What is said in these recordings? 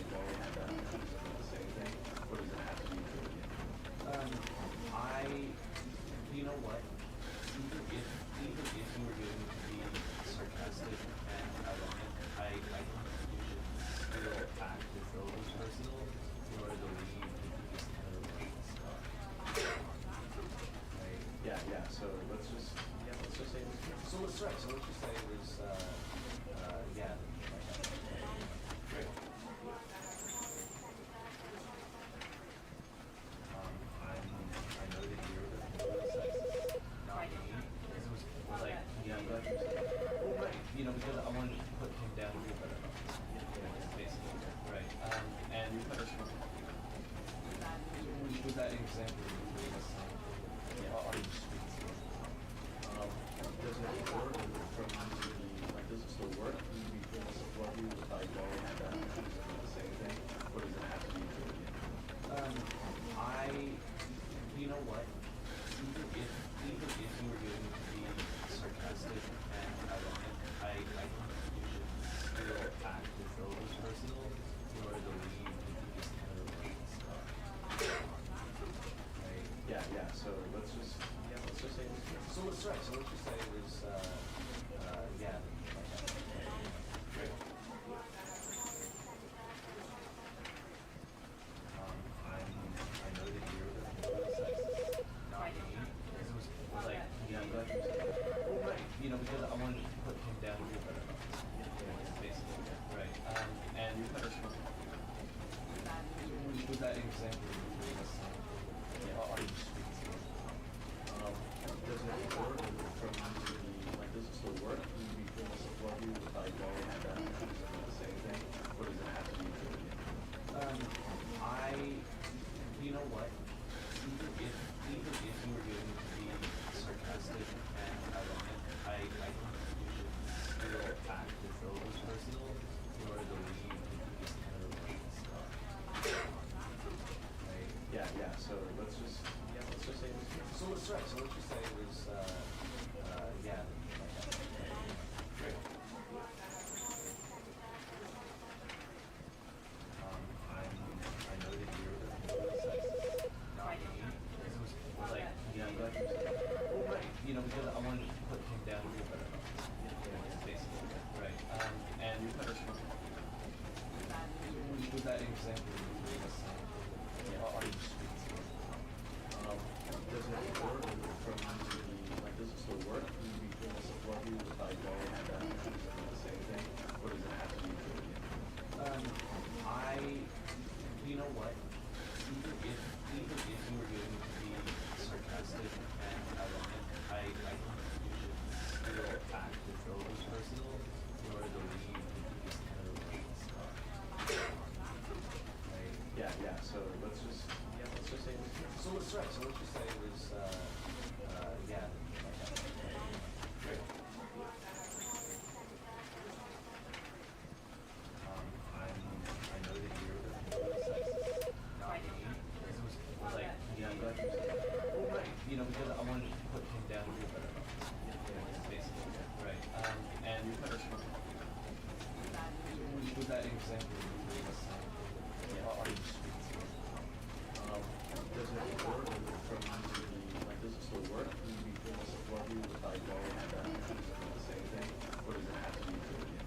I go and choose the same thing, or does it have to be Julian? You know what? Even if you were going to be sarcastic and ironic, I think you should still act as though it was personal in order to leave this kind of stuff. Right? Yeah. So let's just say this. So let's just say it was yeah. Great. I know that you're the sexist, not me. Because it was like, Yeah, I'm glad you said that. well, right. Because I wanted to put him down to a better level. Basically, right. And with that example, are you sweet? Does it work from does it still work? Would you be feeling support you if I go and choose the same thing, or does it have to be Julian? You know what? Even if you were going to be sarcastic and ironic, I think you should still act as though it was personal in order to leave this kind of stuff. Right? Yeah. So let's just say this. So let's just say it was yeah. Great. I know that you're the sexist, not me. Because it was like, Yeah, I'm glad you said that. well, right. Because I wanted to put him down to a better level. Basically, right. And with that example, are you sweet? Does it work from does it still work? Would you be feeling support you if I go and choose the same thing, or does it have to be Julian? You know what? Even if you were going to be sarcastic and ironic, I think you should still act as though it was personal in order to leave this kind of stuff. Right? Yeah. So let's just say this. So let's just say it was yeah. Great. I know that you're the sexist, not me. Because it was like, Yeah, I'm glad you said that. well, right. Because I wanted to put him down to a better level. Basically, right. And with that example, are you sweet? Does it work from does it still work? Would you be feeling support you if I go and choose the same thing, or does it have to be Julian? You know what? Even if you were going to be sarcastic and ironic, I think you should still act as though it was personal in order to leave this kind of stuff. Right? Yeah. So let's just say this. So let's just say it was yeah. Great. I know that you're the sexist, not me. Because it was like, Yeah, I'm glad you said that. well, right. Because I wanted to put him down to a better level. Basically, right. And with that example, are you sweet? Does it work from does it still work? Would you be feeling support you if I go and choose the same thing, or does it have to be Julian?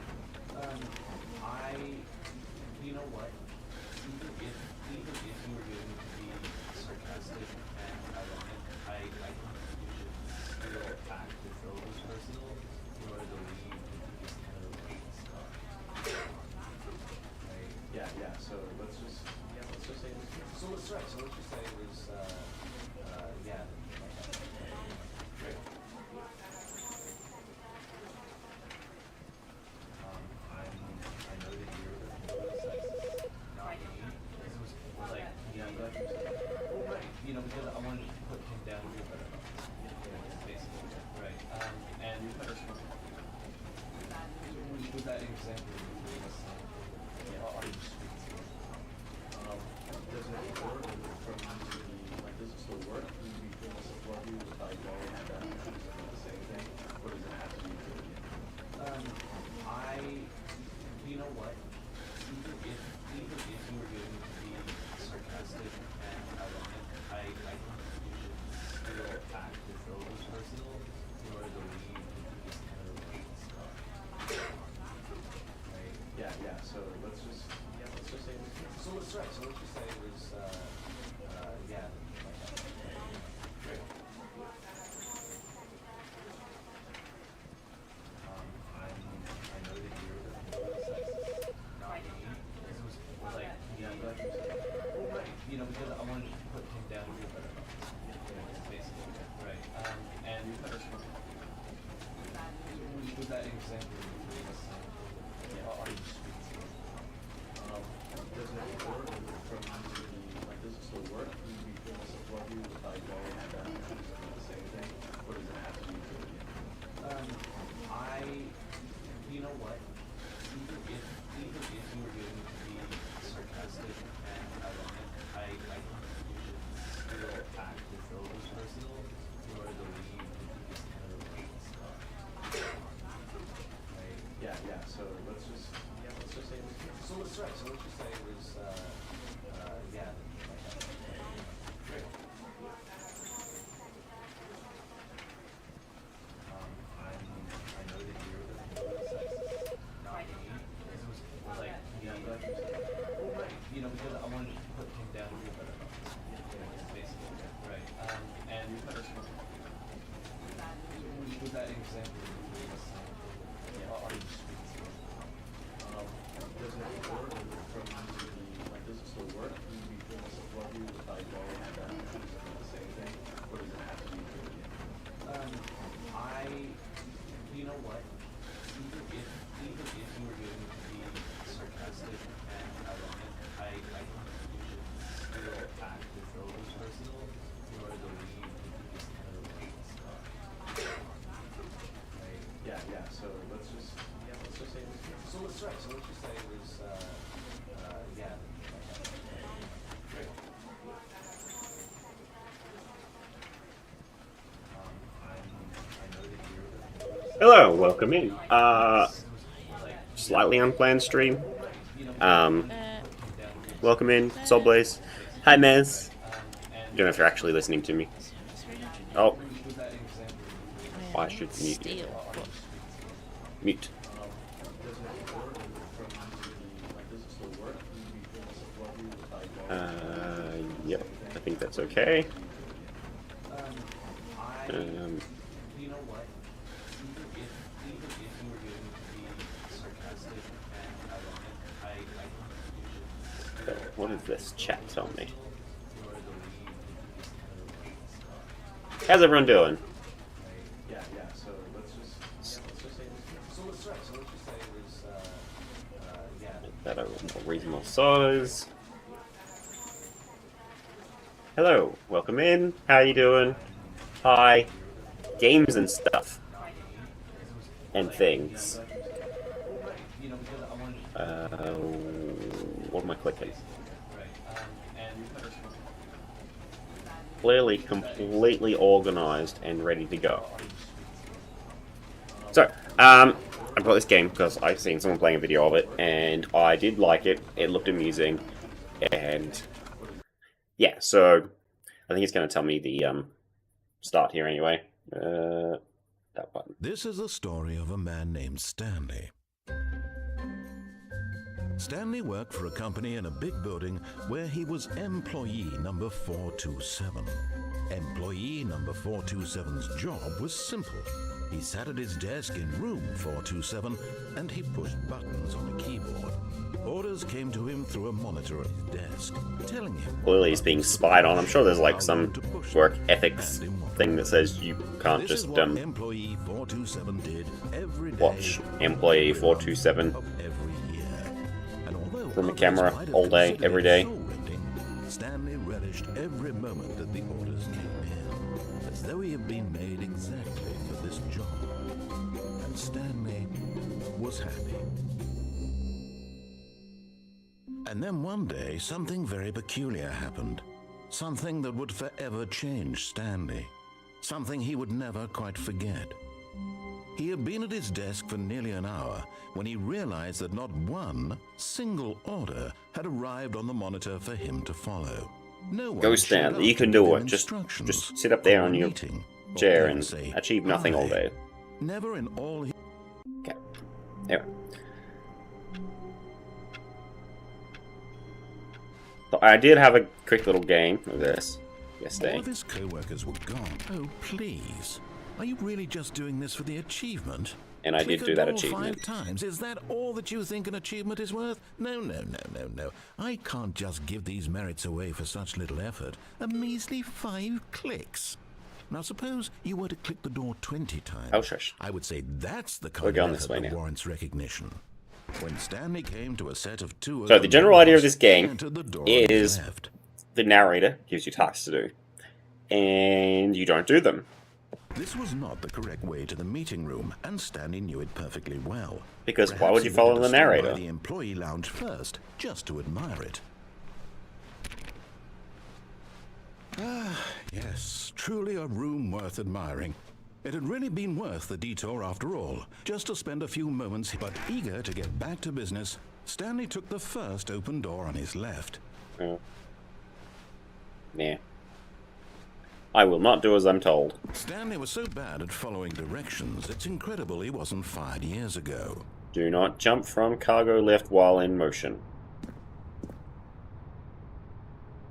You know what? Even if you were going to be sarcastic and ironic, I think you should still act as though it was personal in order to leave this kind of stuff. Right? Yeah. So let's just say this. So let's just say it was yeah. Great. I know that you're the sexist, not me. Because it was like, Yeah, I'm glad you said that. well, right. Because I wanted to put him down to a better level. Basically, right. And with that example, are you sweet? Does it work from does it still work? Would you be feeling support you if I go and choose the same thing, or does it have to be Julian? You know what? even if you were going to be sarcastic and ironic, I think you should still act as though it was personal in order to leave with this kind of stuff. Right? Yeah. So let's just say this. So let's just say it was yeah. Great. I know that you're the sexist, not me. This was like Yeah, I'm glad you said that. well, right. You know, because I wanted to put him down to better. Basically, right. And You had a smart. with that example, are you just Doesn't it work from the, like, does it still work? Would we feel support you if I go and choose to do the same thing? Or does it have to be for you? you know what? Even if you were going to be sarcastic and ironic, I think you should still act as though it was personal in order to leave with this kind of stuff. Right? Yeah. So let's just say this. So let's just say it was yeah. Great. I know that you're the sexist, not me. This was like Yeah, I'm glad you said that. well, right. You know, because I wanted to put him down to better. Basically, right. And You had a smart. with that example, are you just Doesn't it work from the, like, does it still work? Would we feel support you if I go and choose to do the same thing? Or does it have to be for you? you know what? Even if you were going to be sarcastic and ironic, I think you should still act as though it was personal in order to leave with this kind of stuff. Right? Yeah. So let's just say this. So let's just say it was yeah. Great. I know that you're the Hello, welcome in. Slightly unplanned stream. Welcome in, Soulblaze. Hi, Mez. Don't know if you're actually listening to me. Oh, I should mute you. Mute. Doesn't it work from the, like, does it still work? Would we feel support you if I go Yep, I think that's okay. you know what? Even if you were going to be sarcastic and ironic, I think you should What does this chat tell me? in order to leave with this kind of stuff. How's everyone doing? Yeah. So let's just say this. So let's just say it was yeah. That are more reasonable size. Hello, welcome in. How you doing? Hi. Games and stuff. And things. You know, because I wanted to What am I clicking? right. And Clearly completely organized and ready to go. So, I brought this game because I've seen someone playing a video of it, and I did like it. It looked amusing, and yeah, so I think it's going to tell me the start here anyway. That button. This is the story of a man named Stanley. Stanley worked for a company in a big building where he was employee number 427. Employee number 427's job was simple. He sat at his desk in room 427 and he pushed buttons on a keyboard. Orders came to him through a monitor at his desk, telling him... Clearly he's being spied on. I'm sure there's like some work ethics thing that says you can't just employee 427 did every day watch employee 427 of every year. And although from a others camera might have all day, considered every it day. soul-rending, Stanley relished every moment that the orders came in, as though he had been made exactly for this job. And Stanley was happy. And then one day, something very peculiar happened. Something that would forever change Stanley. Something he would never quite forget. He had been at his desk for nearly an hour when he realized that not one single order had arrived on the monitor for him to follow. No one Go showed stand. up You to can give do him it. Just instructions sit up there or on a your meeting, or chair even and say, achieve nothing all "Hi." day. Never in all his Okay. Anyway. So I did have a quick little game of this All yesterday. of his co-workers were gone. Oh, please. Are you really just doing this for the achievement? And I Click did a do that door achievement. 5 times. Is that all that you think an achievement is worth? No, no, no, no, no. I can't just give these merits away for such little effort. A measly 5 clicks. Now suppose you were to click the door 20 times. Oh, shush. I would say that's the We're kind going of this effort way that now. warrants recognition. When Stanley came to a set of 2 So the general idea of this he game entered the door on his is left. the narrator gives you tasks to do, and you don't do them This was not the correct way to the meeting room, and Stanley knew it perfectly well. because why Perhaps would he you follow wanted the to stop by narrator? the employee lounge first, just to admire it. Ah, yes, truly a room worth admiring. It had really been worth the detour after all, just to spend a few moments. But eager to get back to business, Stanley took the first open door on his left. Oh. Yeah. I will not do as I'm told. Stanley was so bad at following directions, it's incredible he wasn't fired years ago. Do not jump from cargo lift while in motion.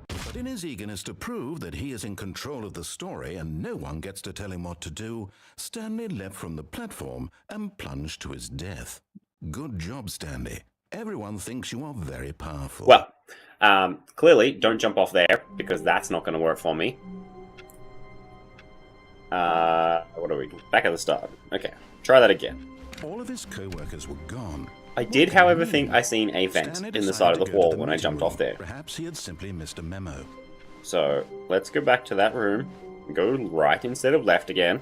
But in his eagerness to prove that he is in control of the story and no one gets to tell him what to do, Stanley leapt from the platform and plunged to his death. Good job, Stanley. Everyone thinks you are very powerful. Well, clearly, don't jump off there, because that's not going to work for me. What are we doing? Back at the start. Okay, try that again. All of his co-workers were gone. I did, however, think I seen a vent Stanley in the decided side of to the go to wall the when I meeting jumped room. off there. Perhaps he had simply missed a memo. So, let's go back to that room. Go right instead of left again.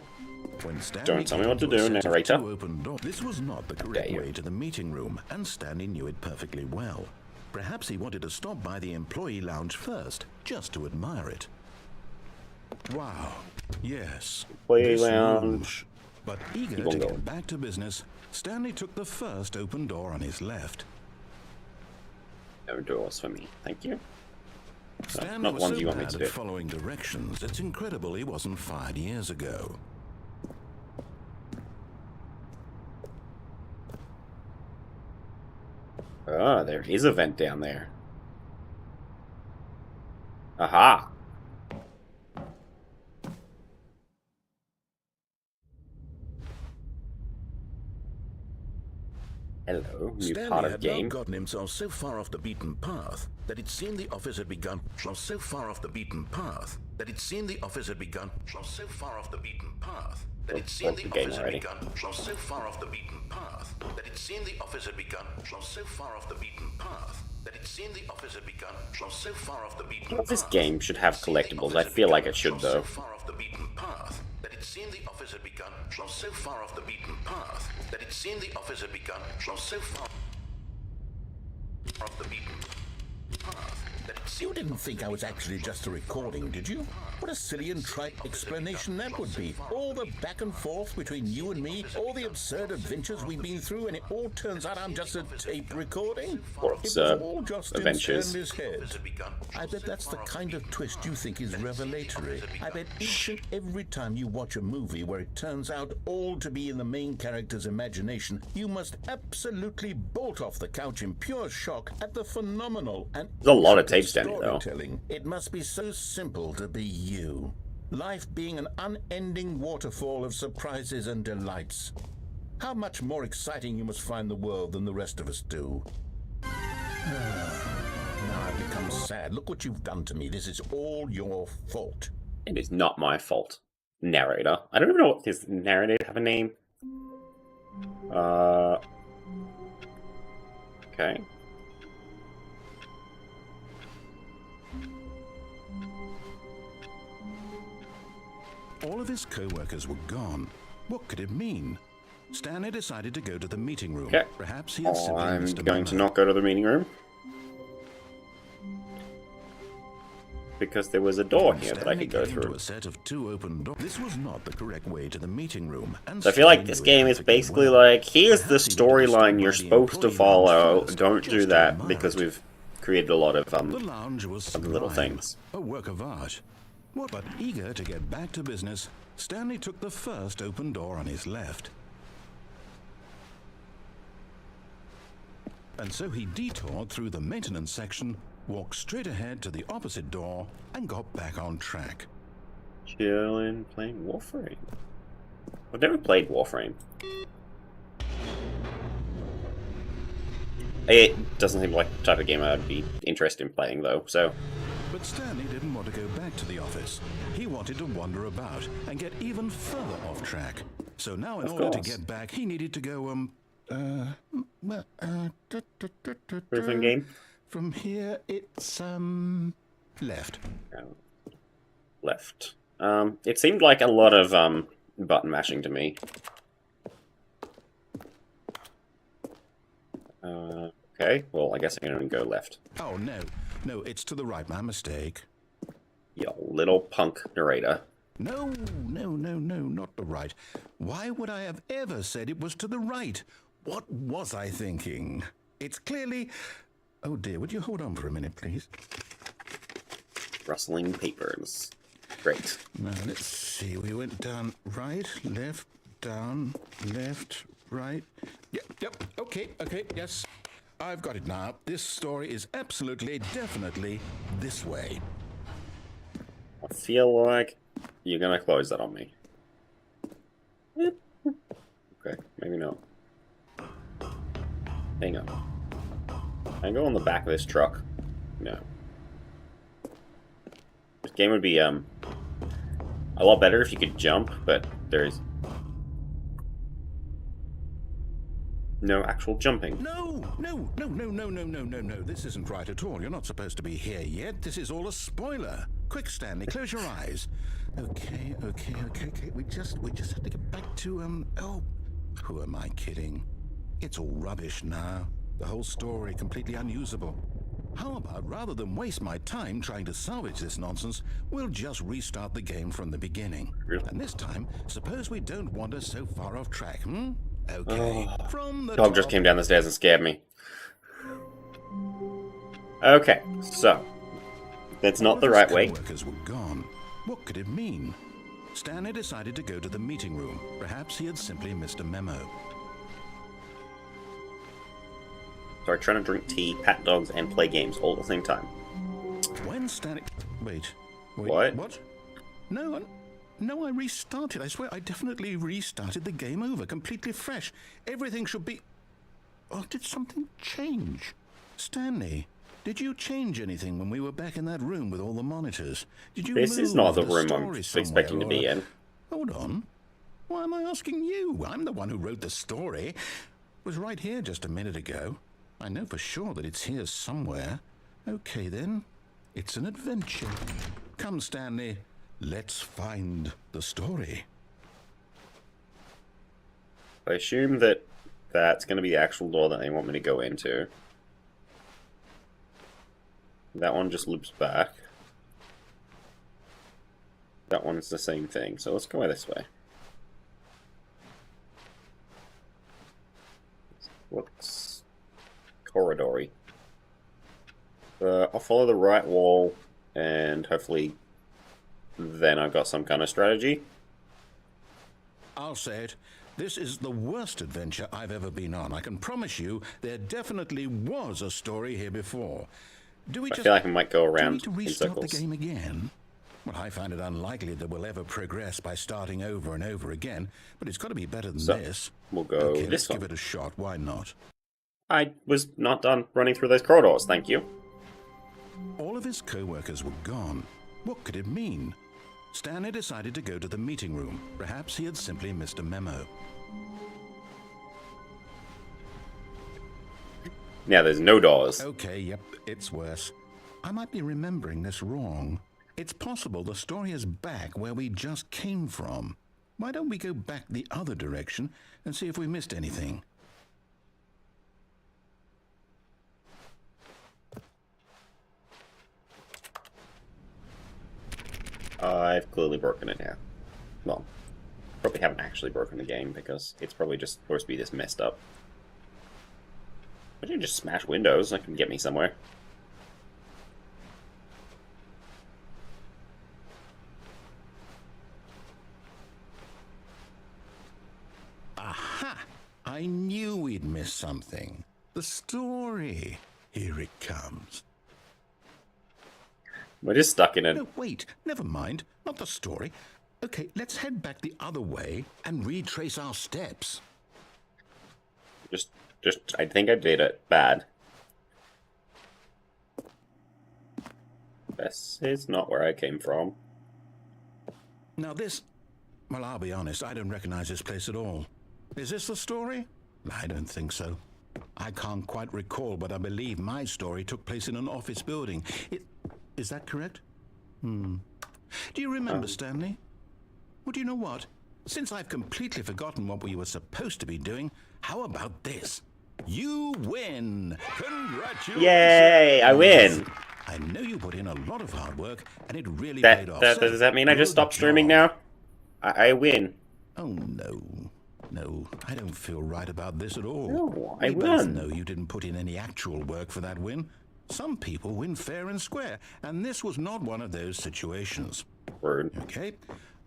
When Stanley Don't tell me came what to a do, set of narrator. 2 open doors. This was not the correct dare you. way to the meeting room, and Stanley knew it perfectly well. Perhaps he wanted to stop by the employee lounge first, just to admire it. Wow. Yes. Employee this room. lounge. But eager Keep on to going. get back to business, Stanley took the first open door on his left. No doors for me, thank you. Stanley not was ones so you want me bad to at do. following directions, it's incredible he wasn't fired years ago. Ah, there is a vent down there. Aha! Hello, new Stanley part of had game. now gotten himself so far off the beaten path that it seemed the office had begun. So far off the beaten path that it seemed the office had begun. So far off the beaten path that it seemed the That's the game office had already. begun. So far off the beaten path that it seemed the office had begun. So far off the beaten path that it seemed the office had begun. So far off the beaten Well, this path game should have that it seemed the collectibles. office I had feel like begun. it should, So though. far off the beaten path that it seemed the office had begun. So far off the beaten path that it seemed the office had begun. So far off the beaten path that it seemed. You didn't think I was actually just a recording, did you? What a silly and trite explanation that would be. All the back and forth between you and me, all the absurd adventures we've been through, and it all turns out I'm just a tape recording? Or It was absurd all just adventures. in Stanley's head. I bet that's the kind of twist you think is revelatory. I bet each and every time you watch a movie where it turns out all to be in the main character's imagination, you must absolutely bolt off the couch in pure shock at the phenomenal and There's a lot of intricate tape standing, though. storytelling. It must be so simple to be you. Life being an unending waterfall of surprises and delights. How much more exciting you must find the world than the rest of us do. Now I've become sad. Look what you've done to me. This is all your fault. It is not my fault. Narrator. I don't even know what his narrator have a name. Okay. All of his co-workers were gone. What could it mean? Stanley decided to go to the meeting room. Okay. Perhaps he had simply I'm missed a going to memo. not go to the meeting room. because there was a door When here that I Stanley could go came to through. a set of 2 open doors. This was not the correct way to the meeting room. And So I feel like Stanley this knew it game is perfectly basically well. like, here's the Perhaps he wanted to stop storyline by you're the supposed to employee follow. lounge first, Don't do just to that admire because it. we've created a lot of The lounge was of little sublime, things. a work of art. But eager to get back to business, Stanley took the first open door on his left. And so he detoured through the maintenance section, walked straight ahead to the opposite door, and got back on track. Chillin', playing Warframe. I've never played Warframe. It doesn't seem like the type of game I'd be interested in playing, though, so... But Stanley didn't want to go back to the office. He wanted to wander about and get even further off track. So now in Of order to course. get back, he needed to go, Griffin game? From here, it's, left. Left. It seemed like a lot of, button mashing to me. Okay, well, I guess I can only go left. Oh, no. No, it's to the right. My mistake. You little punk narrator. No, not the right. Why would I have ever said it was to the right? What was I thinking? It's clearly... Oh, dear, would you hold on for a minute, please? Rustling papers. Great. Now, let's see. We went down right, left, down, left, right. Yep, okay, yes. I've got it now. This story is absolutely, definitely this way. I feel like you're gonna close that on me. Okay, maybe not. Hang on. Can I go on the back of this truck? No. This game would be a lot better if you could jump, but there's no actual jumping. No. This isn't right at all. You're not supposed to be here yet. This is all a spoiler. Quick, Stanley, close your eyes. Okay. We just have to get back to, oh, who am I kidding? It's all rubbish now. The whole story completely unusable. How about, rather than waste my time trying to salvage this nonsense, we'll just restart the game from the beginning. Really? And this time, suppose we don't wander so far off track, Okay, from the Dog just top. came down the stairs and scared me. Okay, so that's not the right way. Workers were gone. What could it mean? Stanley decided to go to the meeting room. Perhaps he had simply missed a memo. Sorry, trying to drink tea, pat dogs, and play games all at the same time. When Stanley... Wait. What? No, I restarted. I swear, I definitely restarted the game over, completely fresh. Everything should be... Oh, did something change? Stanley, did you change anything when we were back in that room with all the monitors? Did you This is move not the the room story I'm somewhere, expecting to be or- in. Hold on. Why am I asking you? I'm the one who wrote the story. It was right here just a minute ago. I know for sure that it's here somewhere. Okay, then. It's an adventure. Come, Stanley. Let's find the story. I assume that that's going to be the actual door that they want me to go into. That one just loops back. That one's the same thing, so let's go this way. Looks corridory. I'll follow the right wall, and hopefully then I've got some kind of strategy. I'll say it. This is the worst adventure I've ever been on. I can promise you there definitely was a story here before. Do we I just... feel like I might go Do we around need to in restart the circles. game again? Well, I find it unlikely that we'll ever progress by starting over and over again, but it's got to be better than So, this. we'll go Okay, this let's one. give it a shot. Why not? I was not done running through those corridors, thank you. All of his co-workers were gone. What could it mean? Stanley decided to go to the meeting room. Perhaps he had simply missed a memo. Now there's no doors. Okay, yep, it's worse. I might be remembering this wrong. It's possible the story is back where we just came from. Why don't we go back the other direction and see if we missed anything? I've clearly broken it now. Well, probably haven't actually broken the game because it's probably just supposed to be this messed up. Why don't you just smash windows? That can get me somewhere. Aha! I knew we'd miss something. The story. Here it comes. We're just stuck in it. No, wait, never mind. Not the story. Okay, let's head back the other way and retrace our steps. Just, I think I did it bad. This is not where I came from. Now this... Well, I'll be honest, I don't recognize this place at all. Is this the story? I don't think so. I can't quite recall, but I believe my story took place in an office building. Is that correct? Do you remember, Stanley? Well, do you know what? Since I've completely forgotten what we were supposed to be doing, how about this? You win! Congratulations! Yay! I win! I know you put in a lot of hard work, and it really That, paid off. does that mean I just stopped streaming now? I win. Oh, no. No, I don't feel right about this at all. No, I We both won. know you didn't put in any actual work for that win. Some people win fair and square, and this was not one of those situations. Rude. Okay?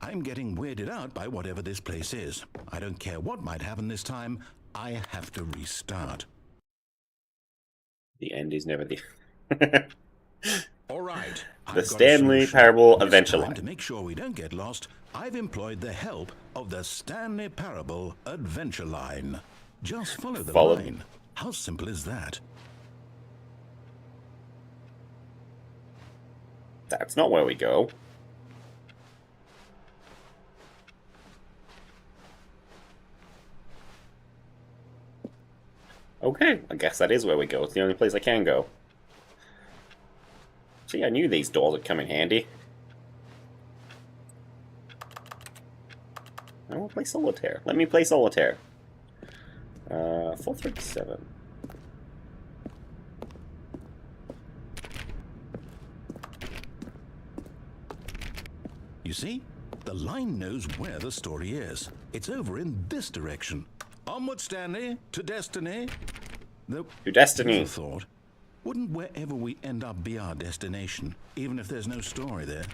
I'm getting weirded out by whatever this place is. I don't care what might happen this time. I have to restart. The end is never the... All right. I've The got a Stanley solution. Parable This Adventure time, Line. to make sure we don't get lost, I've employed the help of the Stanley Parable Adventure Line. Just follow the Follow. line. How simple is that? That's not where we go. Okay, I guess that is where we go. It's the only place I can go. See, I knew these doors would come in handy. I want to play solitaire. Let me play solitaire. 437. You see? The line knows where the story is. It's over in this direction. Onward, Stanley, to destiny. Though, To destiny. here's a thought. Wouldn't wherever we end up be our destination, even if there's no story there?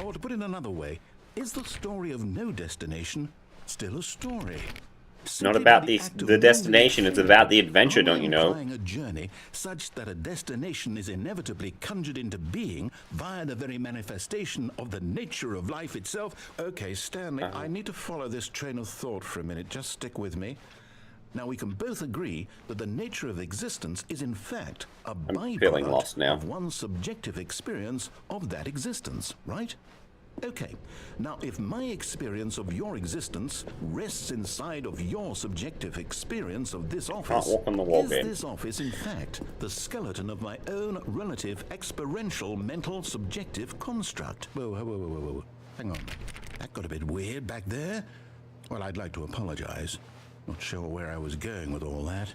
Or to put it another way, is the story of no destination still a story? It's not about the destination, it's about the adventure, don't you know? Implying a journey such that a destination is inevitably conjured into being via the very manifestation of the nature of life itself. Okay, Stanley, I need to follow this train of thought for a minute. Just stick with me. Now, we can both agree that the nature of existence is, in fact, a feeling lost byproduct now. of one's subjective experience of that existence, right? Okay, now if my experience of your existence rests inside of your subjective experience of this office, walk on the wall, is game. this office in fact the skeleton of my own relative experiential mental subjective construct? Whoa. Hang on. That got a bit weird back there. Well, I'd like to apologize. Not sure where I was going with all that.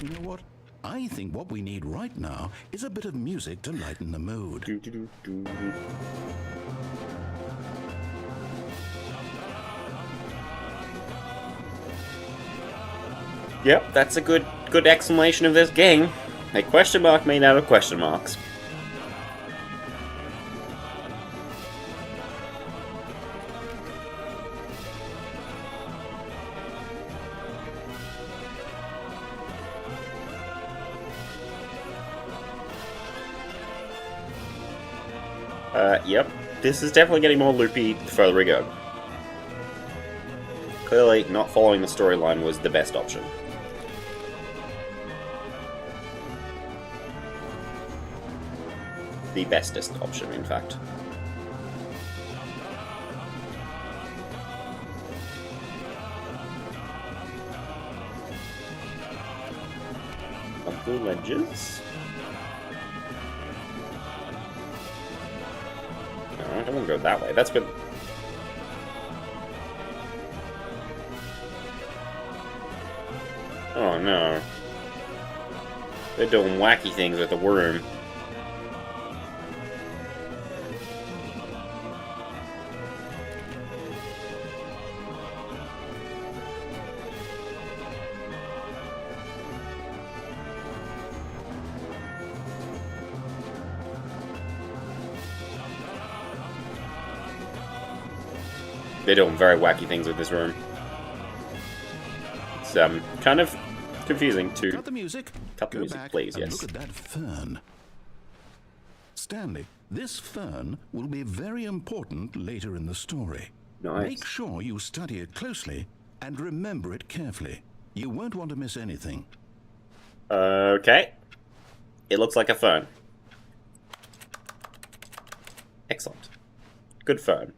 You know what? I think what we need right now is a bit of music to lighten the mood. Do-do-do-do. Yep, that's a good explanation of this game. A question mark made out of question marks. Yep. This is definitely getting more loopy the further we go. Clearly, not following the storyline was the best option. The bestest option, in fact. Up the ledges. No, I don't want to go that way. That's good. Oh no. They're doing wacky things with the worm. They're doing very wacky things with this room. It's kind of confusing to Cut the music. cut the Go music, back please. and Yes. look at that fern. Stanley, this fern will be very important later in the story. Nice. Make sure you study it closely and remember it carefully. You won't want to miss anything. Okay. It looks like a fern. Excellent. Good fern.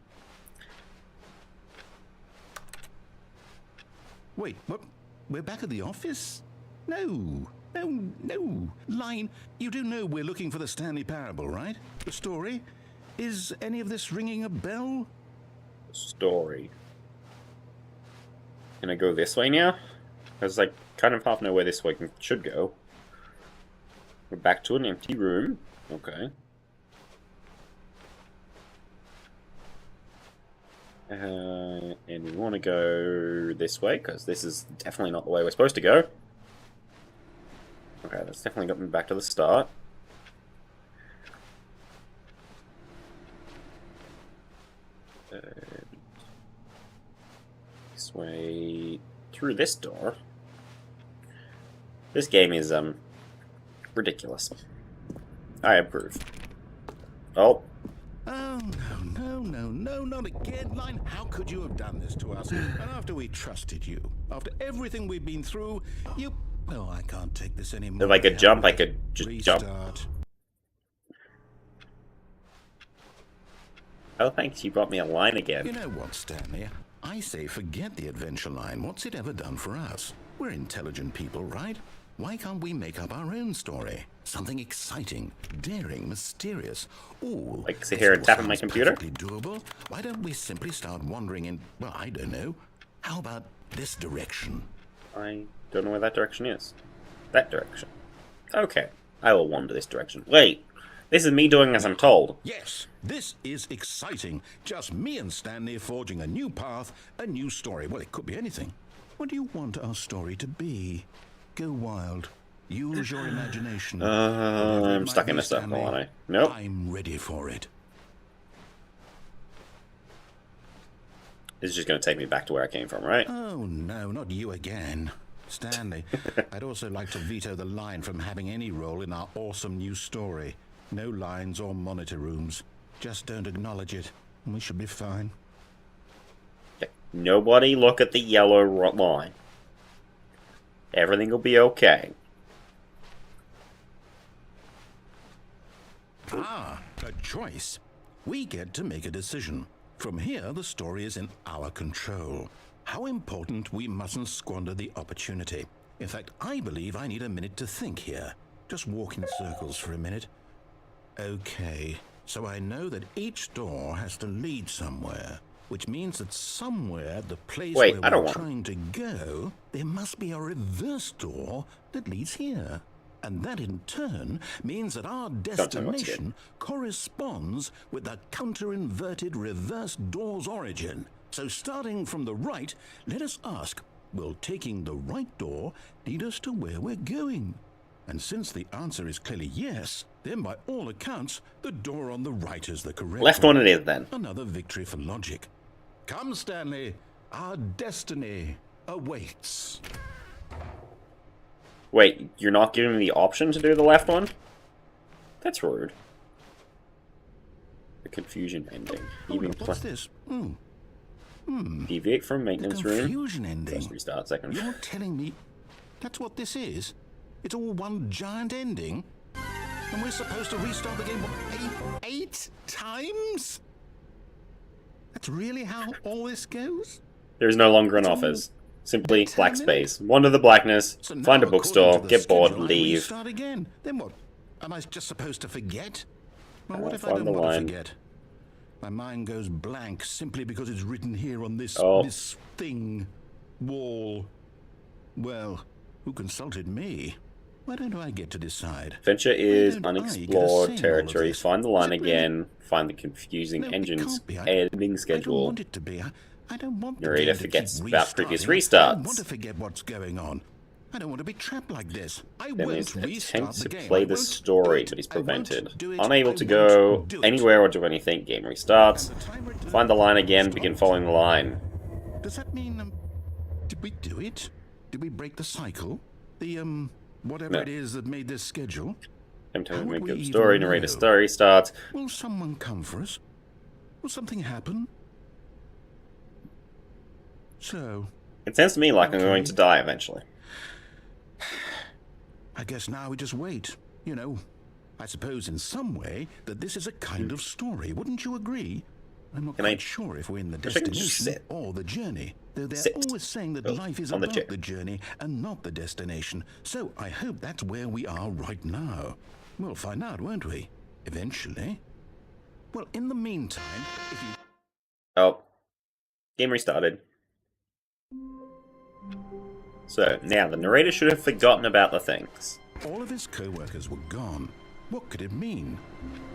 Wait, what? We're back at the office? No. Line, you do know we're looking for the Stanley Parable, right? The story? Is any of this ringing a bell? Story. Can I go this way now? Because I kind of half know where this way should go. We're back to an empty room. Okay. And we want to go this way, because this is definitely not the way we're supposed to go. Okay, that's definitely got me back to the start. This way through this door. This game is ridiculous. I approve. Oh, Oh, no, not again, Line. How could you have done this to us? And after we trusted you, after everything we've been through, you... Well, I can't take this anymore. if I could jump, I could just jump. Restart. Oh, thanks, you brought me a line You again. know what, Stanley? I say forget the adventure line. What's it ever done for us? We're intelligent people, right? Why can't we make up our own story? Something exciting, daring, mysterious. Ooh, Like sit here and tap on my computer? Perfectly doable. Why don't we simply start wandering in, well, I don't know. How about this direction? I don't know where that direction is. That direction. Okay, I will wander this direction. Wait, this is me doing as I'm told. Yes, this is exciting. Just me and Stanley forging a new path, a new story. Well, it could be anything. What do you want our story to be? Go wild. Use your imagination. Whatever it I'm might stuck in be, a circle, Stanley, aren't I? Nope. I'm ready for it. This is just going to take me back to where I came from, right? Oh, no, not you again. Stanley, I'd also like to veto the line from having any role in our awesome new story. No lines or monitor rooms. Just don't acknowledge it, and we should be fine. Okay. Nobody look at the yellow line. Everything will be okay. Ah, a choice. We get to make a decision. From here, the story is in our control. How important we mustn't squander the opportunity. In fact, I believe I need a minute to think here. Just walk in circles for a minute. Okay, so I know that each door has to lead somewhere, which means that somewhere the place Wait, where I don't we're want- trying to go, there must be a reverse door that leads here. And that in turn means that our tell me what to do. destination corresponds with the counter-inverted reverse door's origin. So starting from the right, let us ask, will taking the right door lead us to where we're going? And since the answer is clearly yes, then by all accounts, the door on the right is the correct Left one it is then. Another victory for logic. Come, Stanley, our destiny awaits. Wait, you're not giving me the option to do the left one? That's rude. The confusion ending. Hold Even up, what's this? deviate from The maintenance room. confusion ending. Let's restart second. You're telling me that's what this is? It's all one giant ending? And we're supposed to restart the game what, eight times? That's really how all this goes? There's no longer an It's all office. Simply black determined? space. Wander the blackness, So now, find a according bookstore, to the get bored, schedule, I leave. restart again. Then what? Am I just supposed to forget? Well, what if I find don't the want to line. forget? My mind goes blank simply because it's written here on this Oh. this thing wall. Well, who consulted me? Why don't I get to decide? Adventure is don't I get a say unexplored in all territory. of this? Find the Is line it really? again. Find the confusing No, it engines. can't be. Ending I don't schedule. want it to be. I don't want the Narrator game to forgets keep about previous restarting. I don't restarts. want to forget what's going on. I don't want to be trapped like this. I Stanley's won't restart attempts the to game. play I the won't story, do it. but he's I won't prevented. do it. Unable I to won't go do it. anywhere or do anything. Game restarts. And the timer Find the line again. Begin following the line. Does that mean, did we do it? Did we break the cycle? The, whatever No. it is that made this schedule? Time to How make would up we story. even Narrator know? story starts. Will someone come for us? Will something happen? So, It sounds to me like I'm Okay. going to die eventually. I guess now we just wait. You know, I suppose in some way that this is a kind of story. Wouldn't you agree? I'm not Can I- quite sure if we're in the wish I could just destination sit. or the journey. Though they're Sit. always saying that Oh, life is on the about chair. the journey and not the destination. So I hope that's where we are right now. We'll find out, won't we? Eventually. Well, in the meantime, if you... Oh. Game restarted. So, now the narrator should have forgotten about the things. All of his co-workers were gone. What could it mean?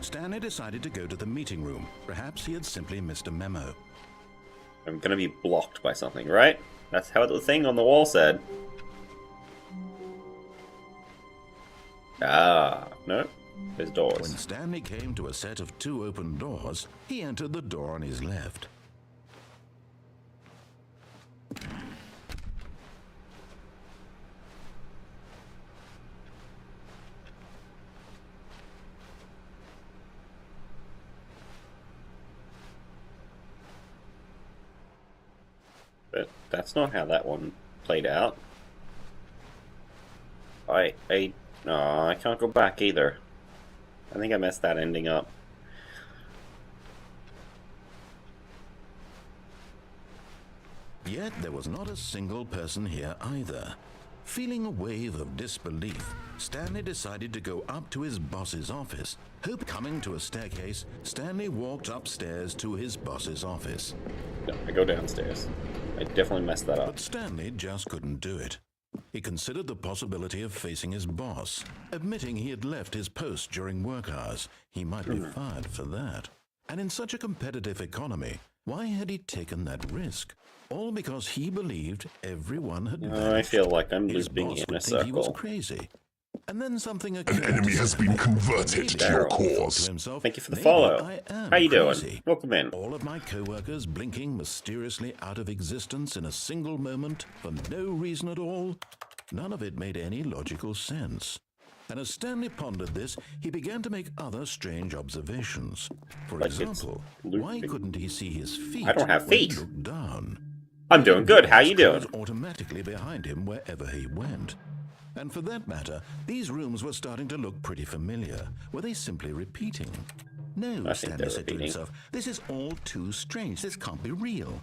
Stanley decided to go to the meeting room. Perhaps he had simply missed a memo. I'm gonna be blocked by something, right? That's how the thing on the wall said. Ah, no. There's When doors. Stanley came to a set of 2 open doors, he entered the door on his left. But that's not how that one played out. No, I can't go back either. I think I messed that ending up. Yet there was not a single person here either. Feeling a wave of disbelief, Stanley decided to go up to his boss's office. Coming to a staircase, Stanley walked upstairs to his boss's office. No, I go downstairs. I definitely messed that up. But Stanley just couldn't do it. He considered the possibility of facing his boss, admitting he had left his post during work hours. He might be fired for that. And in such a competitive economy, why had he taken that risk? All because he believed everyone had I vanished. feel like I'm His looping boss in a would think he was circle. crazy. And then something occurred. An enemy has been converted to your Daryl. He thought to cause. himself, Thank you for the "Maybe follow. I am How you doing? crazy." Welcome in. All of my co-workers blinking mysteriously out of existence in a single moment for no reason at all. None of it made any logical sense. And as Stanley pondered this, he began to make other strange observations. For Like it's example, why looping. couldn't he see his feet? I don't have when he feet. looked down? I'm doing good. How you doing? Was automatically behind him wherever he went. And for that matter, these rooms were starting to look pretty familiar. Were they simply repeating? No, I think Stanley they're said to repeating. himself, this is all too strange. This can't be real.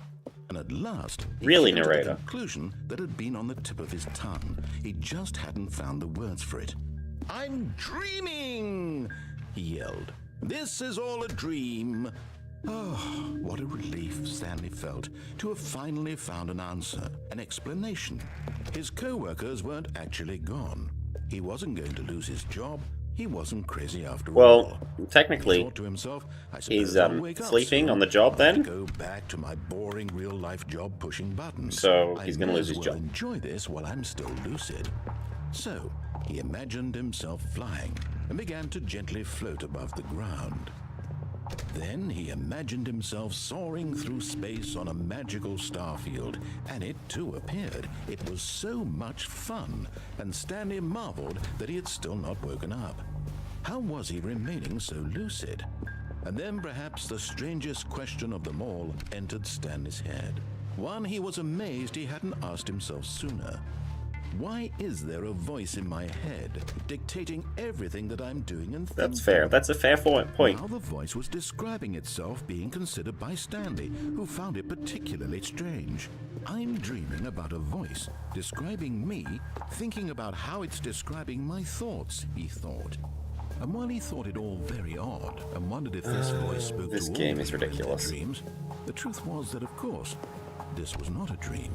And at last, he Really, came to the narrator? conclusion that had been on the tip of his tongue. He just hadn't found the words for it. I'm dreaming, he yelled. This is all a dream. Oh, what a relief Stanley felt to have finally found an answer, an explanation. His co-workers weren't actually gone. He wasn't going to lose his job. He wasn't crazy after all. Well, He technically, thought to himself, I he's suppose I'll wake up sleeping soon. on the job I'll then? go back to my boring real-life job pushing buttons. So, I he's gonna may lose as his well job. enjoy this while I'm still lucid. So, he imagined himself flying and began to gently float above the ground. Then he imagined himself soaring through space on a magical starfield, and it too appeared. It was so much fun, and Stanley marveled that he had still not woken up. How was he remaining so lucid? And then perhaps the strangest question of them all entered Stanley's head. One he was amazed he hadn't asked himself sooner. Why is there a voice in my head dictating everything that I'm doing and thinking? That's fair. That's a fair point. Now the voice was describing itself being considered by Stanley, who found it particularly strange. I'm dreaming about a voice describing me, thinking about how it's describing my thoughts, he thought. And while he thought it all very odd and wondered if this voice spoke This to all game is people in their ridiculous. dreams, the truth was that, of course, this was not a dream.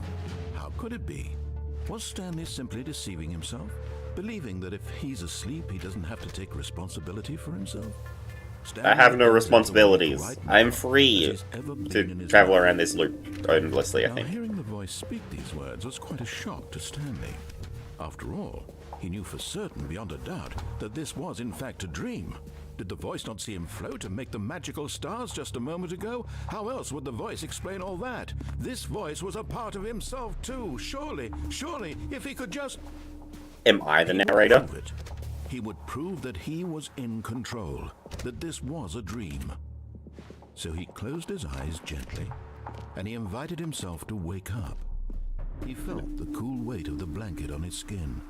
How could it be? Was Stanley simply deceiving himself, believing that if he's asleep, he doesn't have to take responsibility for himself? I have no Stanley responsibilities. right I'm now free as he's ever been in to his travel life. around this loop endlessly, I Now, think. hearing the voice speak these words was quite a shock to Stanley. After all, he knew for certain, beyond a doubt, that this was in fact a dream. Did the voice not see him float and make the magical stars just a moment ago? How else would the voice explain all that? This voice was a part of himself too. Surely, if he could just... Am I the He would narrator? prove it. He would prove that he was in control, that this was a dream. So he closed his eyes gently, and he invited himself to wake up. He felt the cool weight of the blanket on his skin,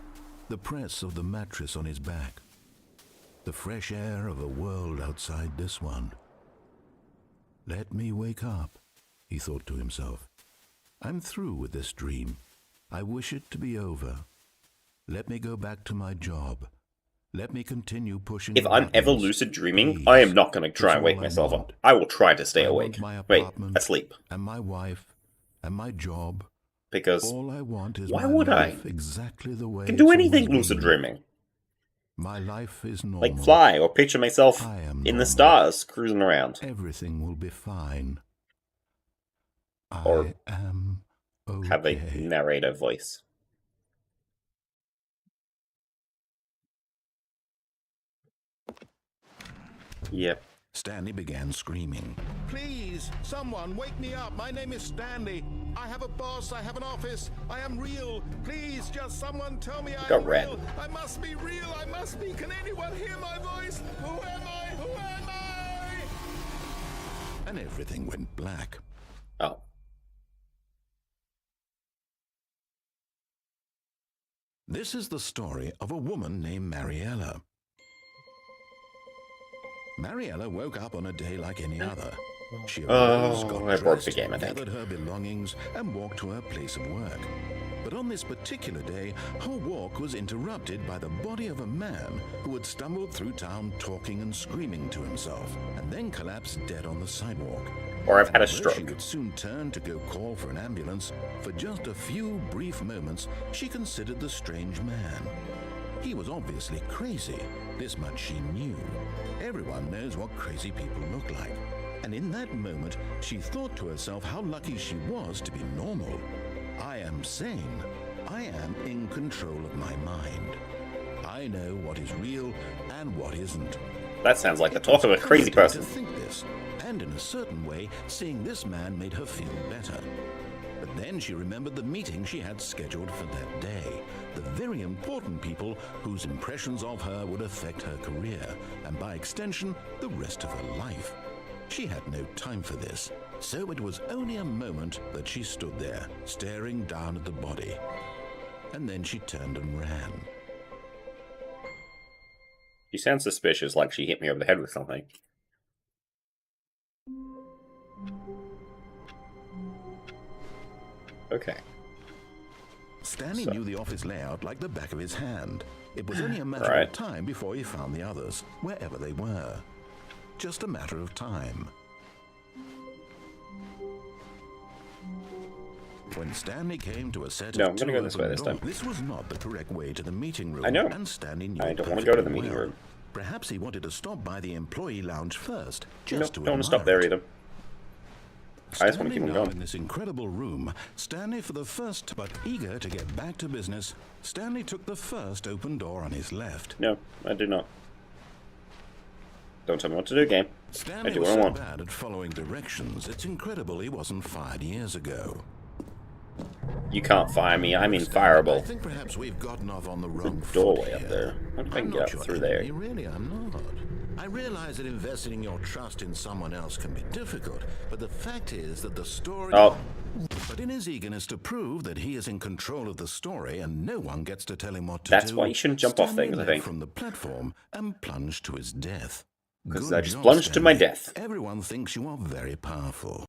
the press of the mattress on his back, the fresh air of a world outside this one. Let me wake up, he thought to himself. I'm through with this dream. I wish it to be over. Let me go back to my job. Let me continue pushing. If I'm ever buttons. lucid dreaming, Please. I am not going to try It's and wake all I myself want. up. I will try to stay I awake. want my Wait, apartment asleep. and my wife and my job. Because All I want is why my would I? life exactly the way I can do it's anything always lucid been. dreaming. My life is normal. Like fly or picture myself I am in the normal. stars cruising around. Everything will be fine. Or I am okay. Have a narrator voice. Yep. Stanley began screaming. Please, someone, wake me up. My name is Stanley. I have a boss. I have an office. I am real. Please, just someone tell me I Got am red. real. I must be real. I must be. Can anyone hear my voice? Who am I? Who am I? And everything went black. Oh. This is the story of a woman named Mariella. Mariella woke up on a day like any other. She arose, got I broke the dressed, game, I think. gathered her belongings, and walked to her place of work. But on this particular day, her walk was interrupted by the body of a man who had stumbled through town talking and screaming to himself, and then collapsed dead on the sidewalk. Or I've had a Although stroke. she would soon turn to go call for an ambulance, for just a few brief moments, she considered the strange man. He was obviously crazy. This much she knew. Everyone knows what crazy people look like. And in that moment, she thought to herself how lucky she was to be normal. I am sane. I am in control of my mind. I know what is real and what isn't. That sounds like the It talk of a was crazy comforting person. to think this, and in a certain way, seeing this man made her feel better. But then she remembered the meeting she had scheduled for that day. The very important people whose impressions of her would affect her career, and by extension, the rest of her life. She had no time for this, so it was only a moment that she stood there, staring down at the body. And then she turned and ran. She sounds suspicious, like she hit me over the head with something. Okay. Stanley So- knew the office layout like the back of his hand. It was only a matter Right. of time before he found the others, wherever they were. Just a matter of time. When Stanley came to a set No, of I'm gonna two go this way open this time. doors, this was not the correct way to the meeting room. I know. And Stanley knew I it don't want to go to the perfectly meeting well. room. Perhaps he wanted to stop by the employee lounge first, No, just to don't want to stop there admire it. either. I just want to keep Standing them now going. in this incredible room, Stanley for the first, but eager to get back to business, Stanley took the first open door on his left. No, I do not. Don't tell me what to do, game. I Stanley do was what I so want. bad at following directions, it's incredible he wasn't fired years ago. You can't fire me. I'm I infireable. think perhaps we've gotten off on the wrong foot Doorway up here. there. How do I I'm get not up your through there? enemy, really, I'm not. I realize that investing your trust in someone else can be difficult, but the fact is that the story... Oh, But in his eagerness to prove that he is in control of the story and no one gets to tell him what to That's do, why you shouldn't jump off Stanley things, I leapt think. from the platform and plunged to his death. 'Cause Good I just job, plunged to my Stanley. death. Everyone thinks you are very powerful.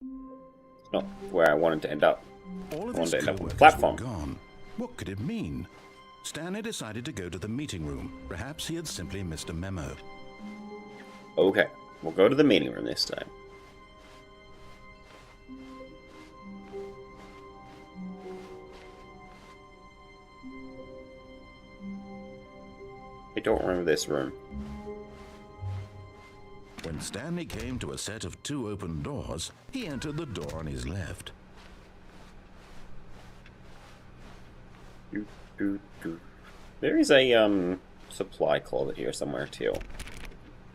it's not where I wanted to end up. All of I his wanted to end up on the co-workers platform. were gone. What could it mean? Stanley decided to go to the meeting room. Perhaps he had simply missed a memo. Okay, we'll go to the meeting room this time. I don't remember this room. When Stanley came to a set of two open doors, he entered the door on his left. There is a supply closet here somewhere too.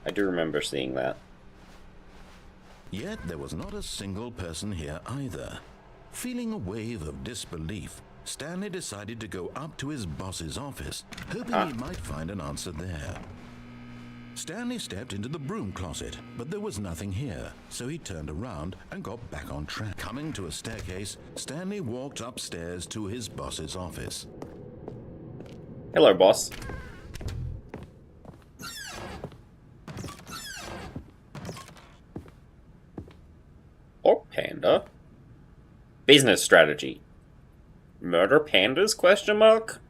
I do remember seeing that. Yet there was not a single person here either. Feeling a wave of disbelief, Stanley decided to go up to his boss's office, hoping he might find an answer there. Stanley stepped into the broom closet, but there was nothing here, so he turned around and got back on track. Coming to a staircase, Stanley walked upstairs to his boss's office. Hello, boss. Or panda. Business strategy. Murder pandas? Question mark.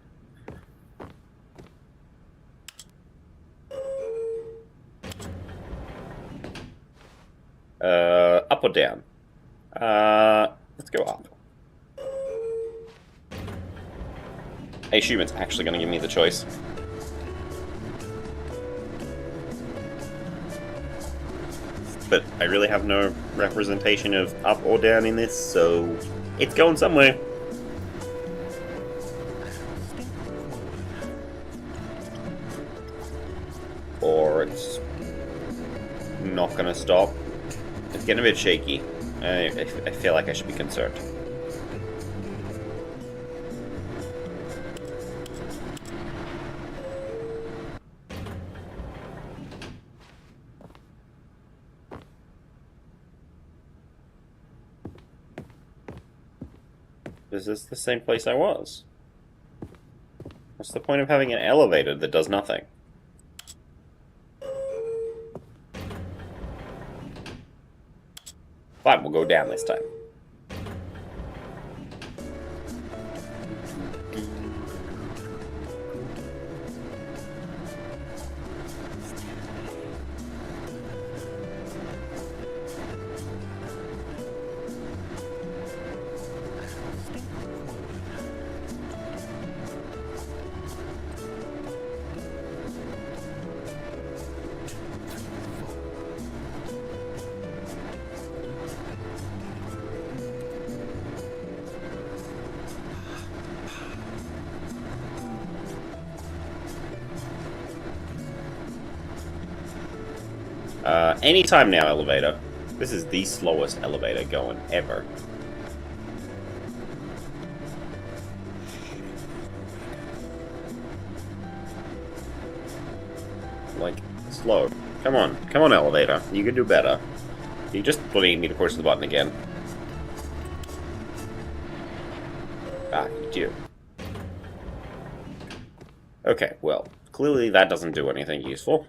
Up or down? Let's go up. I assume it's actually going to give me the choice. But I really have no representation of up or down in this, so it's going somewhere. Or it's not going to stop. It's getting a bit shaky. I feel like I should be concerned. Is this the same place I was? What's the point of having an elevator that does nothing? Fine, we'll go down this time. Anytime now, elevator. This is the slowest elevator going ever. Like, slow. Come on, elevator. You can do better. You just need me to push the button again. Ah, you do. Okay, well, clearly that doesn't do anything useful.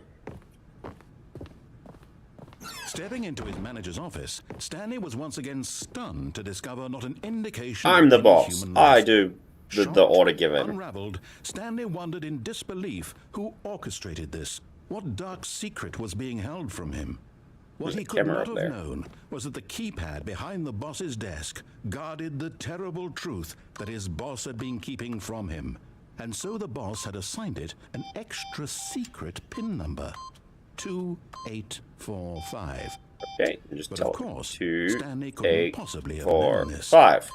Stepping into his manager's office, Stanley was once again stunned to discover not an indication I'm of the any boss. human life. I do the order given. Unraveled, Stanley wondered in disbelief who orchestrated this. What dark secret was being held from him? What he could not have known was that the keypad behind the boss's desk guarded the terrible truth that his boss had been keeping from him. And so the boss had assigned it an extra secret PIN number. 2845. Okay, just But tell of it. course, 2, Stanley couldn't 8, possibly have 4, known this. 5.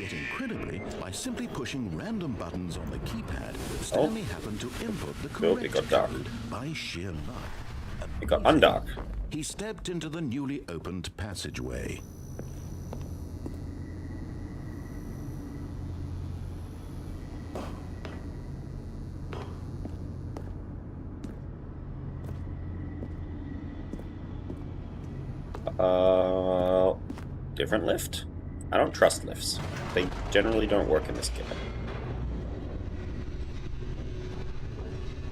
Yet incredibly, by simply pushing random buttons on the keypad, Stanley happened to input the Oh, it correct got dark. code by sheer luck. It got Amazing. undark. He stepped into the newly opened passageway. Different lift? I don't trust lifts. They generally don't work in this game.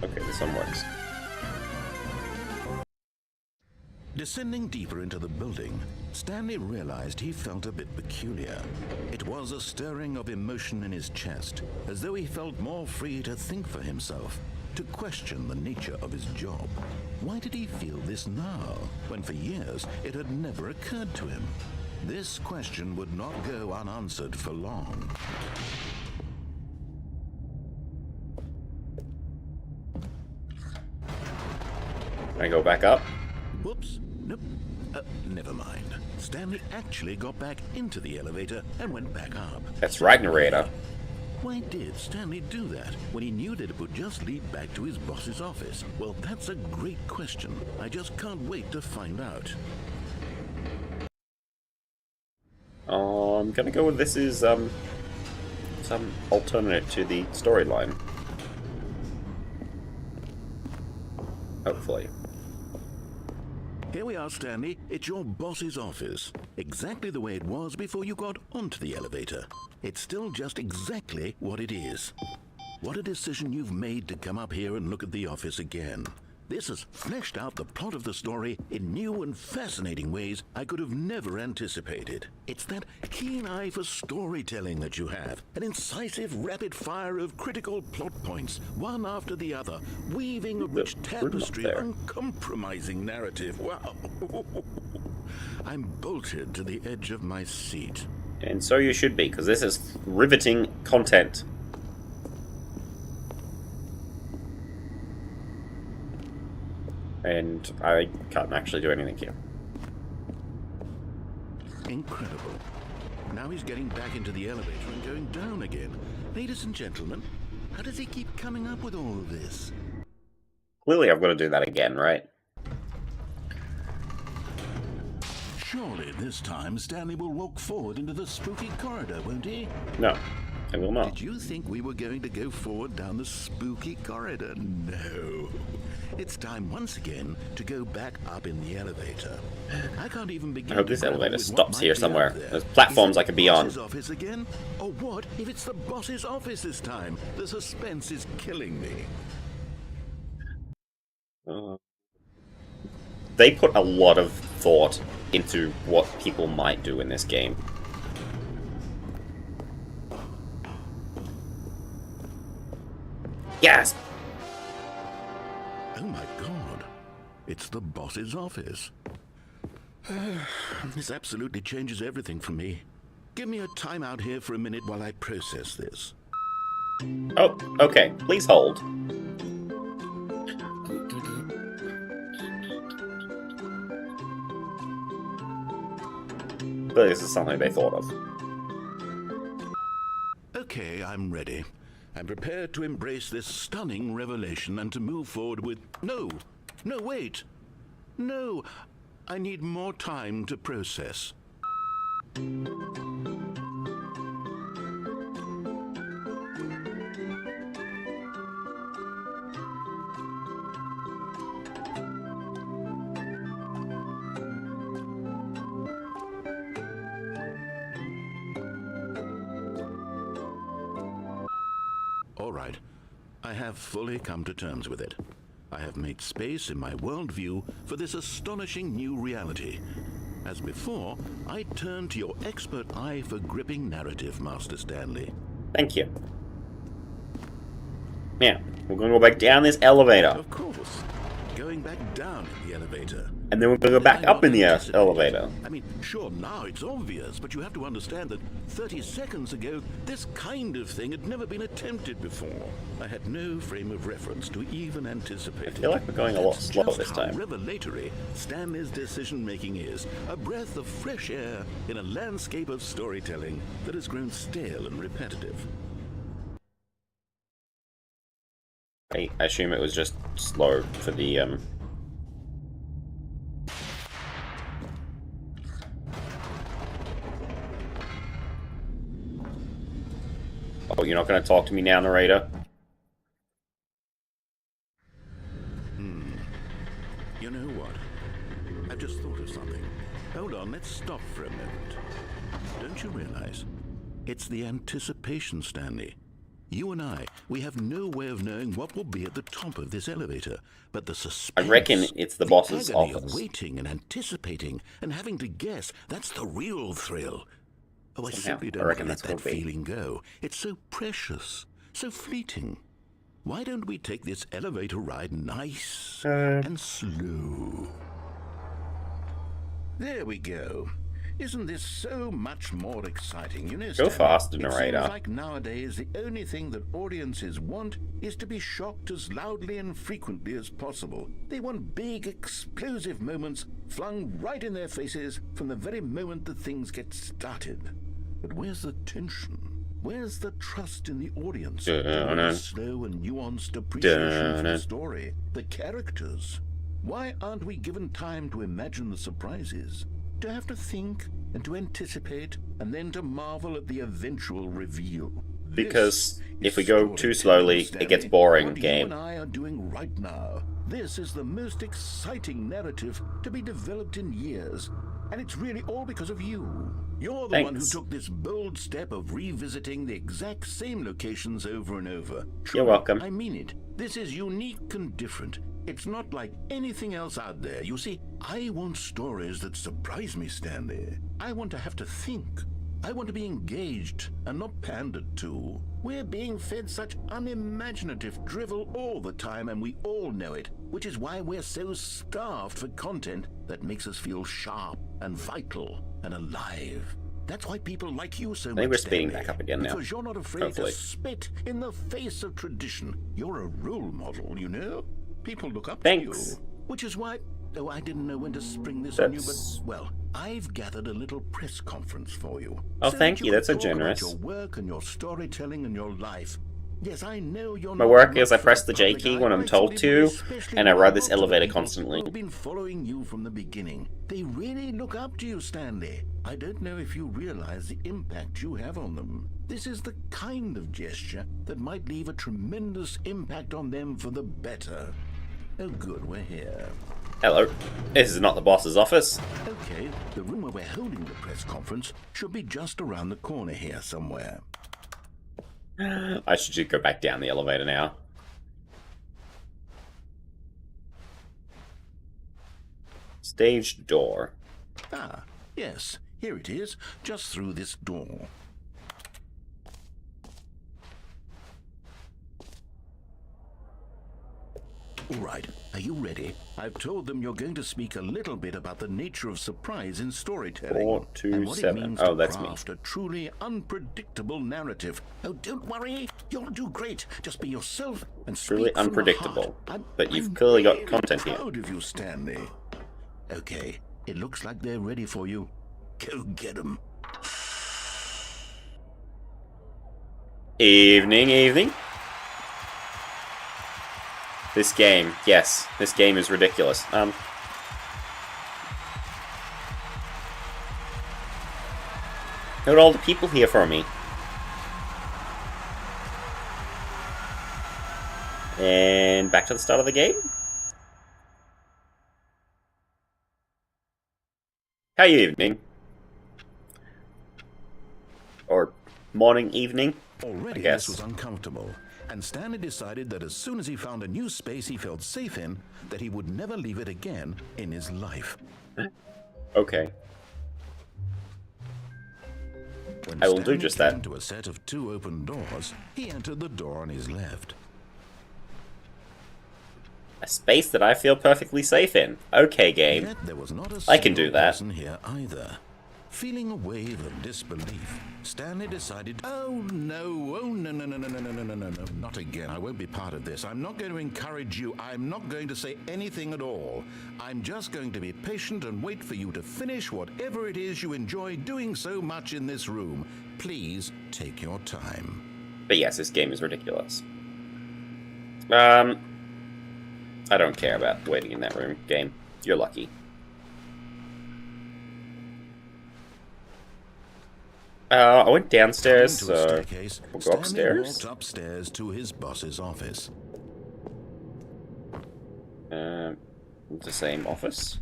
Okay, this one works. Descending deeper into the building, Stanley realized he felt a bit peculiar. It was a stirring of emotion in his chest, as though he felt more free to think for himself, to question the nature of his job. Why did he feel this now, when for years it had never occurred to him? This question would not go unanswered for long. Can I go back up? Whoops. Nope. Never mind. Stanley actually got back into the elevator and went back up. That's right, narrator. Why did Stanley do that when he knew that it would just lead back to his boss's office? Well, that's a great question. I just can't wait to find out. I'm gonna go with this is some alternative to the storyline. Hopefully. Here we are, Stanley. It's your boss's office. Exactly the way it was before you got onto the elevator. It's still just exactly what it is. What a decision you've made to come up here and look at the office again. This has fleshed out the plot of the story in new and fascinating ways I could have never anticipated. It's that keen eye for storytelling that you have, an incisive rapid fire of critical plot points, one after the other, weaving a rich tapestry of uncompromising narrative. Wow! I'm bolted to the edge of my seat. And so you should be, because this is riveting content. And I can't actually do anything here. Incredible. Now he's getting back into the elevator and going down again. Ladies and gentlemen, how does he keep coming up with all of this? Clearly I've got to do that again, right? Surely this time Stanley will walk forward into the spooky corridor, won't he? No, I will not. Did you think we were going to go forward down the spooky corridor? No. It's time once again to go back up in the elevator. I can't even begin. I hope this to elevator with what stops might here be somewhere. out there. There's platforms Is it I could be on. boss's office again? Or what if it's the boss's office this time? The suspense is killing me. They put a lot of thought into what people might do in this game. Yes! Oh my god. It's the boss's office. This absolutely changes everything for me. Give me a timeout here for a minute while I process this. Oh, okay. Please hold. But this is something they thought of. Okay, I'm ready. I'm prepared to embrace this stunning revelation and to move forward with... No, wait. No, I need more time to process. All right, I have fully come to terms with it. I have made space in my worldview for this astonishing new reality. As before, I turn to your expert eye for gripping narrative, Master Stanley. Thank you. Now, we're going to go back down this elevator. Of course, going back down in the elevator. And then we're going to go back up in the elevator. I mean, sure, now it's obvious, but you have to understand that 30 seconds ago, this kind of thing had never been attempted before. I had no frame of reference to even anticipate it. I feel like we're going a lot slower this time. How revelatory Stanley's decision-making is. A breath of fresh air in a landscape of storytelling that has grown stale and repetitive. I assume it was just slow for the, Oh, you're not going to talk to me now, narrator? You know what? I've just thought of something. Hold on, let's stop for a moment. Don't you realize? It's the anticipation, Stanley. You and I, we have no way of knowing what will be at the top of this elevator, but the suspense... I reckon it's the boss's agony office. Of waiting and anticipating and having to guess, that's the real thrill. Oh, I simply don't reckon let that's that what it'll be. feeling go. It's so precious, so fleeting. Why don't we take this elevator ride nice and slow? There we go. Isn't this so much more exciting? You know, Go Stanley, faster, it narrator. seems like nowadays the only thing that audiences want is to be shocked as loudly and frequently as possible. They want big, explosive moments flung right in their faces from the very moment that things get started. But where's the tension? Where's the trust in the audience? Dun-dun. The slow and nuanced appreciation for Dun-dun. the story, the characters. Why aren't we given time to imagine the surprises? To have to think and to anticipate and then to marvel at the eventual reveal. Because This if we go is too storytelling, slowly, it gets Stanley. boring, What game. you and I are doing right now. This is the most exciting narrative to be developed in years. And it's really all because of you. You're the one who Thanks. took this bold step of revisiting the exact same locations over and over. You're welcome. I mean it. This is unique and different. It's not like anything else out there. You see, I want stories that surprise me, Stanley. I want to have to think. I want to be engaged and not pandered to. We're being fed such unimaginative drivel all the time, and we all know it, which is why we're so starved for content that makes us feel sharp and vital and alive. That's why people like you so much. I think we're speeding Stanley, back up again now. because you're not afraid Hopefully. to spit in the face of tradition. You're a role model, you know? People look up Thanks. to you. Which is why... Oh, I didn't know when to spring this on you, but, well, I've gathered a little press conference for you. Oh, so thank that you. can That's so talk about generous. your work and your storytelling and your life. Yes, I know you're My not work much is I for press the the J public key eye, when I'm but I told thought it to, would especially and I mean ride a this lot to the elevator people constantly. who've been following you from the beginning. They really look up to you, Stanley. I don't know if you realize the impact you have on them. This is the kind of gesture that might leave a tremendous impact on them for the better. Oh, good, we're here. Hello. This is not the boss's office. Okay, the room where we're holding the press conference should be just around the corner here somewhere. I should just go back down the elevator now. Stage door. Ah, yes, here it is, just through this door. All right, are you ready? I've told them you're going to speak a little bit about the nature of surprise in storytelling. 427. And what it means Oh, to that's me. craft a truly unpredictable narrative. Oh, don't worry, you'll do great. Just be yourself and speak Truly from the unpredictable. heart. But you've I'm clearly got really content here. proud of you, Stanley. Okay, it looks like they're ready for you. Go get them. Evening, evening. This game, yes, this game is ridiculous. Look at all the people here for me. And back to the start of the game. How you evening? Or morning, evening? Already, I guess. this was uncomfortable, and Stanley decided that as soon as he found a new space he felt safe in, that he would never leave it again in his life. Okay. When I will do Stanley just came that. to a set of 2 open doors, he entered the door on his left. A space that I feel perfectly safe in. Okay, game. Yet there was not a I can single do that. person here either. Feeling a wave of disbelief, Stanley decided, oh no, no, not again. I won't be part of this. I'm not going to encourage you. I'm not going to say anything at all. I'm just going to be patient and wait for you to finish whatever it is you enjoy doing so much in this room. Please take your time. But yes, this game is ridiculous. I don't care about waiting in that room. Game, you're lucky. I went downstairs, Into a so staircase, we'll go Stanley upstairs. walked upstairs to his boss's office. The same office.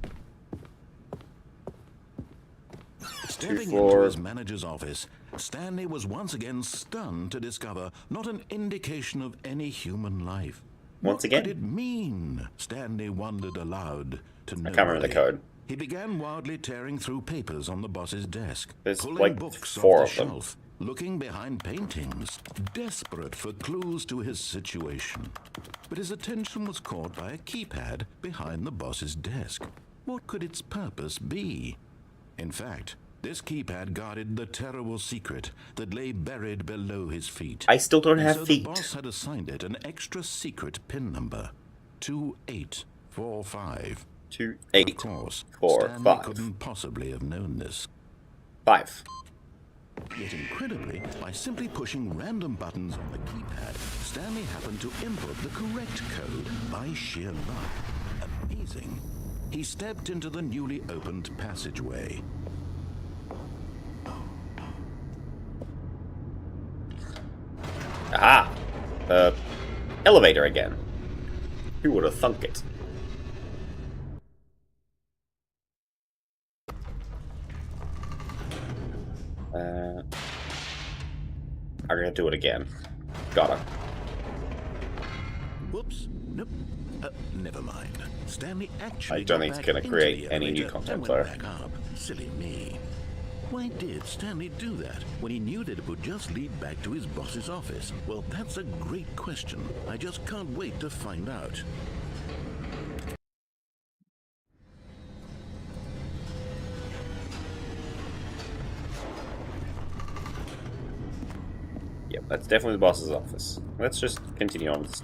Stepping into floor. his manager's office, Stanley was once again stunned to discover not an indication of any human life. Once What again? could it mean? Stanley wondered aloud to nobody. I can't remember the code. He began wildly tearing through papers on the boss's desk, There's, pulling like, books 4 off the of them. shelf, looking behind paintings, desperate for clues to his situation. But his attention was caught by a keypad behind the boss's desk. What could its purpose be? In fact, this keypad guarded the terrible secret that lay buried below his feet. I still don't And have so feet. the boss had assigned it an extra secret PIN number, 2845. 2, Of 8, course, 4, Stanley 5. couldn't possibly have known this. 5. Yet incredibly, by simply pushing random buttons on the keypad, Stanley happened to input the correct code by sheer luck. Amazing. He stepped into the newly opened passageway. Aha! Elevator again. Who would have thunk it? I'm gonna do it again. Got it. Whoops. Nope. Never mind. Stanley actually I don't got think it's back gonna into create the any new elevator content and went there. back up. Silly me. Why did Stanley do that when he knew that it would just lead back to his boss's office? Well, that's a great question. I just can't wait to find out. Yep, that's definitely the boss's office. Let's just continue on with this.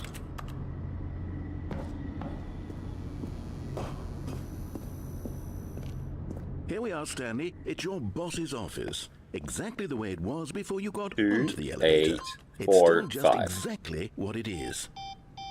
Here we are, Stanley. It's your boss's office. Exactly the way it was before you got 2, onto the elevator. 8, It's 4, still just 5. exactly what it is.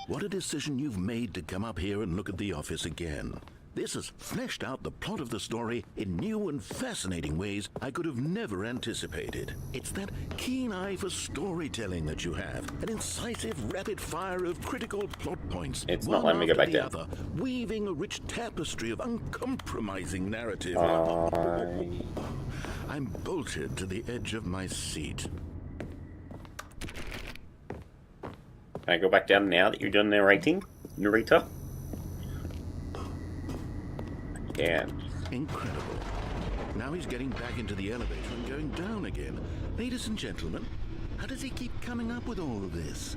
What a decision you've made to come up here and look at the office again. This has fleshed out the plot of the story in new and fascinating ways I could have never anticipated. It's that keen eye for storytelling that you have, an incisive rapid fire of critical plot points. It's not one letting me go after back the down. other, weaving a rich tapestry of uncompromising narrative. I'm bolted to the edge of my seat. Can I go back down now that you're done narrating? Narrator? Yeah. Incredible. Now he's getting back into the elevator and going down again. Ladies and gentlemen, how does he keep coming up with all of this?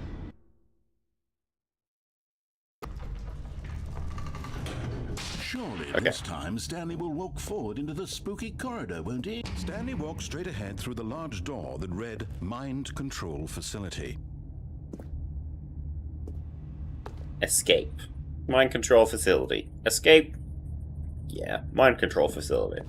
Surely this time Stanley will walk forward into the spooky corridor, won't he? Stanley walked straight ahead through the large door that read Mind Control Facility. Escape. Mind control facility. Escape. Yeah, mind control facility.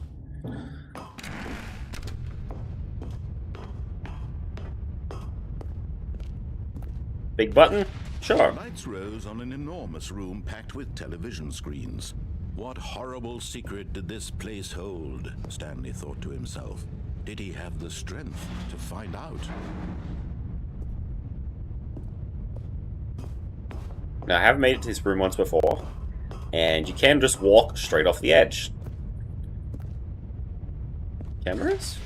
Big button? Sure. Lights rose on an enormous room packed with television screens. What horrible secret did this place hold? Stanley thought to himself. Did he have the strength to find out? Now, I have made it to this room once before, and you can just walk straight off the edge. Cameras?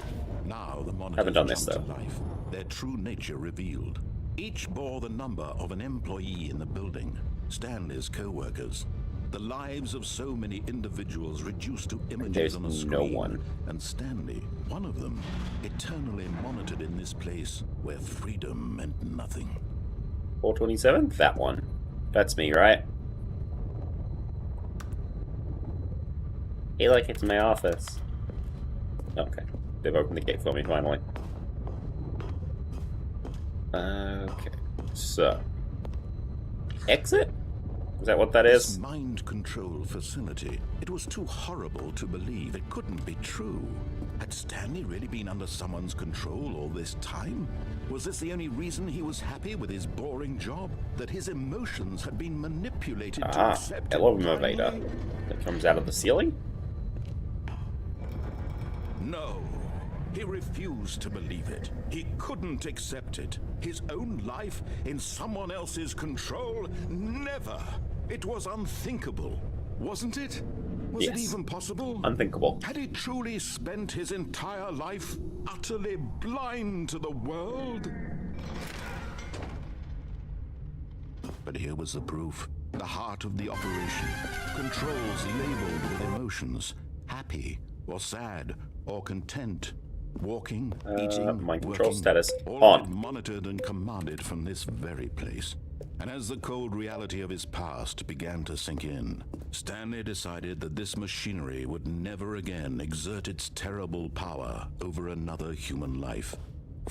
Now the monitors Haven't done this, jumped though. to life, their true nature revealed. Each bore the number of an employee in the building, Stanley's co-workers. The lives of so many individuals reduced to images There's on a screen. no one. And Stanley, one of them, eternally monitored in this place where freedom meant nothing. 427? That one. That's me, right? Hey, look, it's my office. Okay. They've opened the gate for me, finally. Okay. So. Exit? Is that what that This is? mind control facility. It was too horrible to believe. It couldn't be true. Had Stanley really been under someone's control all this time? Was this the only reason he was happy with his boring job? That his emotions had been manipulated to accept it Elevator blindly? that comes out of the ceiling? No. He refused to believe it. He couldn't accept it. His own life in someone else's control? Never. It was unthinkable, wasn't it? Was it Yes. even possible? Unthinkable. Had he truly spent his entire life utterly blind to the world? But here was the proof. The heart of the operation. Controls labeled with emotions. Happy, or sad, or content. Walking, eating, mind control working, status all on. of it monitored and commanded from this very place. And as the cold reality of his past began to sink in, Stanley decided that this machinery would never again exert its terrible power over another human life.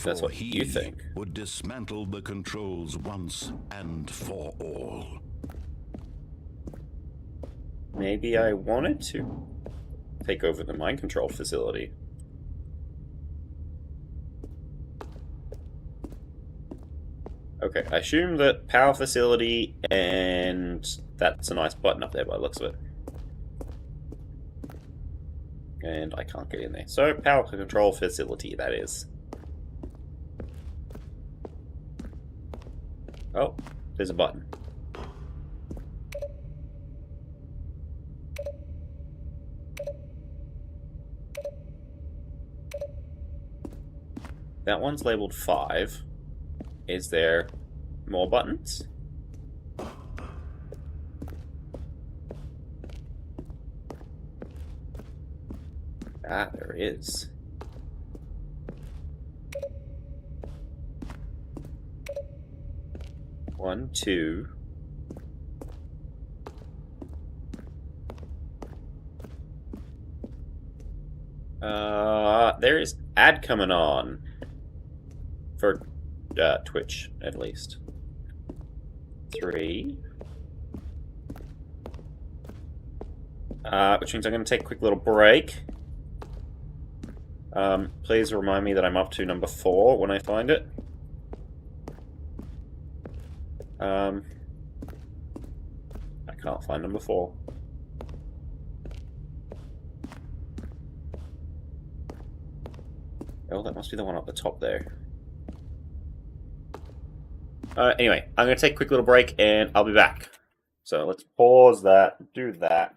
That's For what he you think. would dismantle the controls once and for all. Maybe I wanted to take over the mind control facility. Okay, I assume that power facility, and that's a nice button up there by the looks of it. And I can't get in there. So, power control facility, that is. Oh, there's a button. That one's labeled 5. Is there more buttons? Ah, there is. One, two. There is ad coming on. For Twitch, at least. 3. Which means I'm going to take a quick little break. Please remind me that I'm up to number 4 when I find it. I can't find number 4. Oh, that must be the one up the top there. Anyway, I'm going to take a quick little break and I'll be back. So let's pause that, do that.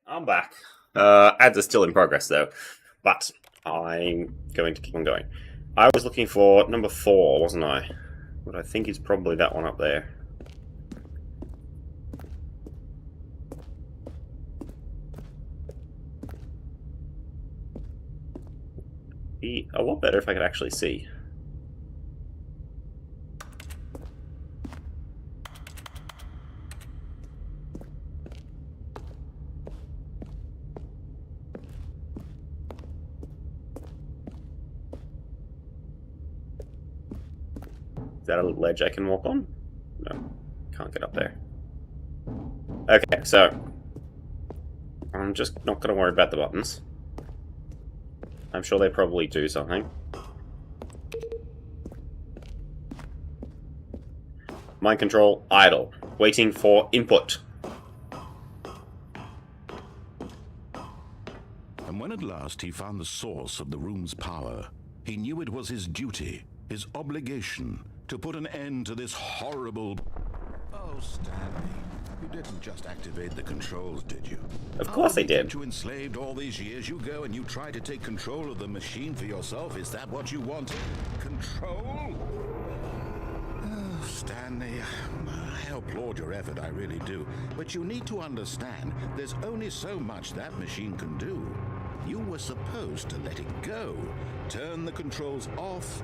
I'm back. Ads are still in progress though, but I'm going to keep on going. I was looking for number 4, wasn't I? What I think is probably that one up there. Be a lot better if I could actually see. Is that a ledge I can walk on? No, can't get up there. Okay, so I'm just not going to worry about the buttons. I'm sure they probably do something. Mind control, idle. Waiting for input. And when at last he found the source of the room's power, he knew it was his duty, his obligation, to put an end to this horrible... Oh, Stanley, You didn't just activate the controls, did you? Of course they did. You enslaved all these years. You go and you try to take control of the machine for yourself. Is that what you want? Control? Oh, Stanley, I applaud your effort, I really do. But you need to understand, there's only so much that machine can do. You were supposed to let it go, turn the controls off,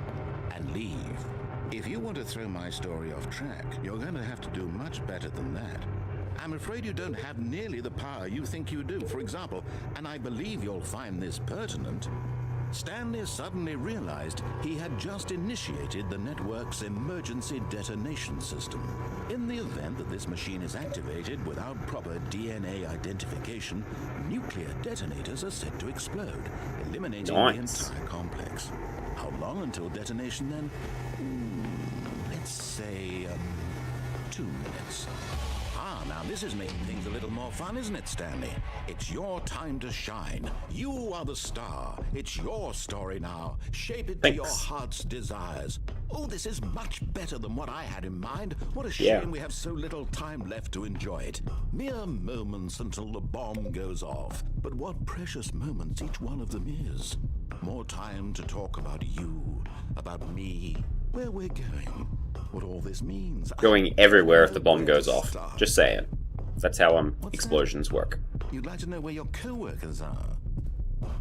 and leave. If you want to throw my story off track, you're going to have to do much better than that. I'm afraid you don't have nearly the power you think you do. For example, and I believe you'll find this pertinent, Stanley suddenly realized he had just initiated the network's emergency detonation system. In the event that this machine is activated without proper DNA identification, nuclear detonators are set to explode, eliminating the entire complex. How long until detonation then? Let's say 2 minutes. Now this is making things a little more fun, isn't it, Stanley? It's your time to shine. You are the star. It's your story now. Shape it to your heart's desires. Oh, this is much better than what I had in mind. What a shame we have so little time left to enjoy it. Mere moments until the bomb goes off. But what precious moments each one of them is. More time to talk about you, about me, where we're going, what all this means. Going everywhere if the bomb goes off. Just saying. That's how explosions work. You'd like to know where your co-workers are?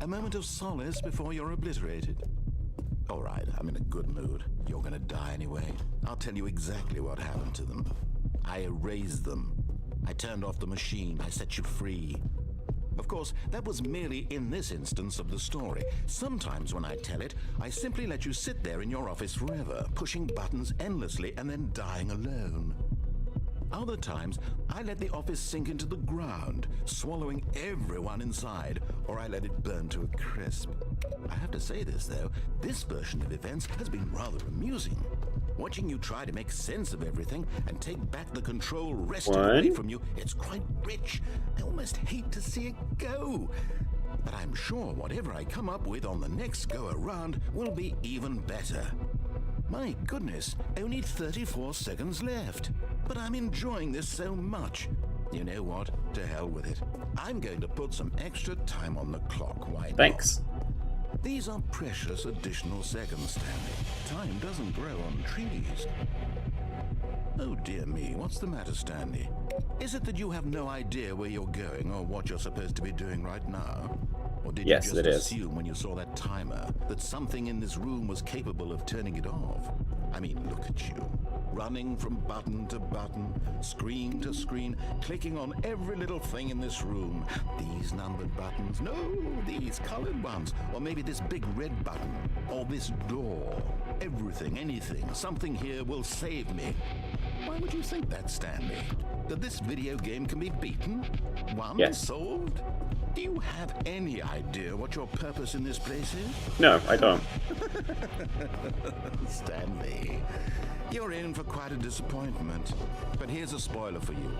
A moment of solace before you're obliterated? All right, I'm in a good mood. You're gonna die anyway. I'll tell you exactly what happened to them. I erased them. I turned off the machine. I set you free. Of course, that was merely in this instance of the story. Sometimes when I tell it, I simply let you sit there in your office forever, pushing buttons endlessly and then dying alone. Other times, I let the office sink into the ground, swallowing everyone inside, or I let it burn to a crisp. I have to say this, though, this version of events has been rather amusing. Watching you try to make sense of everything and take back the control wrested away from you, it's quite rich. I almost hate to see it go. But I'm sure whatever I come up with on the next go-around will be even better. My goodness, only 34 seconds left. But I'm enjoying this so much. You know what? To hell with it. I'm going to put some extra time on the clock. Why not? Thanks. These are precious additional seconds, Stanley. Time doesn't grow on trees. Oh dear me, what's the matter, Stanley? Is it that you have no idea where you're going or what you're supposed to be doing right now? Or did you just assume when you saw that timer that something in this room was capable of turning it off? I mean, look at you. Running from button to button, screen to screen, clicking on every little thing in this room. These numbered buttons, no, these colored ones, or maybe this big red button, or this door. Everything, anything, something here will save me. Why would you think that, Stanley? That this video game can be beaten? Won? Solved? Do you have any idea what your purpose in this place is? No, I don't. Stanley, you're in for quite a disappointment. But here's a spoiler for you.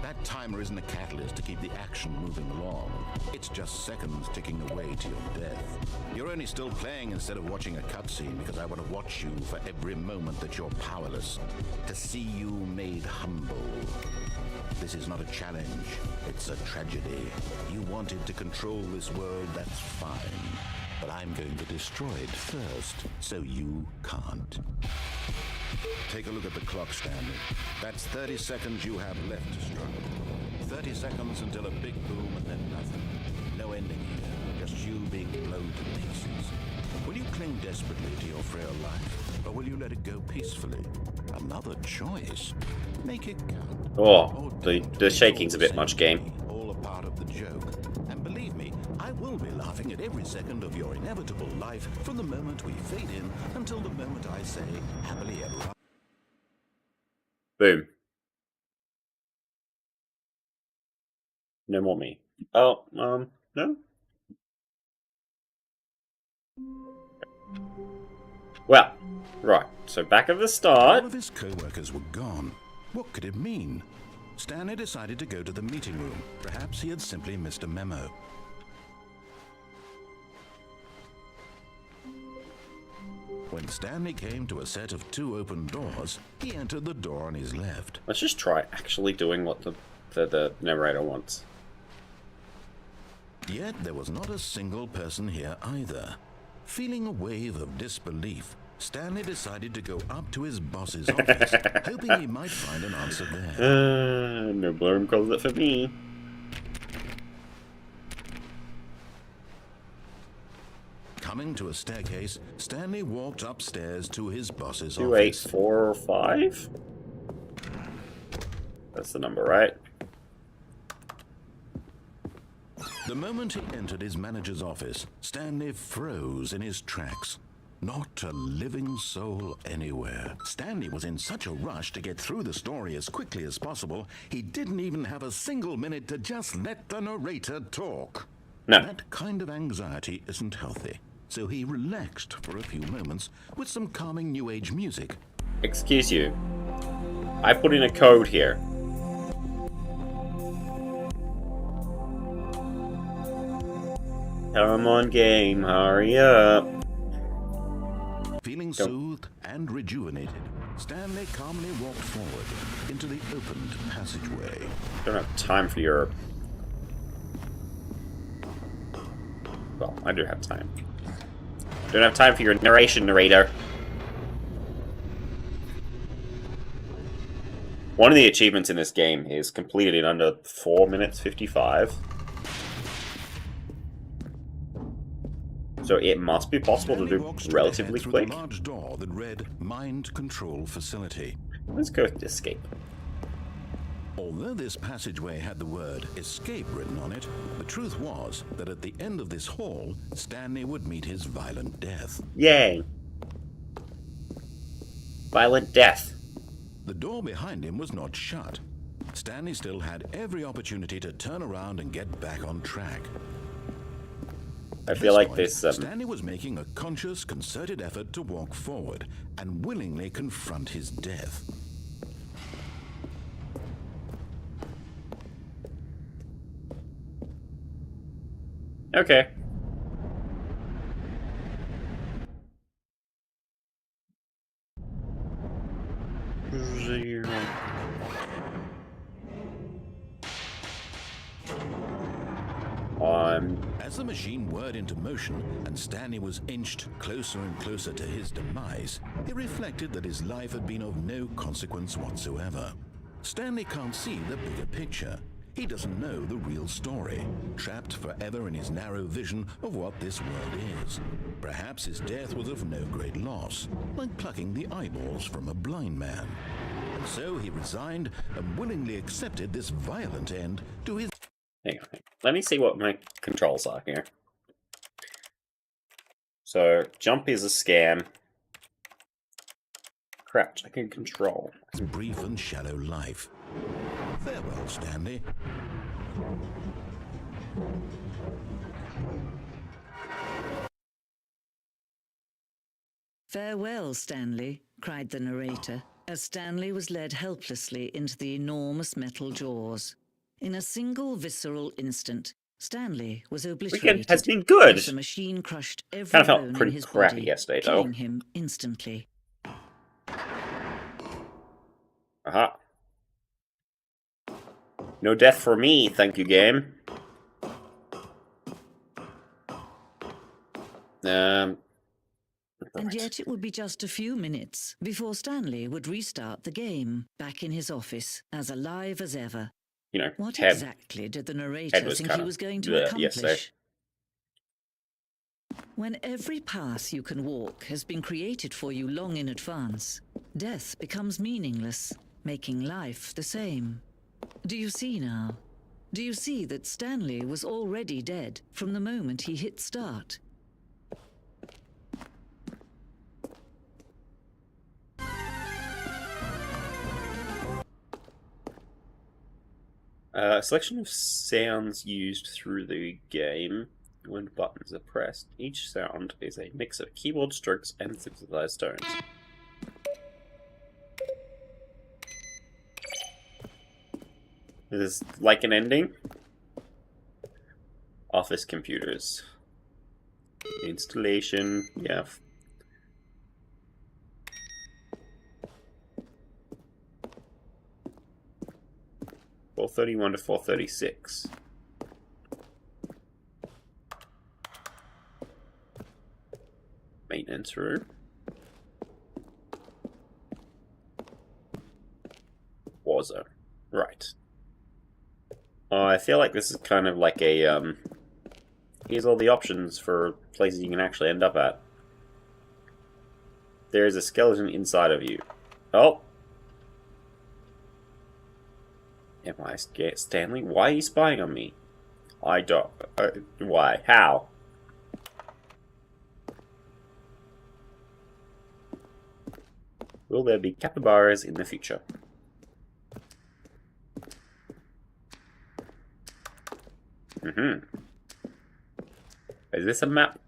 That timer isn't a catalyst to keep the action moving along. It's just seconds ticking away to your death. You're only still playing instead of watching a cutscene because I want to watch you for every moment that you're powerless. To see you made humble. This is not a challenge, it's a tragedy. You wanted to control this world, that's fine. But I'm going to destroy it first, so you can't. Take a look at the clock, Stanley. That's 30 seconds you have left to struggle. 30 seconds until a big boom and then nothing. No ending here, just you being blown to pieces. Will you cling desperately to your frail life, or will you let it go peacefully? Another choice. Make it count. Oh, the shaking's a bit much, game. All a part of the joke. And believe me, I will be laughing at every second of your inevitable life from the moment we fade in until the moment I say happily ever after. Boom. No more me. Oh, no? Well, right, so back at the start. All of his co-workers were gone. What could it mean? Stanley decided to go to the meeting room. Perhaps he had simply missed a memo. When Stanley came to a set of 2 open doors, he entered the door on his left. Let's just try actually doing what the that the narrator wants. Yet there was not a single person here either. Feeling a wave of disbelief, Stanley decided to go up to his boss's office, hoping he might find an answer there. No blown calls it for me. Coming to a staircase, Stanley walked upstairs to his boss's 2845? That's the number, right? The moment he entered his manager's office, Stanley froze in his tracks. Not a living soul anywhere. Stanley was in such a rush to get through the story as quickly as possible, he didn't even have a single minute to just let the narrator talk. No. That kind of anxiety isn't healthy, so he relaxed for a few moments with some calming New Age music. Excuse you. I put in a code here. Come on, game, hurry up. Feeling soothed and rejuvenated, Stanley calmly walked forward into the opened passageway. Don't have time for your... Well, I do have time. Don't have time for your narration, narrator. One of the achievements in this game is completed in under 4 minutes 55. So it must be possible to do relatively quick. A large door that read Mind Control Facility. Let's go with escape. Although this passageway had the word escape written on it, the truth was that at the end of this hall, Stanley would meet his violent death. Yay! Violent death. The door behind him was not shut. Stanley still had every opportunity to turn around and get back on track. I feel like this... Stanley was making a conscious, concerted effort to walk forward and willingly confront his death. Okay. As the machine whirred into motion and Stanley was inched closer and closer to his demise, he reflected that his life had been of no consequence whatsoever. Stanley can't see the bigger picture. He doesn't know the real story, trapped forever in his narrow vision of what this world is. Perhaps his death was of no great loss, like plucking the eyeballs from a blind man. And so he resigned and willingly accepted this violent end to his... Hang on. Let me see what my controls are here. So, jump is a scam. Crouch, I can control. brief and shallow life. Farewell, Stanley. Farewell, Stanley, cried the narrator, as Stanley was led helplessly into the enormous metal jaws. In a single visceral instant, Stanley was obliterated. Weekend has been good. The machine crushed every Kind of felt bone pretty in his crappy body, yesterday, though. killing him instantly. Aha. No death for me, thank you, game. And Right. yet it would be just a few minutes before Stanley would restart the game, back in his office, as alive as ever. You know, What head exactly did the narrator was think kind he of was going to bleh accomplish? yesterday. When every path you can walk has been created for you long in advance, death becomes meaningless, making life the same. Do you see now? Do you see that Stanley was already dead from the moment he hit start? A selection of sounds used through the game when buttons are pressed. Each sound is a mix of keyboard strokes and synthesized tones. This is like an ending. Office computers. Installation, yeah. 431 to 436. Maintenance room. Warzone. Right. I feel like this is kind of like a, here's all the options for places you can actually end up at. There is a skeleton inside of you. Oh! Am I scared? Stanley, why are you spying on me? I don't... why? How? Will there be capybaras in the future? Is this a map?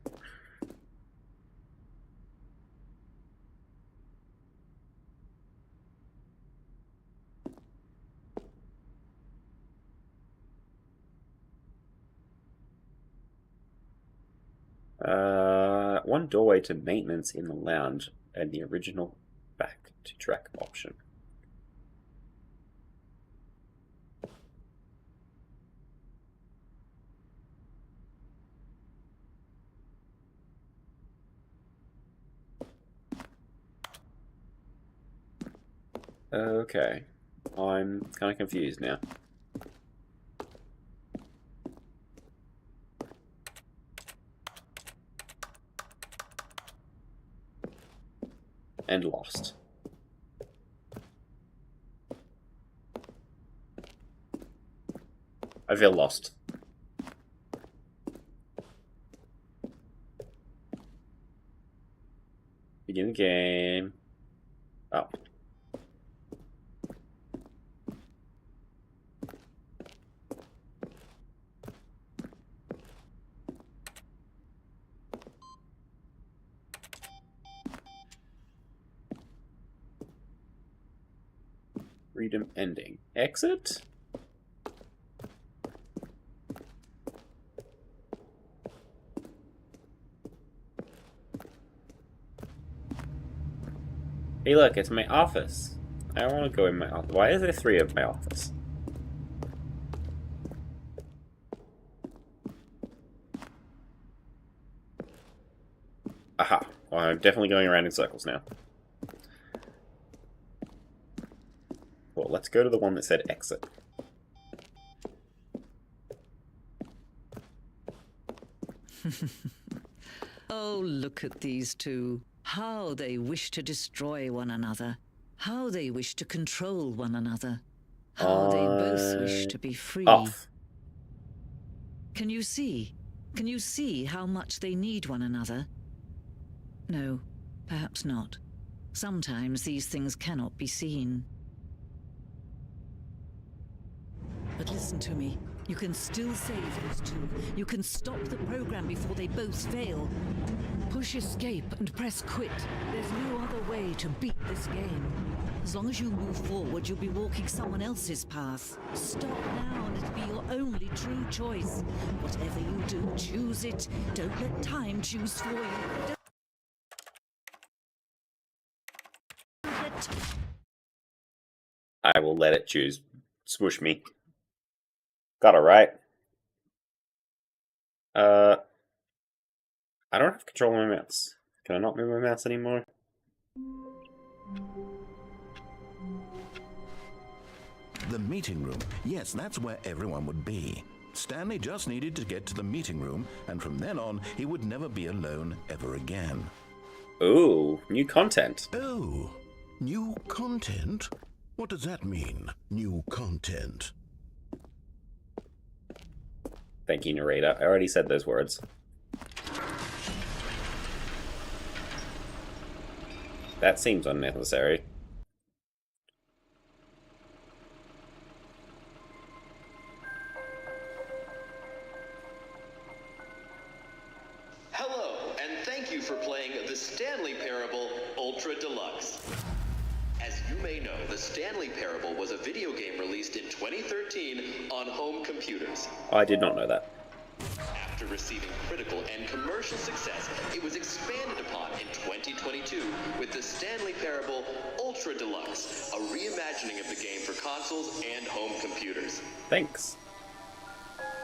One doorway to maintenance in the lounge and the original back to track option. Okay, I'm kind of confused now. And lost. I feel lost. Begin the game. Oh. Freedom ending. Exit? Hey look, it's my office. I don't want to go in my office. Why is there 3 of my office? Aha. Well, I'm definitely going around in circles now. Well, let's go to the one that said exit. Oh, look at these two. How they wish to destroy one another. How they wish to control one another. How they both wish to be free. Off. Can you see? Can you see how much they need one another? No, perhaps not. Sometimes these things cannot be seen. But listen to me. You can still save those two. You can stop the program before they both fail. Push escape and press quit. There's no other way to beat this game. As long as you move forward, you'll be walking someone else's path. Stop now and it'll be your only true choice. Whatever you do, choose it. Don't let time choose for you. I will let it choose. Swoosh me. Got it right. I don't have control of my mouse. Can I not move my mouse anymore? The meeting room. Yes, that's where everyone would be. Stanley just needed to get to the meeting room, and from then on, he would never be alone ever again. Ooh, new content. Oh, new content? What does that mean, new content? Thank you, narrator. I already said those words. That seems unnecessary. Hello, and thank you for playing The Stanley Parable Ultra Deluxe. As you may know, The Stanley Parable was a video game released in 2013 on home computers. I did not know that. After receiving critical and commercial success, it was expanded upon in 2022 with The Stanley Parable Ultra Ultra Deluxe, a reimagining of the game for consoles and home computers. Thanks.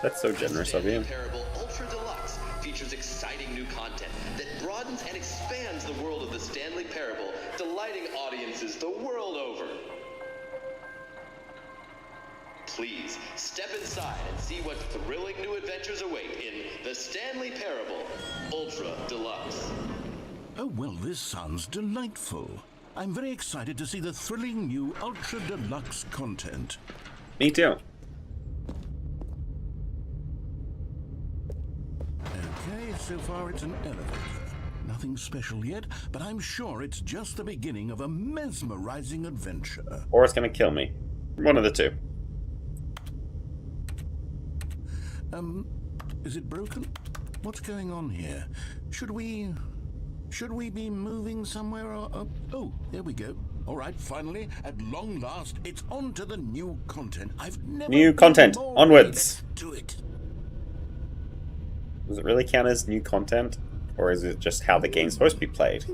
That's so generous of you. Stanley Parable Ultra Deluxe features exciting new content that broadens and expands the world of the Stanley Parable, delighting audiences the world over. Please, step inside and see what thrilling new adventures await in The Stanley Parable Ultra Deluxe. Oh, well, this sounds delightful. I'm very excited to see the thrilling new Ultra Deluxe content. Me too. Okay, so far it's an elevator. Nothing special yet, but I'm sure it's just the beginning of a mesmerizing adventure. Or it's gonna kill me. One of the two. Is it broken? What's going on here? Should we be moving somewhere or... Oh, there we go. All right, finally, at long last, it's on to the new content. I've never New been content. more Onwards. ready. Let's do it. Does it really count as new content? Or is it just how the game's supposed to be played?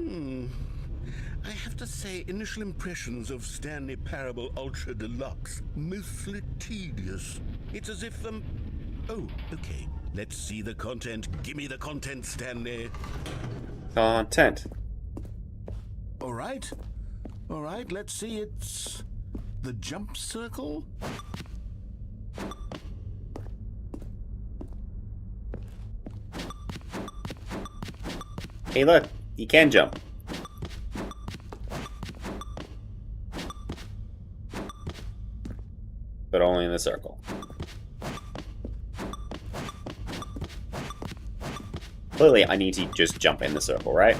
I have to say, initial impressions of Stanley Parable Ultra Deluxe, mostly tedious. It's as if, Oh, okay. Let's see the content. Give me the content, Stanley. Content. All right, let's see. It's the jump circle. Hey look, you can jump. But only in the circle. Clearly, I need to just jump in the circle, right?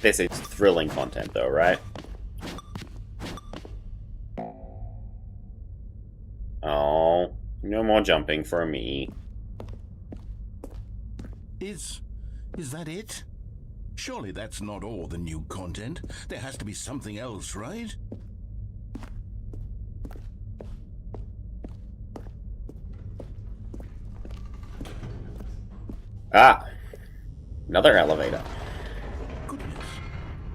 This is thrilling content, though, right? Oh, no more jumping for me. Is that it? Surely that's not all the new content. There has to be something else, right? Ah! Another elevator. Goodness,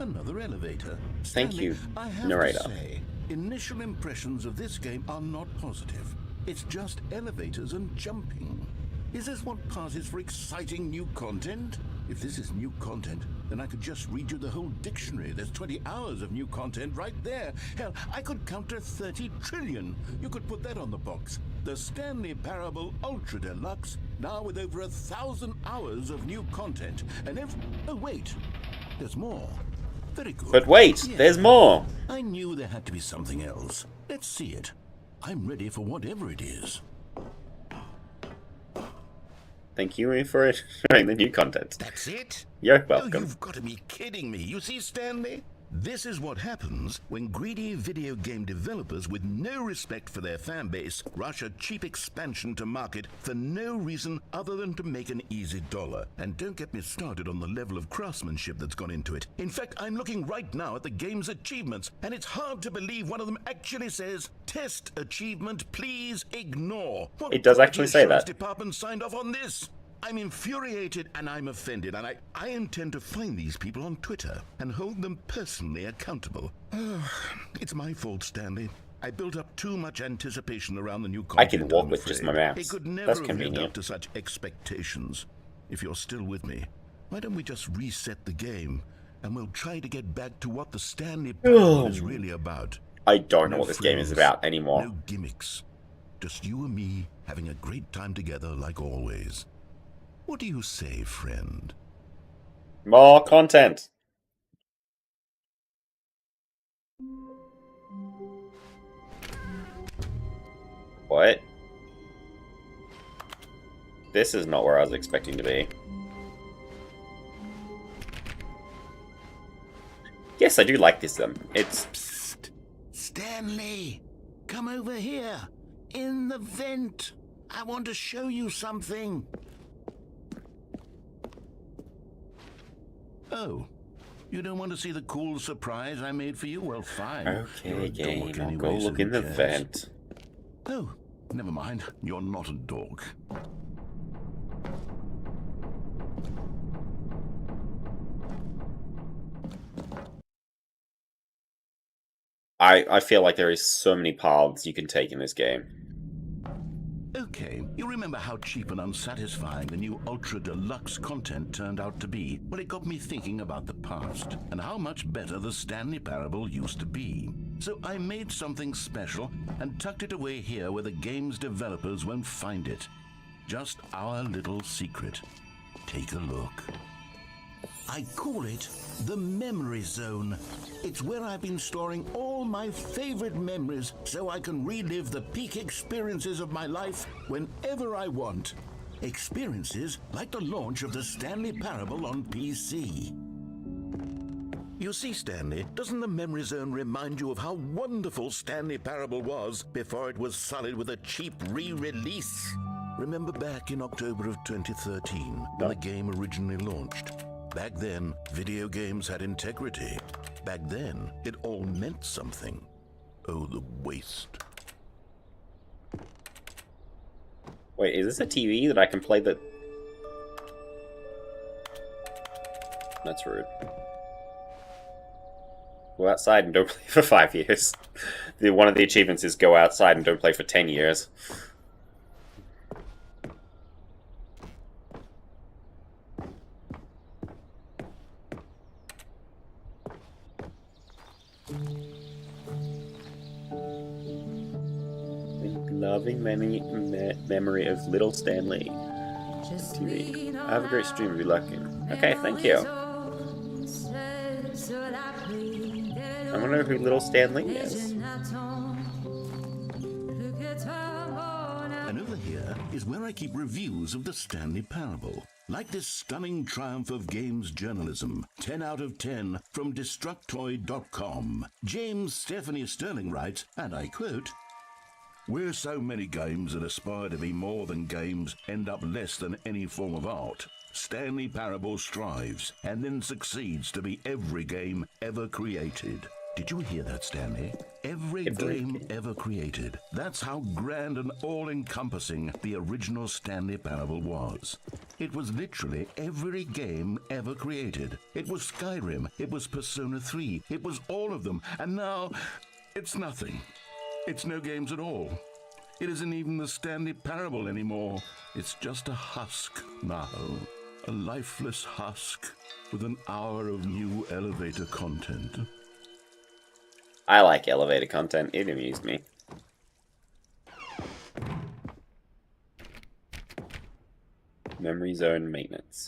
another elevator. Thank Stanley, you, I have narrator. to say, initial impressions of this game are not positive. It's just elevators and jumping. Is this what passes for exciting new content? If this is new content, then I could just read you the whole dictionary. There's 20 hours of new content right there. Hell, I could count to 30 trillion. You could put that on the box. The Stanley Parable Ultra Deluxe, now with over 1,000 hours of new content. And oh, wait. There's more. Very good. But wait, Yeah. there's more! I knew there had to be something else. Let's see it. I'm ready for whatever it is. Thank you for showing the new content. That's it? You're Oh, welcome. you've got to be kidding me. You see, Stanley? This is what happens when greedy video game developers with no respect for their fan base rush a cheap expansion to market for no reason other than to make an easy dollar. And don't get me started on the level of craftsmanship that's gone into it. In fact, I'm looking right now at the game's achievements, and it's hard to believe one of them actually says, "Test achievement, please ignore." What It does quality actually say assurance that. department signed off on this? I'm infuriated and I'm offended, and I intend to find these people on Twitter and hold them personally accountable. It's my fault, Stanley. I built up too much anticipation around the new content. I can walk I'm with just afraid. my mouse. It could never That's have lived convenient. up to such expectations. If you're still with me, why don't we just reset the game and we'll try to get back to what the Stanley Parable is really about. I don't know No what this game is frills, about anymore. No gimmicks. Just you and me having a great time together like always. What do you say, friend? More content! What? This is not where I was expecting to be. Yes, I do like this, It's... Psst! Stanley! Come over here! In the vent! I want to show you something! Oh, you don't want to see the cool surprise I made for you? Well, fine. You're Okay, a game, dork I'll anyway, go so look who in the cares? vent. Oh, never mind. You're not a dork. I feel like there is so many paths you can take in this game. Okay, you remember how cheap and unsatisfying the new Ultra Deluxe content turned out to be? Well, it got me thinking about the past and how much better the Stanley Parable used to be. So I made something special and tucked it away here where the game's developers won't find it. Just our little secret. Take a look. I call it the Memory Zone. It's where I've been storing all my favorite memories so I can relive the peak experiences of my life whenever I want. Experiences like the launch of the Stanley Parable on PC. You see, Stanley, doesn't the Memory Zone remind you of how wonderful Stanley Parable was before it was sullied with a cheap re-release? Remember back in October of 2013 when the game originally launched? Back then, video games had integrity. Back then, it all meant something. Oh, the waste. Wait, is this a TV that I can play the... That's rude. Go outside and don't play for 5 years. One of the achievements is go outside and don't play for 10 years. Loving memory of little Stanley. TV. I have a great stream if you're lucky. Okay, thank you. I wonder who little Stanley is. And over here is where I keep reviews of the Stanley Parable. Like this stunning triumph of games journalism, 10 out of 10 from Destructoid.com. James Stephanie Sterling writes, and I quote, "Where so many games that aspire to be more than games end up less than any form of art, Stanley Parable strives and then succeeds to be every game ever created." Did you hear that, Stanley? Every game ever created. That's how grand and all-encompassing the original Stanley Parable was. It was literally every game ever created. It was Skyrim, it was Persona 3, it was all of them, and now it's nothing. It's no games at all. It isn't even the Stanley Parable anymore. It's just a husk now. A lifeless husk with an hour of new elevator content. I like elevator content. It amused me. Memory zone maintenance.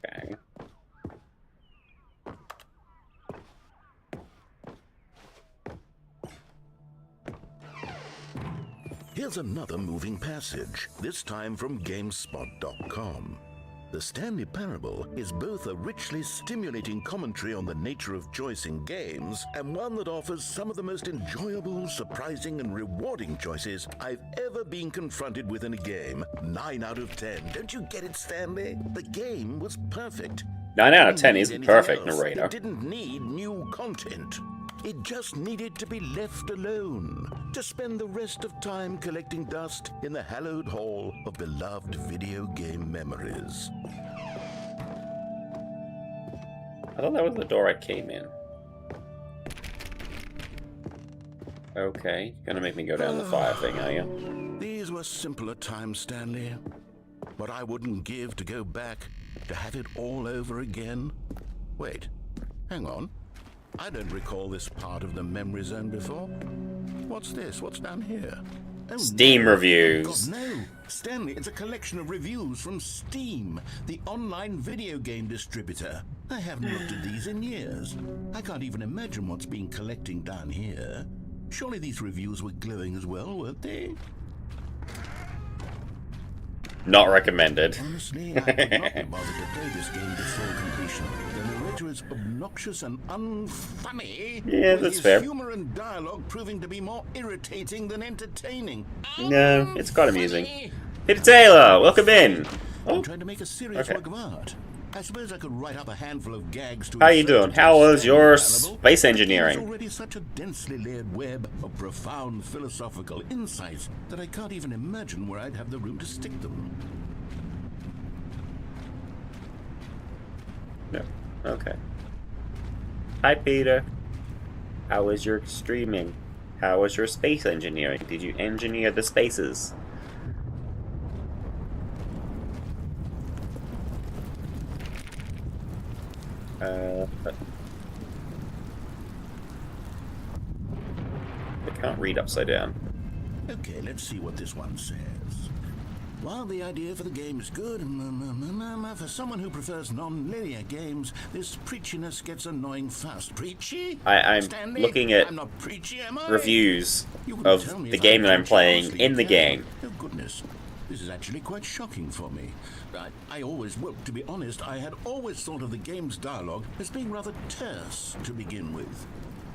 Okay. Here's another moving passage, this time from GameSpot.com. The Stanley Parable is both a richly stimulating commentary on the nature of choice in games and one that offers some of the most enjoyable, surprising, and rewarding choices I've ever been confronted with in a game. 9 out of 10. Don't you get it, Stanley? The game was perfect. 9 out of 10 isn't perfect, narrator. It didn't need new content. It just needed to be left alone, to spend the rest of time collecting dust in the hallowed hall of beloved video game memories. I thought that was the door I came in. Okay, gonna make me go down the fire thing, are you? These were simpler times, Stanley. What I wouldn't give to go back, to have it all over again. Wait, hang on. I don't recall this part of the Memory Zone before. What's this? What's down here? Oh, Steam no. reviews. God, no. Stanley, it's a collection of reviews from Steam, the online video game distributor. I haven't looked at these in years. I can't even imagine what's been collecting down here. Surely these reviews were glowing as well, weren't they? Not recommended. Honestly, I would not be bothered to play this game to full completion. The narrator is obnoxious and unfunny. Yeah, with that's his fair. humor and dialogue proving to be more irritating than entertaining. No, it's quite amusing. Peter Taylor, welcome in. I'm trying to make a serious okay. work of art. I suppose I could write up a handful of gags to... How you doing? How was your space engineering? There's already such a densely layered web of profound philosophical insights that I can't even imagine where I'd have the room to stick them. No. Okay. Hi, Peter. How was your streaming? How was your space engineering? Did you engineer the spaces? I can't read upside down. Okay, let's see what this one says. While the idea for the game is good, for someone who prefers non-linear games, this preachiness gets annoying fast. Preachy? I'm Stanley? looking at I'm not preachy, am I? reviews You wouldn't tell of me the if game I that I'm preached playing honestly, in the would you? game. Oh, goodness. This is actually quite shocking for me. Well, to be honest, I had always thought of the game's dialogue as being rather terse to begin with.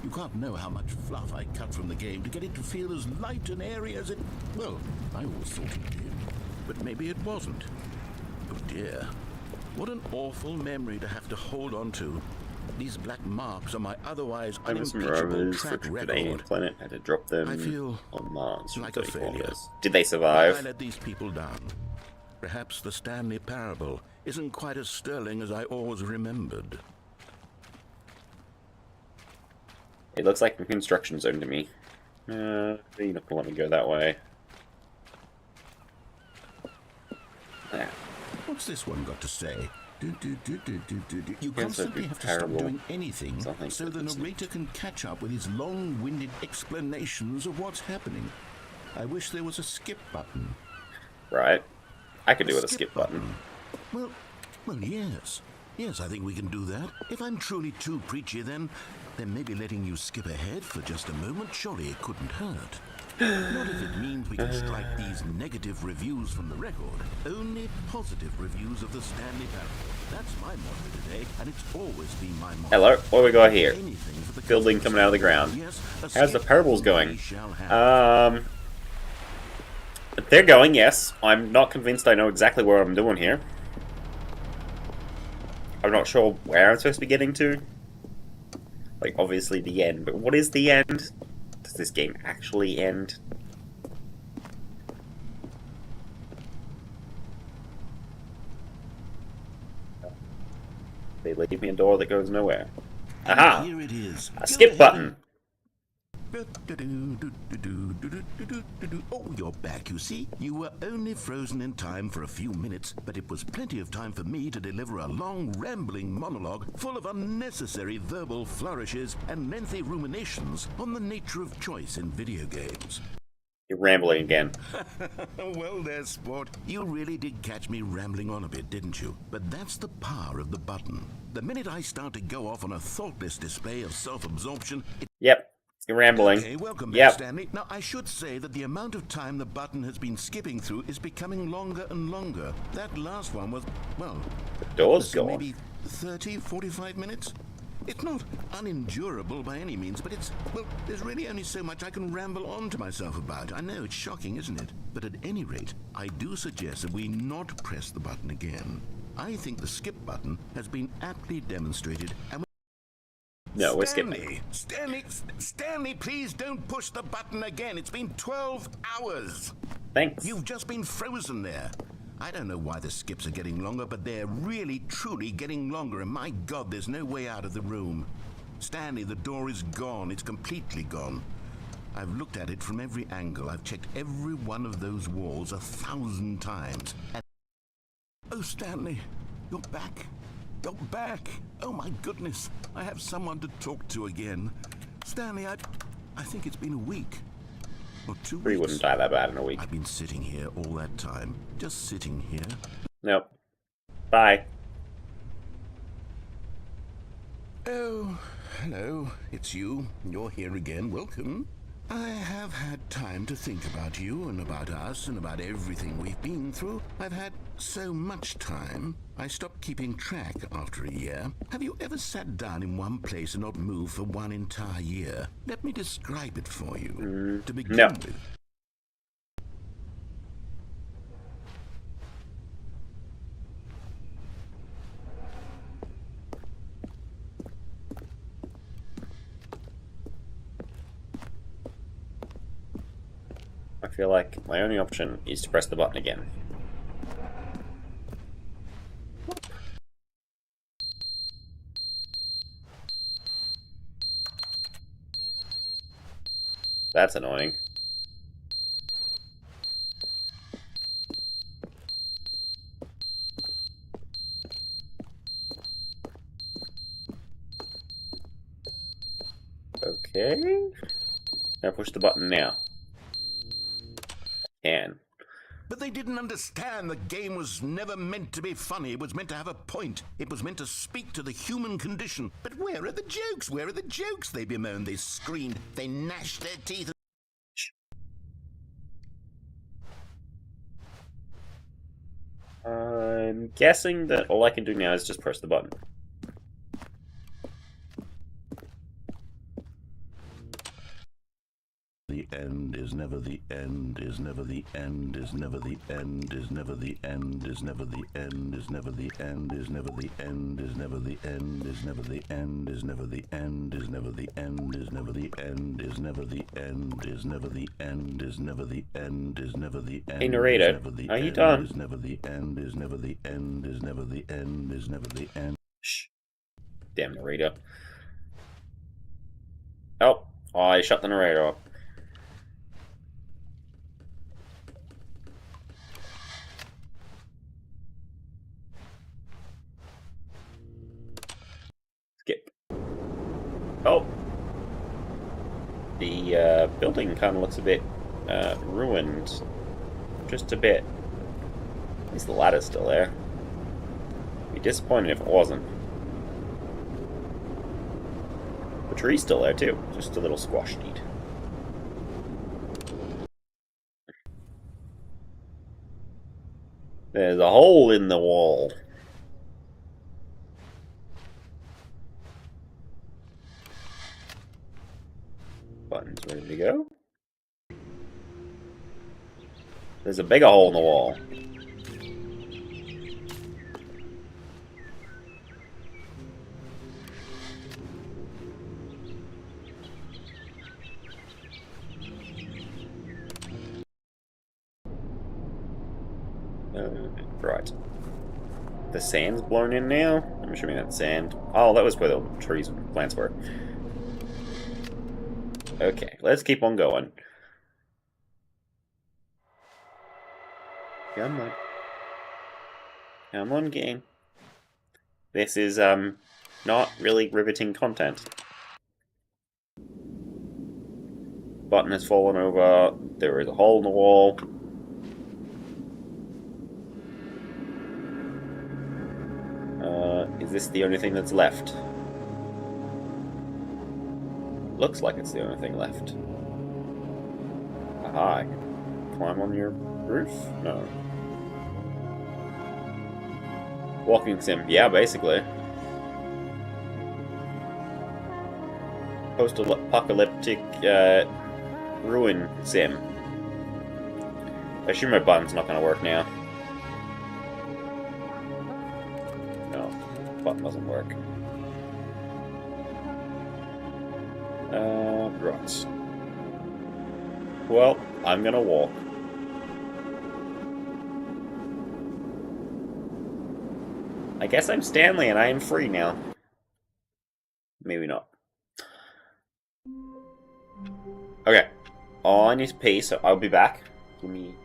You can't know how much fluff I cut from the game to get it to feel as light and airy as it... Well, I always thought it did. But maybe it wasn't. Oh dear. What an awful memory to have to hold on to. These black marks on my otherwise I was some unimpeachable rovers for track trip to the alien record. planet. Had to drop them I feel on Mars for like a 34 failure. years. Did they I survive? let these people down. Perhaps the Stanley Parable isn't quite as sterling as I always remembered. It looks like a construction zone to me. You're not gonna let me go that way. Yeah. What's this one got to say? You Yes, constantly that'd be have to stop terrible. doing anything Something so the that's- narrator can catch up with his long-winded explanations of what's happening. I wish there was a skip button. Right. I could do with a skip button. Well, yes. Yes, I think we can do that. If I'm truly too preachy, then maybe letting you skip ahead for just a moment, surely it couldn't hurt. Not if it means we can strike these negative reviews from the record. Only positive reviews of the Stanley Parable. That's my motto today, and it's always been my motto. Hello, what do we got here? Anything for the Building customers. coming out of the ground. Yes, a How's the skip parables button going? we shall have. They're going, yes. I'm not convinced I know exactly what I'm doing here. I'm not sure where I'm supposed to be getting to. Like, obviously the end, but what is the end? Does this game actually end? They leave me a door that goes nowhere. And Aha! here it is. A skip button! Oh, you're back, you see. You were only frozen in time for a few minutes, but it was plenty of time for me to deliver a long, rambling monologue full of unnecessary verbal flourishes and lengthy ruminations on the nature of choice in video games. You're rambling again. Well there, sport. You really did catch me rambling on a bit, didn't you? But that's the power of the button. The minute I start to go off on a thoughtless display of self-absorption, it... Yep, you're rambling. Okay, welcome back, Yep. Stanley. Now, I should say that the amount of time the button has been skipping through is becoming longer and longer. That last one was, well... The door's so gone. maybe 30, 45 minutes? It's not unendurable by any means, but it's... Well, there's really only so much I can ramble on to myself about. I know, it's shocking, isn't it? But at any rate, I do suggest that we not press the button again. I think the skip button has been aptly demonstrated, and... No, we're skipping. Stanley, please don't push the button again. It's been 12 hours. Thanks. You've just been frozen there. I don't know why the skips are getting longer, but they're really, truly getting longer, and my God, there's no way out of the room. Stanley, the door is gone. It's completely gone. I've looked at it from every angle. I've checked every one of those walls 1,000 times. And... Oh, Stanley, you're back. You're back. Oh, my goodness. I have someone to talk to again. Stanley, I think it's been a week. Or 2 weeks. We wouldn't die that bad in a week. I've been sitting here all that time. Just sitting here. Nope. Bye. Oh, hello. It's you. You're here again. Welcome. I have had time to think about you and about us and about everything we've been through. I've had so much time. I stopped keeping track after a year. Have you ever sat down in one place and not moved for one entire year? Let me describe it for you. To begin no. with. I feel like my only option is to press the button again. That's annoying. Okay. Now push the button now. And But they didn't understand the game was never meant to be funny. It was meant to have a point. It was meant to speak to the human condition. But where are the jokes? Where are the jokes? They bemoaned, they screamed, they gnashed their teeth. I'm guessing that all I can do now is just press the button. The end is never the end, is never the end, is never the end, is never the end, is never the end, is never the end, is never the end, is never the end, is never the end, is never the end, is never the end, is never the end, is never the end, is never the end, is never the end, is never the end. Hey narrator, are you done? Is never the end, is never the end, is never the end, is never the end. Shh. Damn narrator. Oh, I shut the narrator up. Skip. Oh. The building kind of looks a bit ruined. Just a bit. At least the ladder's still there. Be disappointed if it wasn't. The tree's still there too, just a little squashed. There's a hole in the wall. Button's ready to go. There's a bigger hole in the wall. Right. The sand's blown in now? I'm assuming that's sand. Oh, that was where the trees and plants were. Okay, let's keep on going. Come on. Come on, game. This is, not really riveting content. Button has fallen over. There is a hole in the wall. Is this the only thing that's left? Looks like it's the only thing left. Aha, I can climb on your roof? No. Walking sim, yeah, basically. Post-apocalyptic ruin sim. I assume my button's not going to work now. No, button doesn't work. Right. Well, I'm gonna walk. I guess I'm Stanley and I am free now. Maybe not. Okay. Oh, I need to pee, so I'll be back. Give me...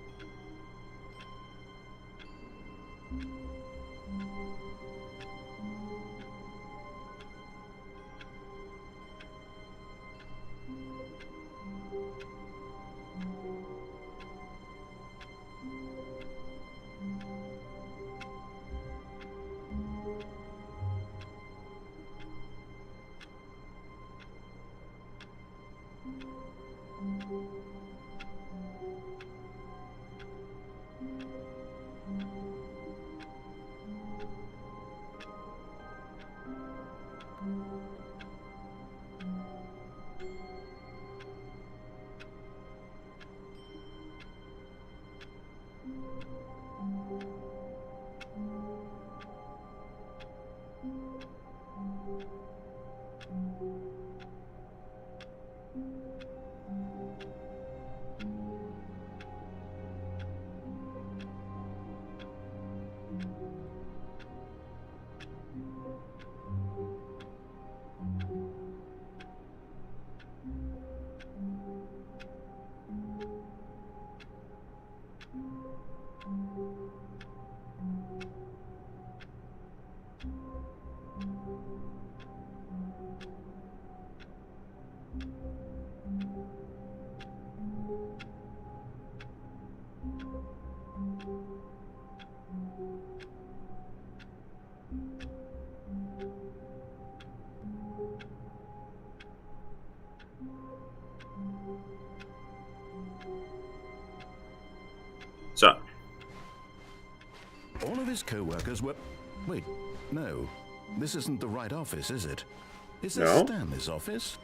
co-workers were... Wait, no. This isn't the right office, is it? Is this No. Stanley's office?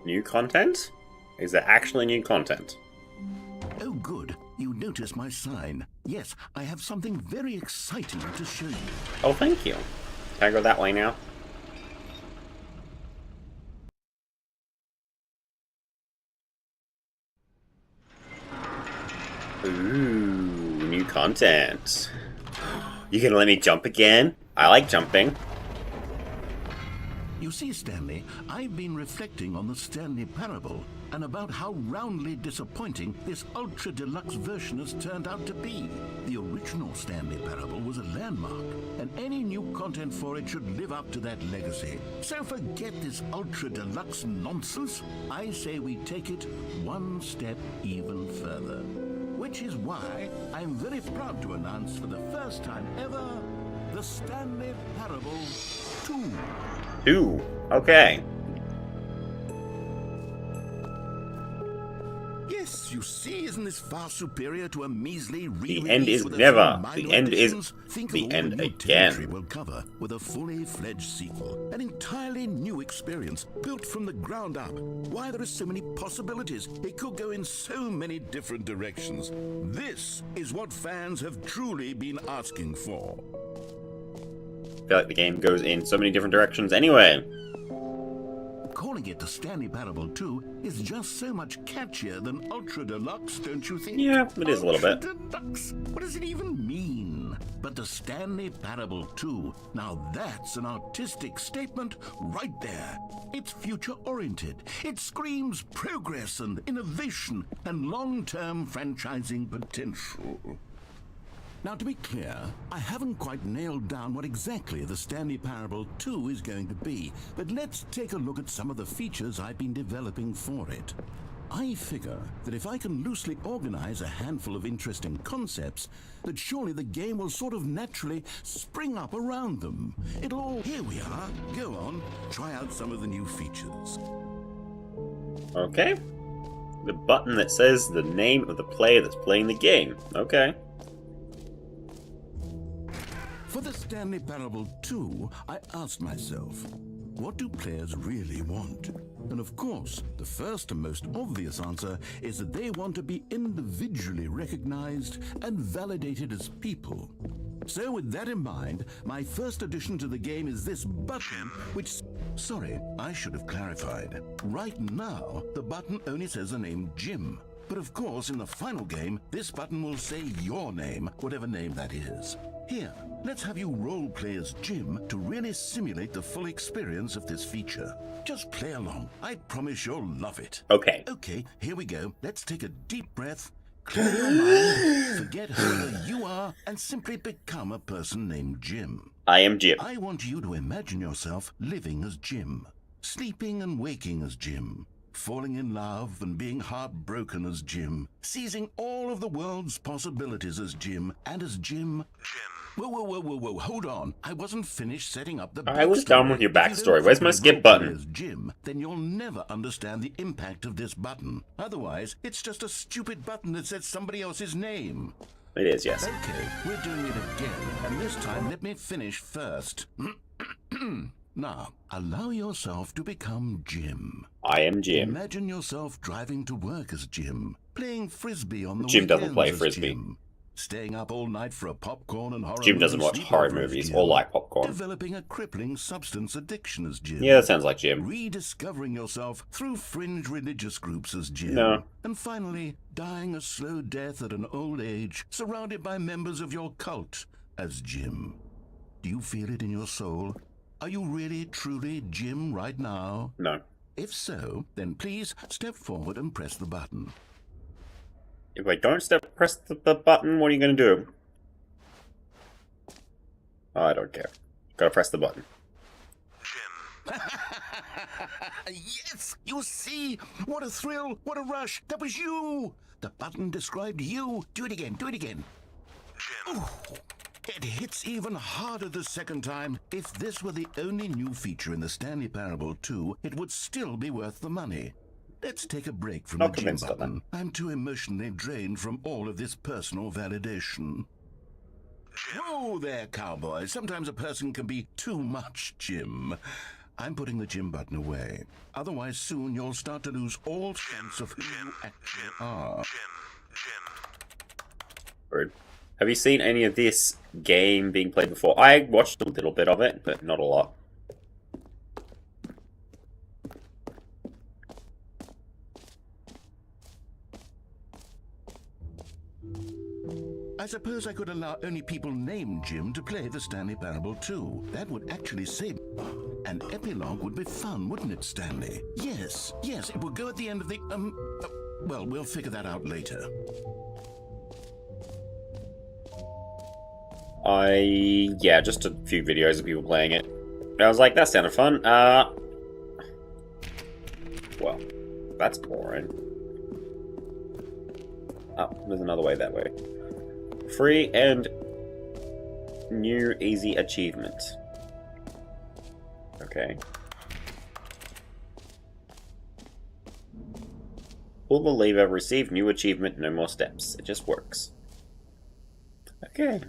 New content? Is there actually new content? Oh, good. You noticed my sign. Yes, I have something very exciting to show you. Oh, thank you. Can I go that way now? Ooh, new content. You gonna let me jump again? I like jumping. You see, Stanley, I've been reflecting on the Stanley Parable and about how roundly disappointing this ultra deluxe version has turned out to be. The original Stanley Parable was a landmark, and any new content for it should live up to that legacy. So forget this ultra deluxe nonsense. I say we take it one step even further. Which is why I'm very proud to announce for the first time ever, the Stanley Parable 2. Ooh, okay. Yes, you see, isn't this far superior to a measly re-release? The end is with a never. few minor The end is additions? Think the of all end new again. territory we'll cover with a fully fledged sequel, an entirely new experience built from the ground up. Why, there are so many possibilities. It could go in so many different directions. This is what fans have truly been asking for. I feel like the game goes in so many different directions anyway. Calling it the Stanley Parable 2 is just so much catchier than Ultra Deluxe, don't you think? Yeah, it is a little bit. Ultra Deluxe? What does it even mean? But the Stanley Parable 2, now that's an artistic statement right there. It's future-oriented. It screams progress and innovation and long-term franchising potential. Now, to be clear, I haven't quite nailed down what exactly the Stanley Parable 2 is going to be, but let's take a look at some of the features I've been developing for it. I figure that if I can loosely organize a handful of interesting concepts, that surely the game will sort of naturally spring up around them. It'll all... Here we are. Go on, try out some of the new features. Okay. The button that says the name of the player that's playing the game. Okay. For the Stanley Parable 2, I asked myself, what do players really want? And of course, the first and most obvious answer is that they want to be individually recognized and validated as people. So with that in mind, my first addition to the game is this button, which... Sorry, I should have clarified. Right now, the button only says the name Jim. But of course, in the final game, this button will say your name, whatever name that is. Here, let's have you role-play as Jim to really simulate the full experience of this feature. Just play along. I promise you'll love it. Okay. Okay, here we go. Let's take a deep breath, clear your mind, forget whoever you are, and simply become a person named Jim. I am Jim. I want you to imagine yourself living as Jim, sleeping and waking as Jim, falling in love and being heartbroken as Jim, seizing all of the world's possibilities as Jim, and as Jim... Whoa, hold on. I wasn't finished setting up the I was backstory. done with your If you backstory. don't Where's my fully skip roleplay button? as Jim, then you'll never understand the impact of this button. Otherwise, it's just a stupid button that says somebody else's name. It is, yes. Okay, we're doing it again, and this time let me finish first. Now, allow yourself to become Jim. I am Jim. Imagine yourself driving to work as Jim, playing frisbee on the Jim doesn't weekends play as frisbee. Jim, staying up all night for a popcorn and horror Jim doesn't movie watch horror sleepover as movies Jim, or like popcorn. developing a crippling substance addiction as Jim. Yeah, that sounds like Jim. Rediscovering yourself through fringe religious groups as Jim. No. And finally, dying a slow death at an old age, surrounded by members of your cult as Jim. Do you feel it in your soul? Are you really, truly Jim right now? No. If so, then please step forward and press the button. If I don't press the button, what are you going to do? Oh, I don't care. Gotta press the button. Yes! You see? What a thrill! What a rush! That was you! The button described you. Do it again. Do it again. Ooh, it hits even harder the second time. If this were the only new feature in the Stanley Parable 2, it would still be worth the money. let's take a break from Not the gym convinced on that. button. I'm too emotionally drained from all of this personal validation. Whoa there, cowboy. Sometimes a person can be too much, Jim. I'm putting the gym button away. Otherwise, soon you'll start to lose all sense of who you actually are. Rude. Have you seen any of this game being played before? I watched a little bit of it, but not a lot. I suppose I could allow only people named Jim to play the Stanley Parable too. That would actually save... An epilogue would be fun, wouldn't it, Stanley? Yes, it would go at the end of the... well, we'll figure that out later. Yeah, just a few videos of people playing it. I was like, that sounded fun. Well, that's boring. Oh, there's another way that way. Free and new easy achievement. Okay. Pull the lever, receive new achievement, no more steps. It just works. Okay.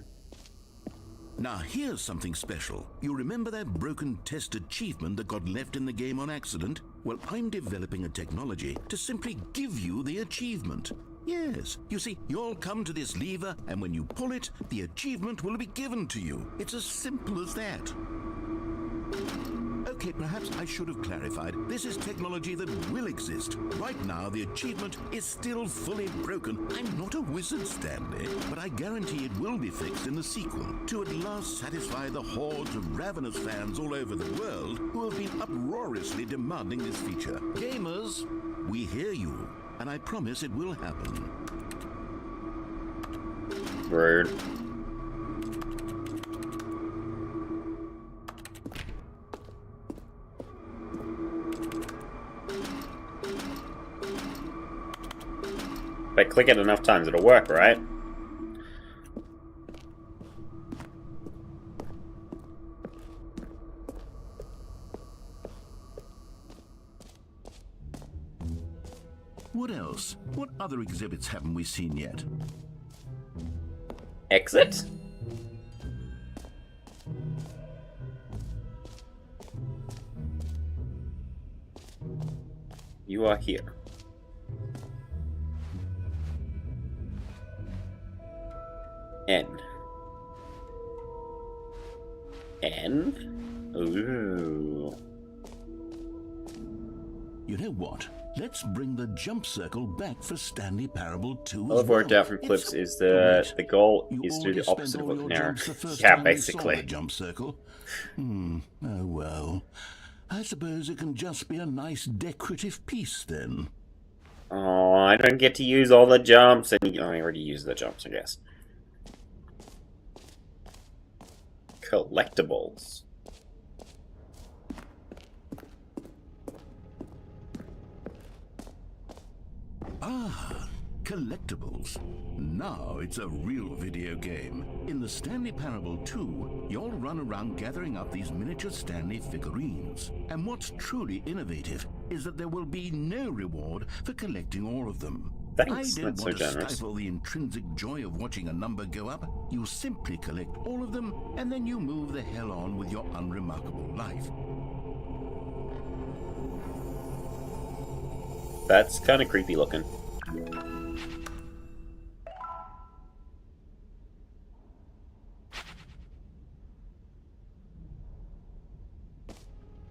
Now here's something special. You remember that broken test achievement that got left in the game on accident? Well, I'm developing a technology to simply give you the achievement. Yes, you see, you'll come to this lever, and when you pull it, the achievement will be given to you. It's as simple as that. Okay, perhaps I should have clarified. This is technology that will exist. Right now, the achievement is still fully broken. I'm not a wizard, Stanley, but I guarantee it will be fixed in the sequel to at last satisfy the hordes of ravenous fans all over the world who have been uproariously demanding this feature. Gamers, we hear you, and I promise it will happen. Rude. If I click it enough times, it'll work, right? What else? What other exhibits haven't we seen yet? Exit? You are here. N. N? Ooh. You know what? Let's bring the jump circle back for Stanley Parable 2 All I've worked out from clips is the goal You is to do the already opposite spent of all what your Nara. jumps the first Yeah, time we saw basically. the jump circle. Oh well. I suppose it can just be a nice decorative piece then. Oh, I don't get to use all the jumps, and I already used the jumps, I guess. Collectibles. Ah, collectibles. Now it's a real video game. In the Stanley Parable 2, you'll run around gathering up these miniature Stanley figurines. And what's truly innovative is that there will be no reward for collecting all of them. Thanks, I don't that's want so to generous. stifle the intrinsic joy of watching a number go up. You simply collect all of them, and then you move the hell on with your unremarkable life. That's kind of creepy looking.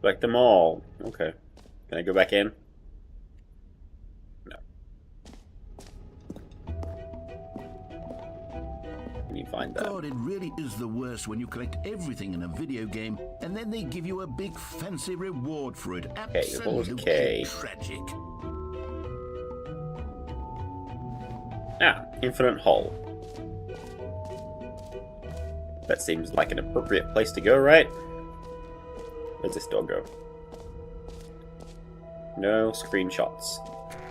Collect them all. Okay. Can I go back in? No. Can you find that? God, it really is the worst when you collect everything in a video game and then they give you a big fancy reward for it. Absolutely okay. tragic. Ah, infinite hole. That seems like an appropriate place to go, right? Where's this door go? No screenshots.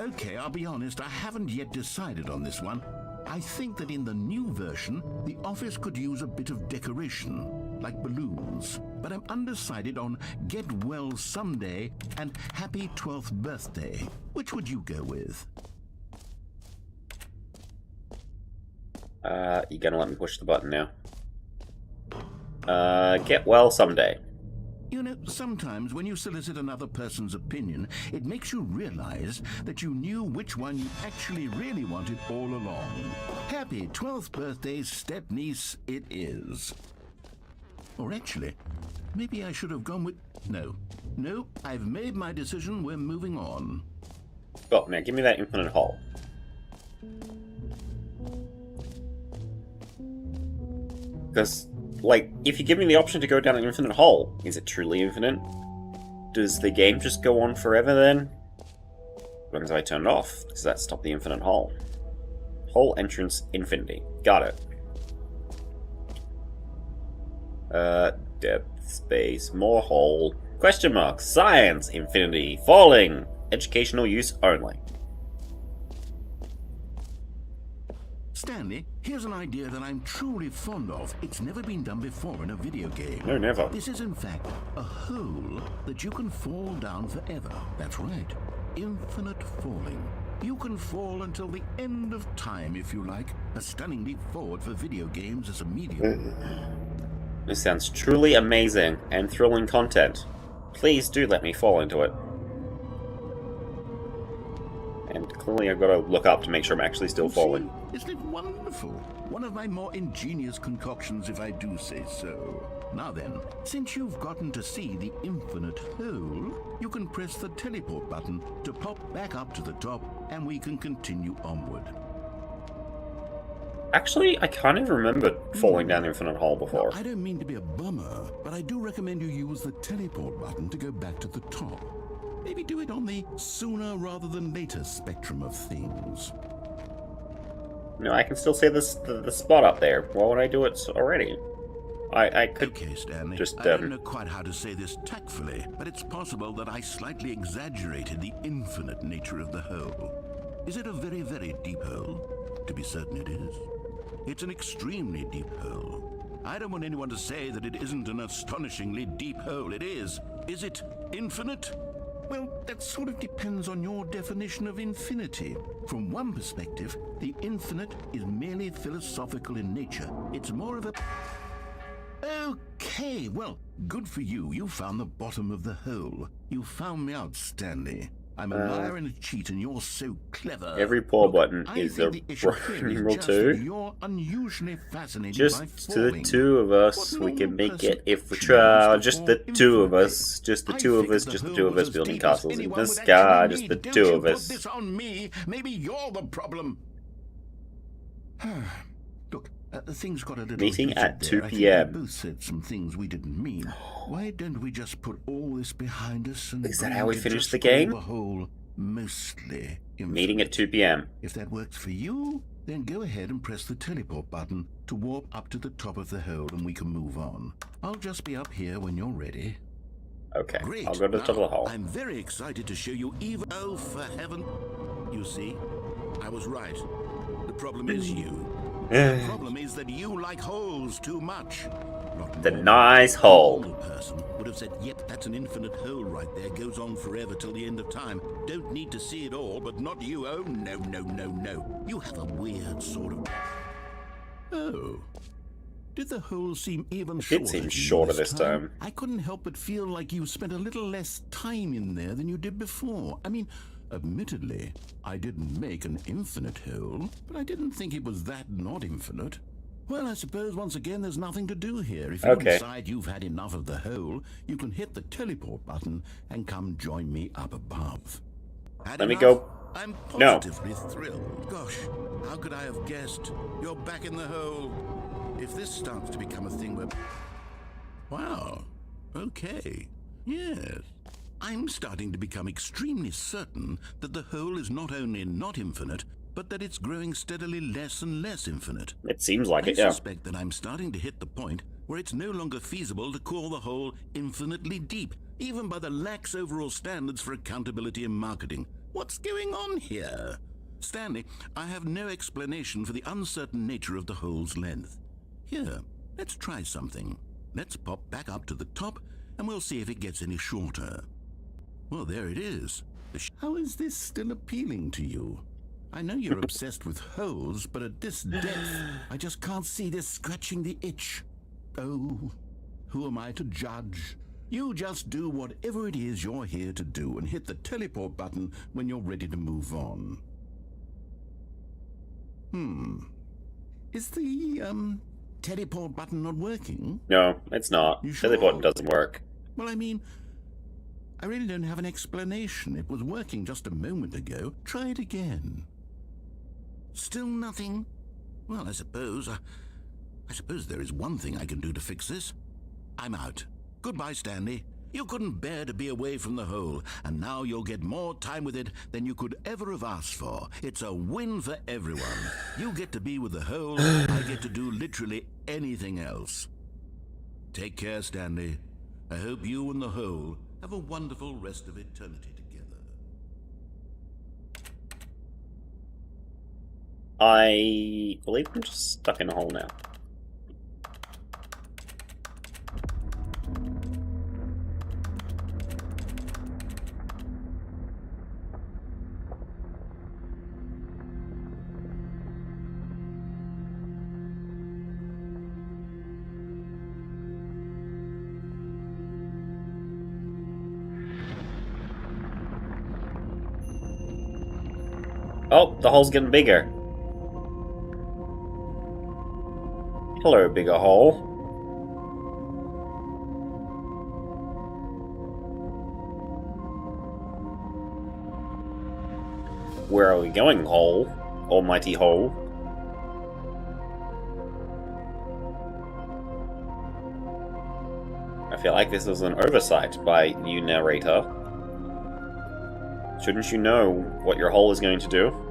Okay, I'll be honest, I haven't yet decided on this one. I think that in the new version, the office could use a bit of decoration, like balloons. But I'm undecided on Get Well Someday and Happy 12th Birthday. Which would you go with? You're gonna let me push the button now. Get well someday. You know, sometimes when you solicit another person's opinion, it makes you realize that you knew which one you actually really wanted all along. Happy 12th birthday, step-niece, it is. Or actually, maybe I should have gone with... No, I've made my decision, we're moving on. Oh, now give me that infinite hole. Because, like, if you give me the option to go down an infinite hole, is it truly infinite? Does the game just go on forever then? As long as I turn it off, does that stop the infinite hole? Hole entrance infinity. Got it. Depth, space, more hole. Question mark. Science, infinity, falling. Educational use only. Stanley, here's an idea that I'm truly fond of. It's never been done before in a video game. No, never. This is, in fact, a hole that you can fall down forever. That's right. Infinite falling. You can fall until the end of time, if you like. A stunning leap forward for video games as a medium. This sounds truly amazing and thrilling content. Please do let me fall into it. And clearly I've got to look up to make sure I'm actually still falling. Isn't it wonderful? One of my more ingenious concoctions, if I do say so. Now then, since you've gotten to see the infinite hole, you can press the teleport button to pop back up to the top, and we can continue onward. Actually, I can't even remember falling down the infinite hole before. Now, I don't mean to be a bummer, but I do recommend you use the teleport button to go back to the top. Maybe do it on the sooner rather than later spectrum of things. No, I can still see the spot up there. Why would I do it already? I could Okay, Stanley. just... I don't know quite how to say this tactfully, but it's possible that I slightly exaggerated the infinite nature of the hole. Is it a very, very deep hole? To be certain it is. It's an extremely deep hole. I don't want anyone to say that it isn't an astonishingly deep hole. It is. Is it infinite? Well, that sort of depends on your definition of infinity. From one perspective, the infinite is merely philosophical in nature. It's more of a... Okay, well, good for you. You found the bottom of the hole. You found me out, Stanley. I'm a liar and a cheat, and you're so clever. Every pause button I is think a the issue here is numeral just 2. that You're unusually fascinated Just by the falling. two of us, What we can normal make person it if we should try. use Just the the whole two of infinity. us. Just the I two of figured us. the Just the hole two of was us as building deep as castles in anyone the would sky. actually Just the need. Don't two you of put us. this on me. Maybe you're the problem. Look, things got a little Meeting heated at there. 2 I think p.m. we both said some things we didn't mean. Why don't we just put all this behind us and Is that go how we into finish just the game? call the whole mostly infinite? Meeting at 2 p.m. If that works for you, then go ahead and press the teleport button to warp up to the top of the hole and we can move on. I'll just be up here when you're ready. Okay, Great. I'll go to the top of the hole. I'm very excited to show you even... Oh, for heaven... You see, I was right. The problem is you. The problem is that you like holes too much. Not The more. nice A hole. normal person would have said, yep, that's an infinite hole right there. Goes on forever till the end of time. Don't need to see it all, but not you. Oh, no, no, no, no. You have a weird sort of... Oh. Did the hole seem even shorter? It seemed to you shorter this time. I couldn't help but feel like you spent a little less time in there than you did before. I mean, admittedly, I didn't make an infinite hole, but I didn't think it was that not infinite. Well, I suppose once again there's nothing to do here. If you Okay. decide you've had enough of the hole, you can hit the teleport button and come join me up above. Had Let me enough? go. I'm No. positively thrilled. Gosh, how could I have guessed? You're back in the hole. If this starts to become a thing where... Wow. Okay. Yes. I'm starting to become extremely certain that the hole is not only not infinite, but that it's growing steadily less and less infinite. It seems like I it, yeah. suspect that I'm starting to hit the point where it's no longer feasible to call the hole infinitely deep, even by the lax overall standards for accountability in marketing. What's going on here? Stanley, I have no explanation for the uncertain nature of the hole's length. Here, let's try something. Let's pop back up to the top, and we'll see if it gets any shorter. Well, there it is. How is this still appealing to you? I know you're obsessed with holes, but at this depth, I just can't see this scratching the itch. Oh, who am I to judge? You just do whatever it is you're here to do and hit the teleport button when you're ready to move on. Is the, teleport button not working? No, it's not. You sure? Teleport doesn't work. Well, I mean, I really don't have an explanation. It was working just a moment ago. Try it again. Still nothing? Well, I suppose there is one thing I can do to fix this. I'm out. Goodbye, Stanley. You couldn't bear to be away from the hole, and now you'll get more time with it than you could ever have asked for. It's a win for everyone. You get to be with the hole, I get to do literally anything else. Take care, Stanley. I hope you and the hole have a wonderful rest of eternity together. I believe I'm just stuck in a hole now. Oh, the hole's getting bigger. Hello, bigger hole. Where are we going, hole? Almighty hole. I feel like this was an oversight by you, narrator. Shouldn't you know what your hole is going to do?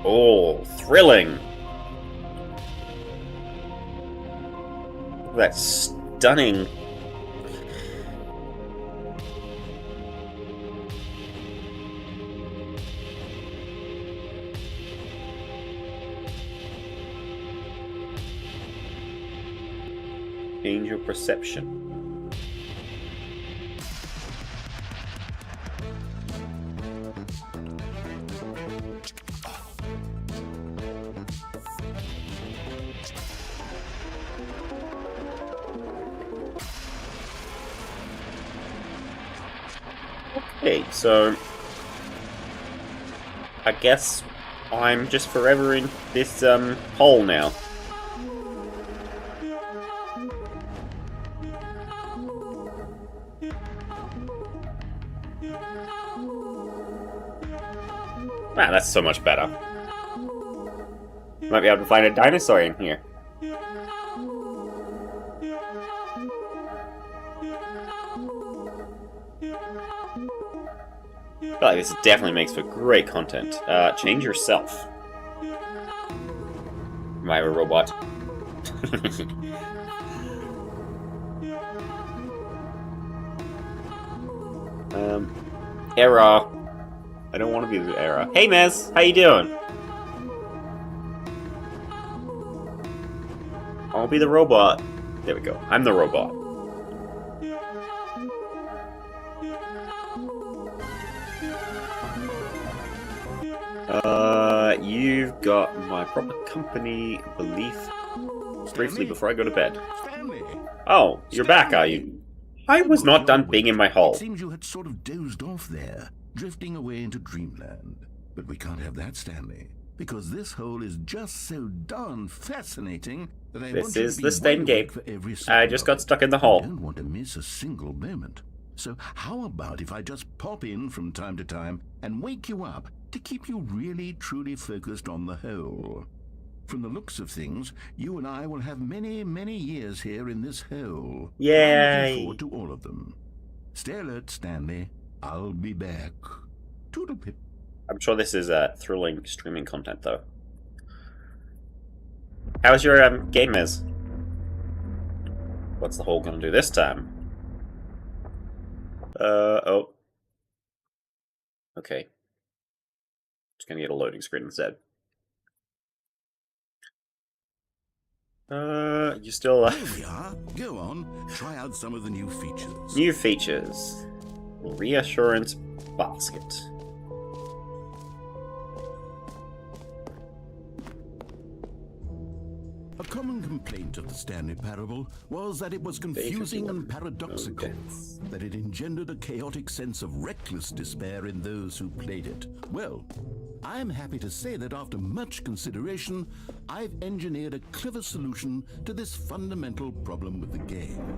Oh, thrilling! Look at that stunning... change your perception. Okay, so I guess I'm just forever in this hole now. Wow, that's so much better. Might be able to find a dinosaur in here. I feel like this definitely makes for great content. Change yourself. Am I a robot? Error. I don't want to be the error. Hey, Mez! How you doing? I'll be the robot. There we go. I'm the robot. You've got my proper company belief briefly before I go to bed. Oh, you're back, are you? I was not done being in my hole. It seems you had sort of dozed off there, drifting away into dreamland. But we can't have that, Stanley, because this hole is just so darn fascinating that I want you to be This is the same game. for every I just got stuck in the hole. I don't want to miss a single moment. So how about if I just pop in from time to time and wake you up to keep you really, truly focused on the hole? From the looks of things, you and I will have many, many years here in this hole. Yay! I'm looking forward to all of them. Stay alert, Stanley. I'll be back. Toodle-pip. I'm sure this is thrilling streaming content, though. How's your game, Miz? What's the hole gonna do this time? Oh. Okay. Just gonna get a loading screen instead. You still... Here we are. Go on, try out some of the new features. New features. Reassurance basket. A common complaint of the Stanley Parable was that it was confusing and paradoxical, that it engendered a chaotic sense of reckless despair in those who played it. Well, I'm happy to say that after much consideration, I've engineered a clever solution to this fundamental problem with the game.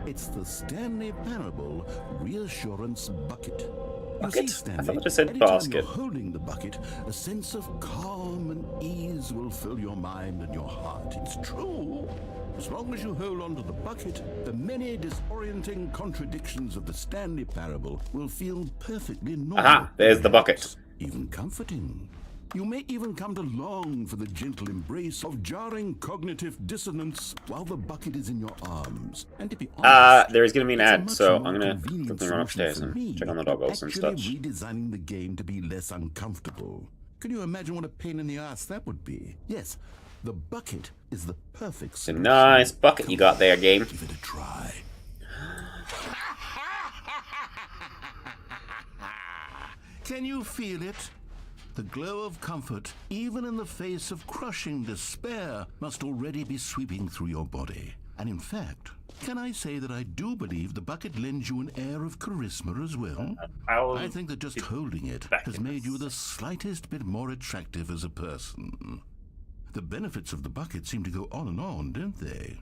It's the Stanley Parable Reassurance Bucket. You see, Bucket? Stanley, I thought it just said anytime basket. you're holding the bucket, a sense of calm and ease will fill your mind and your heart. It's true. As long as you hold on to the bucket, the many disorienting contradictions of the Stanley Parable will feel perfectly normal. Aha, there's the bucket. perhaps even comforting. You may even come to long for the gentle embrace of jarring cognitive dissonance while the bucket is in your arms. And to be honest, there is going to be an it's a ad, much so more I'm going to convenient quickly run solution upstairs for and me check on the than doggos and actually such. redesigning the game to be less uncomfortable. Can you imagine what a pain in the ass that would be? Yes, the bucket is the perfect It's a solution. nice bucket you got there, game. Give it a try. Can you feel it? The glow of comfort, even in the face of crushing despair, must already be sweeping through your body. And in fact, can I say that I do believe the bucket lends you an air of charisma as well? I think that just holding it has made you the slightest bit more attractive as a person. The benefits of the bucket seem to go on and on, don't they?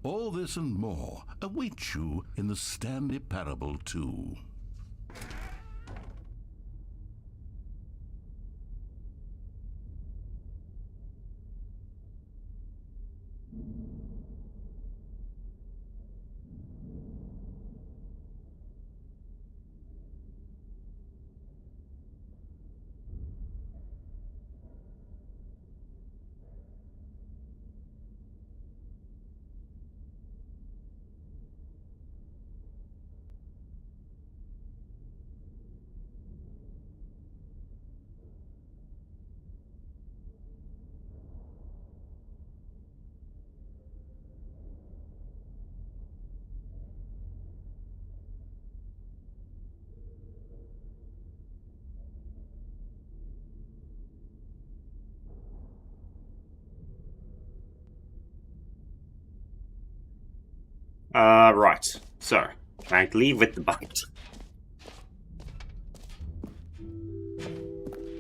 All this and more await you in the Stanley Parable 2. Right. So, I leave with the bucket.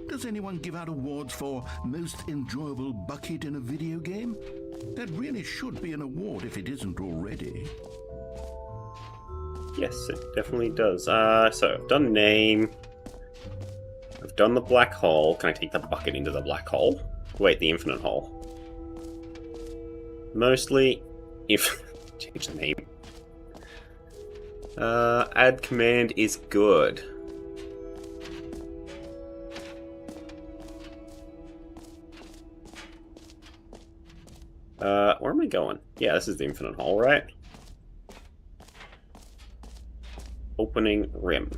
Does anyone give out awards for most enjoyable bucket in a video game? That really should be an award if it isn't already. Yes, it definitely does. So, I've done name. I've done the black hole. Can I take the bucket into the black hole? Wait, the infinite hole. Mostly, if... change the name. Add command is good. Where am I going? Yeah, this is the infinite hole, right? Opening rim.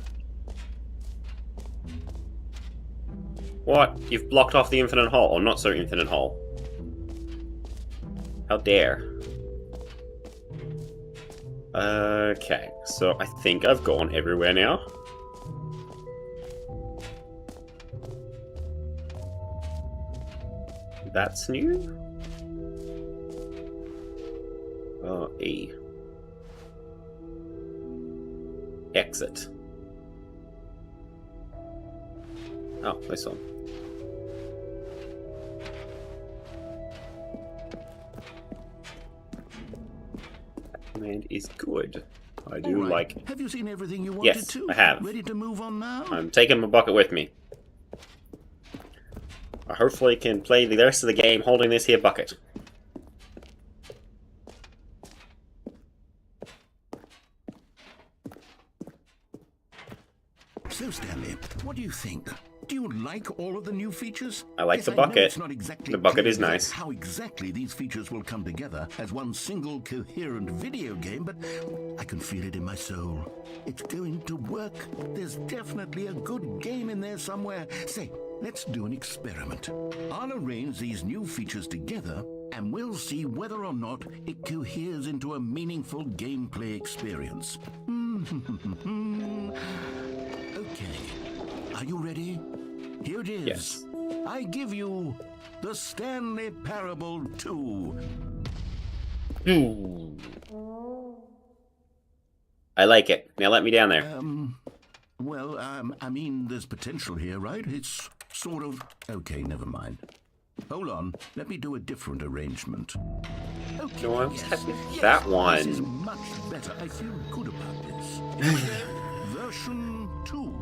What? You've blocked off the infinite hole, or not so infinite hole. How dare. Okay, so I think I've gone everywhere now. That's new? E. Exit. Oh, this one. Command is good. I do like... Have you seen everything you wanted Yes, to? I have. Ready to move on now? I'm taking my bucket with me. I hopefully can play the rest of the game holding this here bucket. So, Stanley, what do you think? Do you like all of the new features? I like Yes, the know bucket. it's not exactly The bucket clear is nice. How exactly these features will come together as one single coherent video game, but I can feel it in my soul. It's going to work. There's definitely a good game in there somewhere. Say, let's do an experiment. I'll arrange these new features together, and we'll see whether or not it coheres into a meaningful gameplay experience. Okay. Are you ready? Here it is. Yes. I give you the Stanley Parable 2. I like it. Now let me down there. Well, I mean, there's potential here, right? It's sort of... Okay, never mind. Hold on. Let me do a different arrangement. Okay, No, I'm yes, happy with yes, that This is one. much better. I feel good about this. Version 2.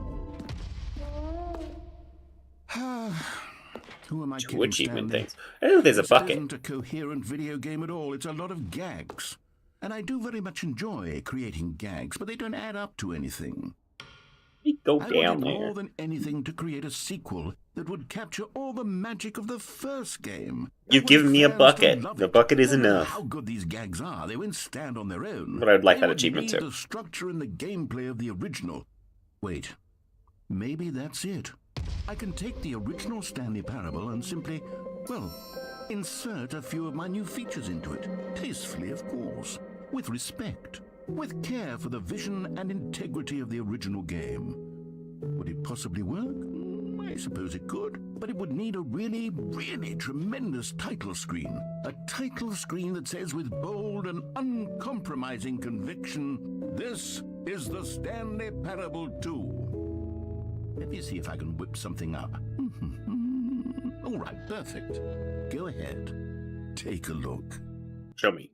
Who am I Two kidding, achievement Stanley? things. I don't know if there's a This bucket. isn't a coherent video game at all. It's a lot of gags. And I do very much enjoy creating gags, but they don't add up to anything. Go I down wanted there. more than anything to create a sequel that would capture all the magic of the first game. You've I given want me a fans to bucket. love The it. bucket is No matter enough. how good these gags are, they won't stand on their own. But I would like They that would achievement need too. the structure and the gameplay of the original. Wait, maybe that's it. I can take the original Stanley Parable and simply, well, insert a few of my new features into it. Tastefully, of course. With respect. With care for the vision and integrity of the original game. Would it possibly work? I suppose it could. But it would need a really, really tremendous title screen. A title screen that says with bold and uncompromising conviction, "This is the Stanley Parable 2." Let me see if I can whip something up. All right, perfect. Go ahead. Take a look. Show me.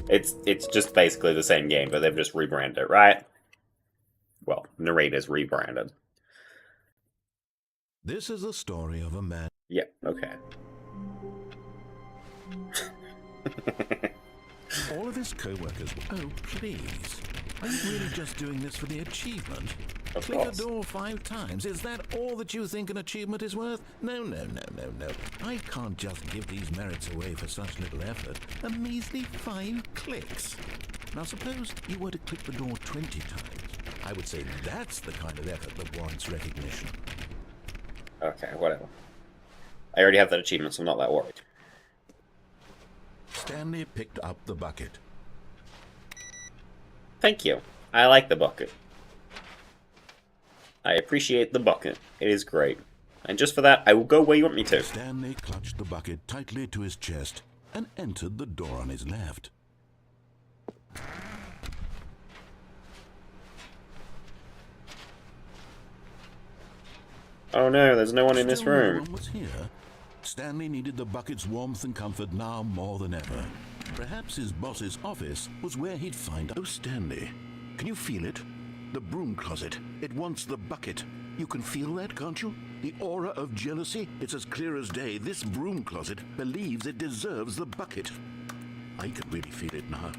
It's just basically the same game, but they've just rebranded it, right? Well, narrator's rebranded. This is the story of a man. Yeah, okay. All of his co-workers... Oh, please. Are you really just doing this for the achievement? Of Click course. a door 5 times. Is that all that you think an achievement is worth? No. I can't just give these merits away for such little effort. A measly 5 clicks. Now suppose you were to click the door 20 times. I would say that's the kind of effort that warrants recognition. Okay, whatever. I already have that achievement, so I'm not that worried. Stanley picked up the bucket. Thank you. I like the bucket. I appreciate the bucket. It is great. And just for that, I will go where you want me to. Stanley clutched the bucket tightly to his chest and entered the door on his left. Oh no, there's no one in this Still no room. one was here. Stanley needed the bucket's warmth and comfort now more than ever. Perhaps his boss's office was where he'd find... Oh, Stanley, can you feel it? The broom closet. It wants the bucket. You can feel that, can't you? The aura of jealousy? It's as clear as day. This broom closet believes it deserves the bucket. I can really feel it now.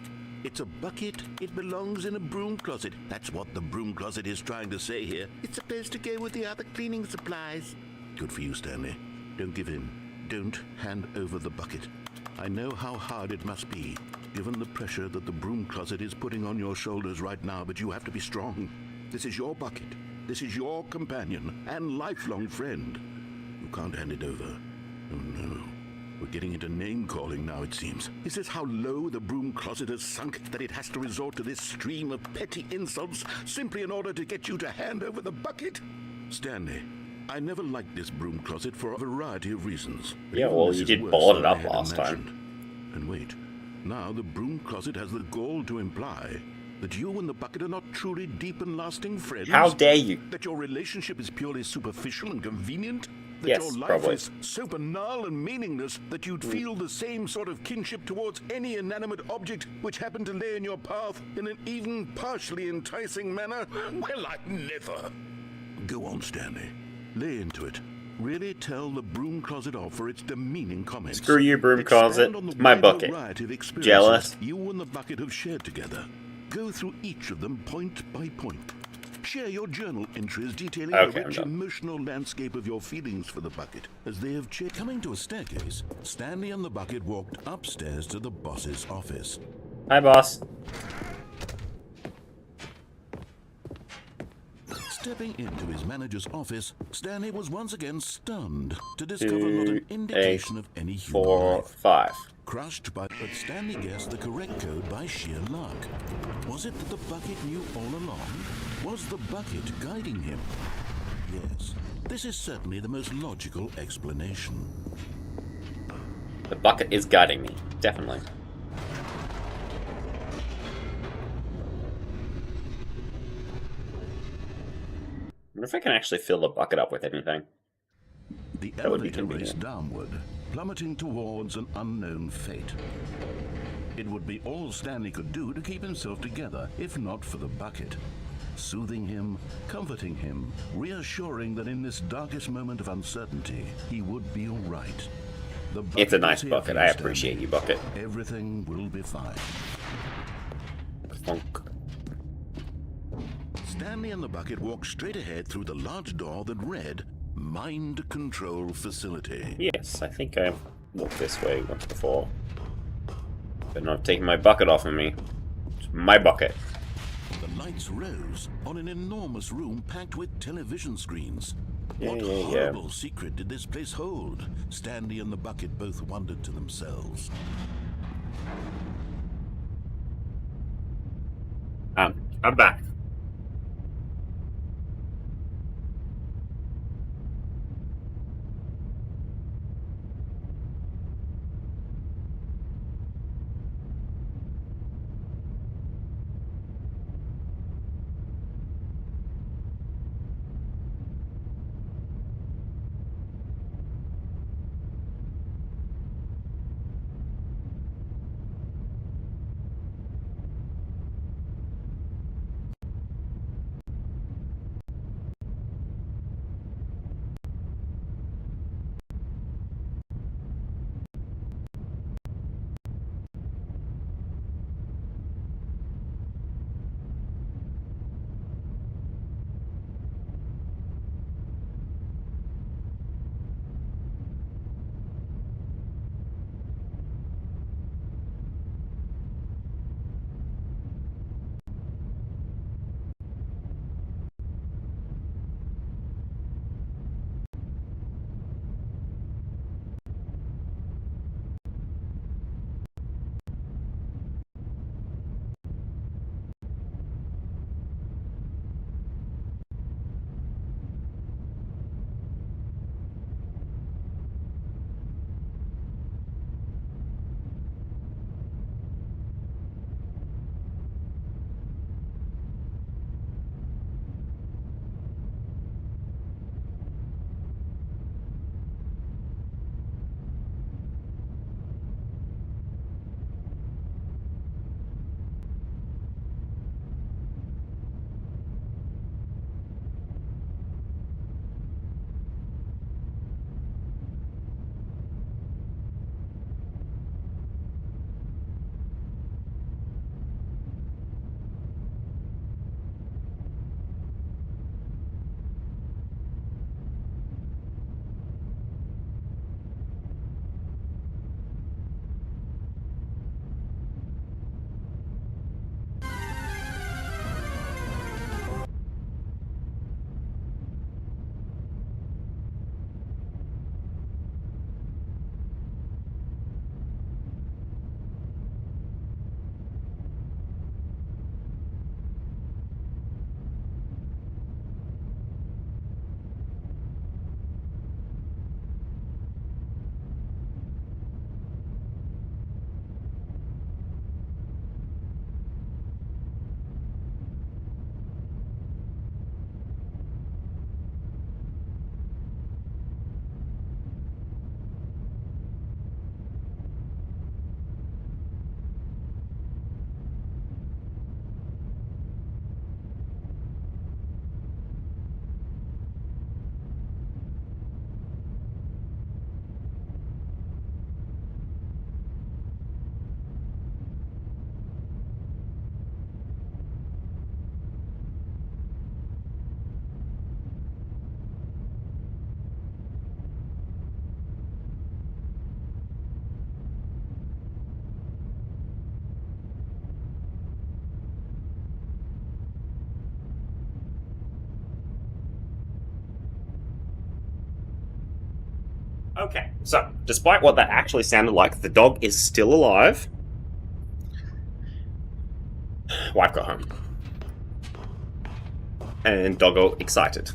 It's a bucket. It belongs in a broom closet. That's what the broom closet is trying to say here. It's supposed to go with the other cleaning supplies. Good for you, Stanley. Don't give in. Don't hand over the bucket. I know how hard it must be, given the pressure that the broom closet is putting on your shoulders right now, but you have to be strong. This is your bucket. This is your companion and lifelong friend. You can't hand it over. Oh, no. We're getting into name-calling now, it seems. Is this how low the broom closet has sunk that it has to resort to this stream of petty insults simply in order to get you to hand over the bucket? Stanley, I never liked this broom closet for a variety of reasons. But Yeah, even well, this you is did worse ball it than I up had last time. imagined. And wait, now the broom closet has the gall to imply that you and the bucket are not truly deep and lasting friends. How dare you? That your relationship is purely superficial and convenient? That Yes, your life probably. is so banal and meaningless that you'd feel the same sort of kinship towards any inanimate object which happened to lay in your path in an even partially enticing manner? Well, I never. Go on, Stanley. Lay into it. Really tell the broom closet off for its demeaning comments. Screw you, broom Expand closet. on the It's my wide bucket. variety of experiences Jealous? you and the bucket have shared together. Go through each of them point by point. Share your journal entries detailing Okay, the rich I'm done. emotional landscape of your feelings for the bucket as they have changed. Coming to a staircase, Stanley and the bucket walked upstairs to the boss's office. Hi, boss. Stepping into his manager's office, Stanley was once again stunned to discover not an 2, indication 8, of any human 4, life. 5. Crushed by, but Stanley guessed the correct code by sheer luck. Was it that the bucket knew all along? Was the bucket guiding him? Yes, this is certainly the most logical explanation. The bucket is guiding me. Definitely. I wonder if I can actually fill the bucket up with anything. The That would be elevator raced convenient. downward, plummeting towards an unknown fate. It would be all Stanley could do to keep himself together, if not for the bucket. Soothing him, comforting him, reassuring that in this darkest moment of uncertainty, he would be all right. The It's a bucket nice is here bucket. for I you, appreciate Stanley. you, bucket. Everything will be fine. Funk. Stanley and the bucket walked straight ahead through the large door that read, Mind Control Facility. Yes, I think I've looked this way once before. But not taking my bucket off of me. It's my bucket. The lights rose on an enormous room packed with television screens. What Yeah. horrible secret did this place hold? Stanley and the bucket both wondered to themselves. I'm back. Okay, so despite what that actually sounded like, the dog is still alive. Wife got home. And doggo excited.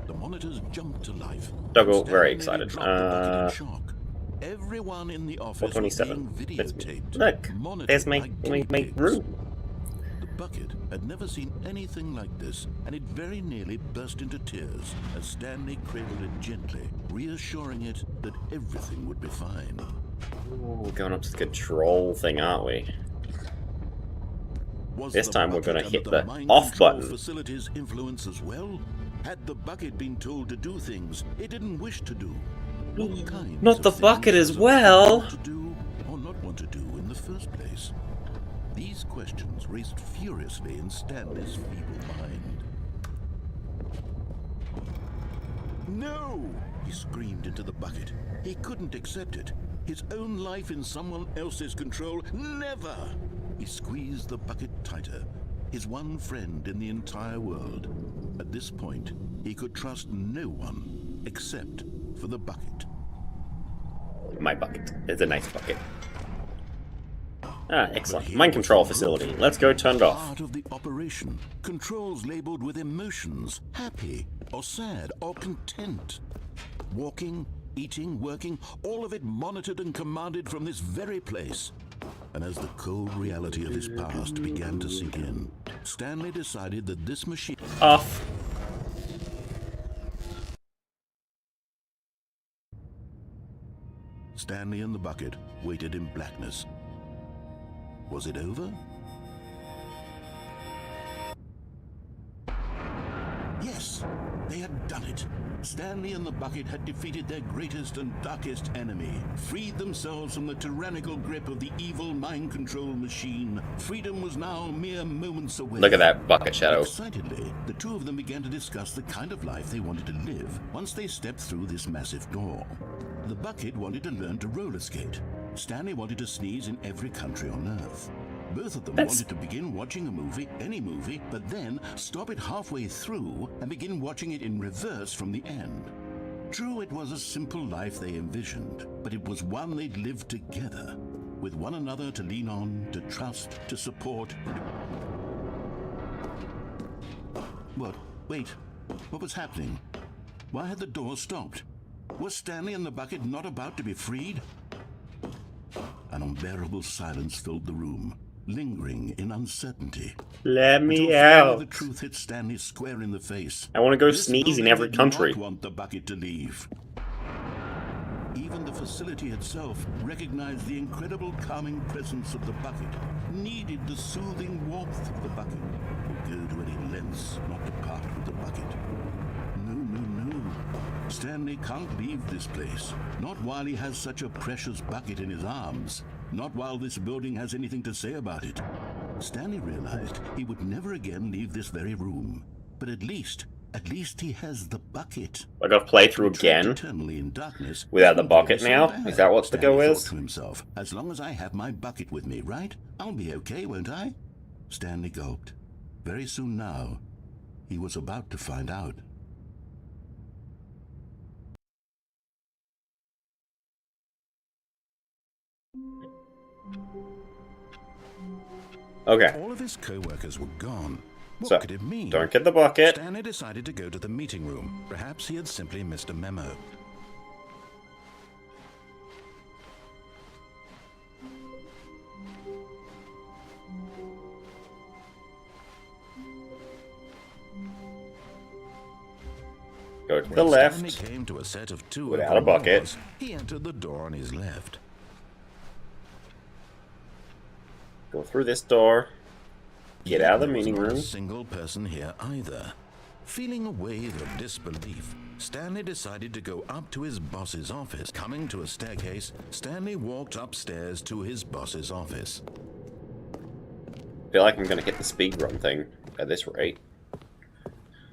The monitors jumped to life. Doggo Stanley very nearly excited. dropped the bucket in shock. Everyone in the office was being 427. Let's videotaped. look. monitored There's my like guinea pigs. room. The bucket had never seen anything like this, and it very nearly burst into tears as Stanley cradled it gently, reassuring it that everything would be fine. Ooh, going up to the control thing, aren't we? Was This the time we're bucket gonna hit under the mind off control button. Facility's influence as well? Had the bucket been told to do things it didn't wish to do? What kinds Not of the things bucket as does a well. bucket want to do or not want to do in the first place? These questions raced furiously in Stanley's feeble mind. No! He screamed into the bucket. He couldn't accept it. His own life in someone else's control. Never! He squeezed the bucket tighter. His one friend in the entire world. At this point, he could trust no one except for the bucket. My bucket. It's a nice bucket. Ah, But excellent. here Mind was control the facility. root, Let's go turn it off. Part of the operation. Controls labeled with emotions, happy or sad or content. Walking, eating, working, all of it monitored and commanded from this very place. And as the cold reality of his past began to sink in, Stanley decided that this machine... Off. Stanley and the bucket waited in blackness. Was it over? Yes, they had done it. Stanley and the bucket had defeated their greatest and darkest enemy, freed themselves from the tyrannical grip of the evil mind control machine. Freedom was now mere moments away. Look at that bucket shadow. Excitedly, the two of them began to discuss the kind of life they wanted to live once they stepped through this massive door. The bucket wanted to learn to roller skate. Stanley wanted to sneeze in every country on Earth. Both of them wanted to begin watching a movie, any movie, but then stop it halfway through and begin watching it in reverse from the end. True, it was a simple life they envisioned, but it was one they'd lived together, with one another to lean on, to trust, to support. What? Wait. What was happening? Why had the door stopped? Was Stanley and the bucket not about to be freed? An unbearable silence filled the room, lingering in uncertainty. Let Until me finally out. the truth hit Stanley square in the face. I want to go This sneeze in building every did country. not want the bucket to leave. Even the facility itself recognized the incredible calming presence of the bucket, needed the soothing warmth of the bucket, would go to any lengths not to part with the bucket. No. Stanley can't leave this place. Not while he has such a precious bucket in his arms. Not while this building has anything to say about it. Stanley realized he would never again leave this very room. But at least he has the bucket. I gotta play through again Eternally in darkness without the isn't bucket so now? bad. Is that what the go Stanley is? thought to himself, as long as I have my bucket with me, right? I'll be okay, won't I? Stanley gulped. Very soon now, he was about to find out. Okay. All of his co-workers were gone. What So, could it mean? don't get the bucket. Stanley decided to go to the meeting room. Perhaps he had simply missed a memo. Go to the When left. Stanley came to a set of two Without open a bucket. doors, he entered the door on his left. Go through this door. Get out of the There was meeting not room. a single person here either. Feeling a wave of disbelief, Stanley decided to go up to his boss's office. Coming to a staircase, Stanley walked upstairs to his boss's office. I feel like I'm gonna hit the speed run thing at this rate.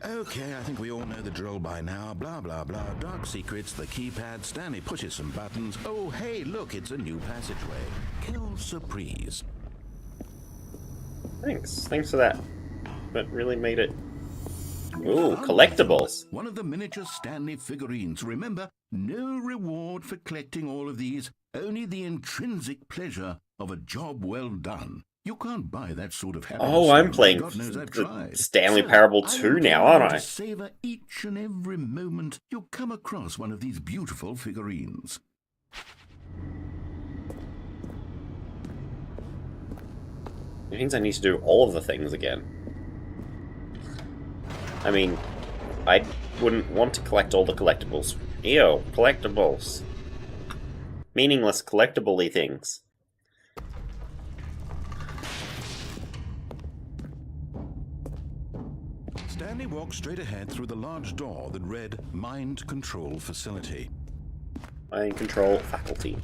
Okay, I think we all know the drill by now. Blah, blah, blah. Dark secrets, the keypad. Stanley pushes some buttons. Oh, hey, look, it's a new passageway. Quelle surprise. Thanks for that. That really made it Ooh, Found collectibles. one of the miniature Stanley figurines. Remember, no reward for collecting all of these, only the intrinsic pleasure of a job well done. You can't buy that sort of happiness. Oh, I'm Stanley. playing God knows I've the tried. Stanley So, Parable I 2 want now, you aren't I? to savor each and every moment you come across one of these beautiful figurines. It means I need to do all of the things again. I mean, I wouldn't want to collect all the collectibles. Ew, collectibles. Meaningless collectible-y things. Stanley walked straight ahead through the large door that read Mind Control Facility. Mind control faculty.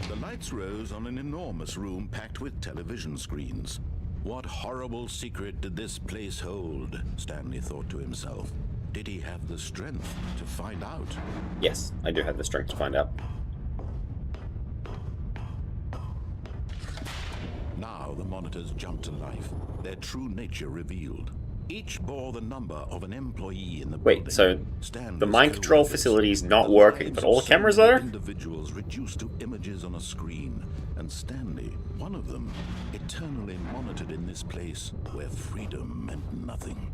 The lights rose on an enormous room packed with television screens. What horrible secret did this place hold? Stanley thought to himself. Did he have the strength to find out? Yes, I do have the strength to find out. Now the monitors jumped to life, their true nature revealed. Each bore the number of an employee in the building. Wait, so Stanley's the mind control co-workers, facility is not the working, lives but of all the so cameras many are? Individuals reduced to images on a screen, and Stanley, one of them, eternally monitored in this place where freedom meant nothing.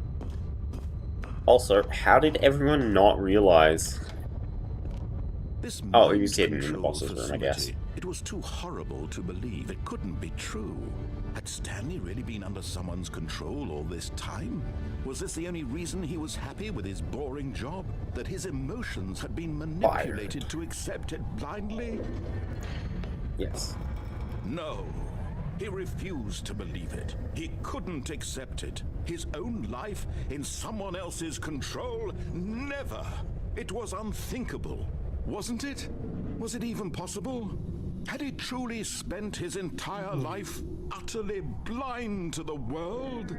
Also, how did everyone not realize? This Oh, he was mind hidden in the control boss's room, I guess. facility, it was too horrible to believe. It couldn't be true. Had Stanley really been under someone's control all this time? Was this the only reason he was happy with his boring job? That his emotions had been manipulated to accept it blindly? Yes. No. He refused to believe it. He couldn't accept it. His own life in someone else's control? Never. It was unthinkable. Wasn't it? Was it even possible? Had he truly spent his entire life utterly blind to the world?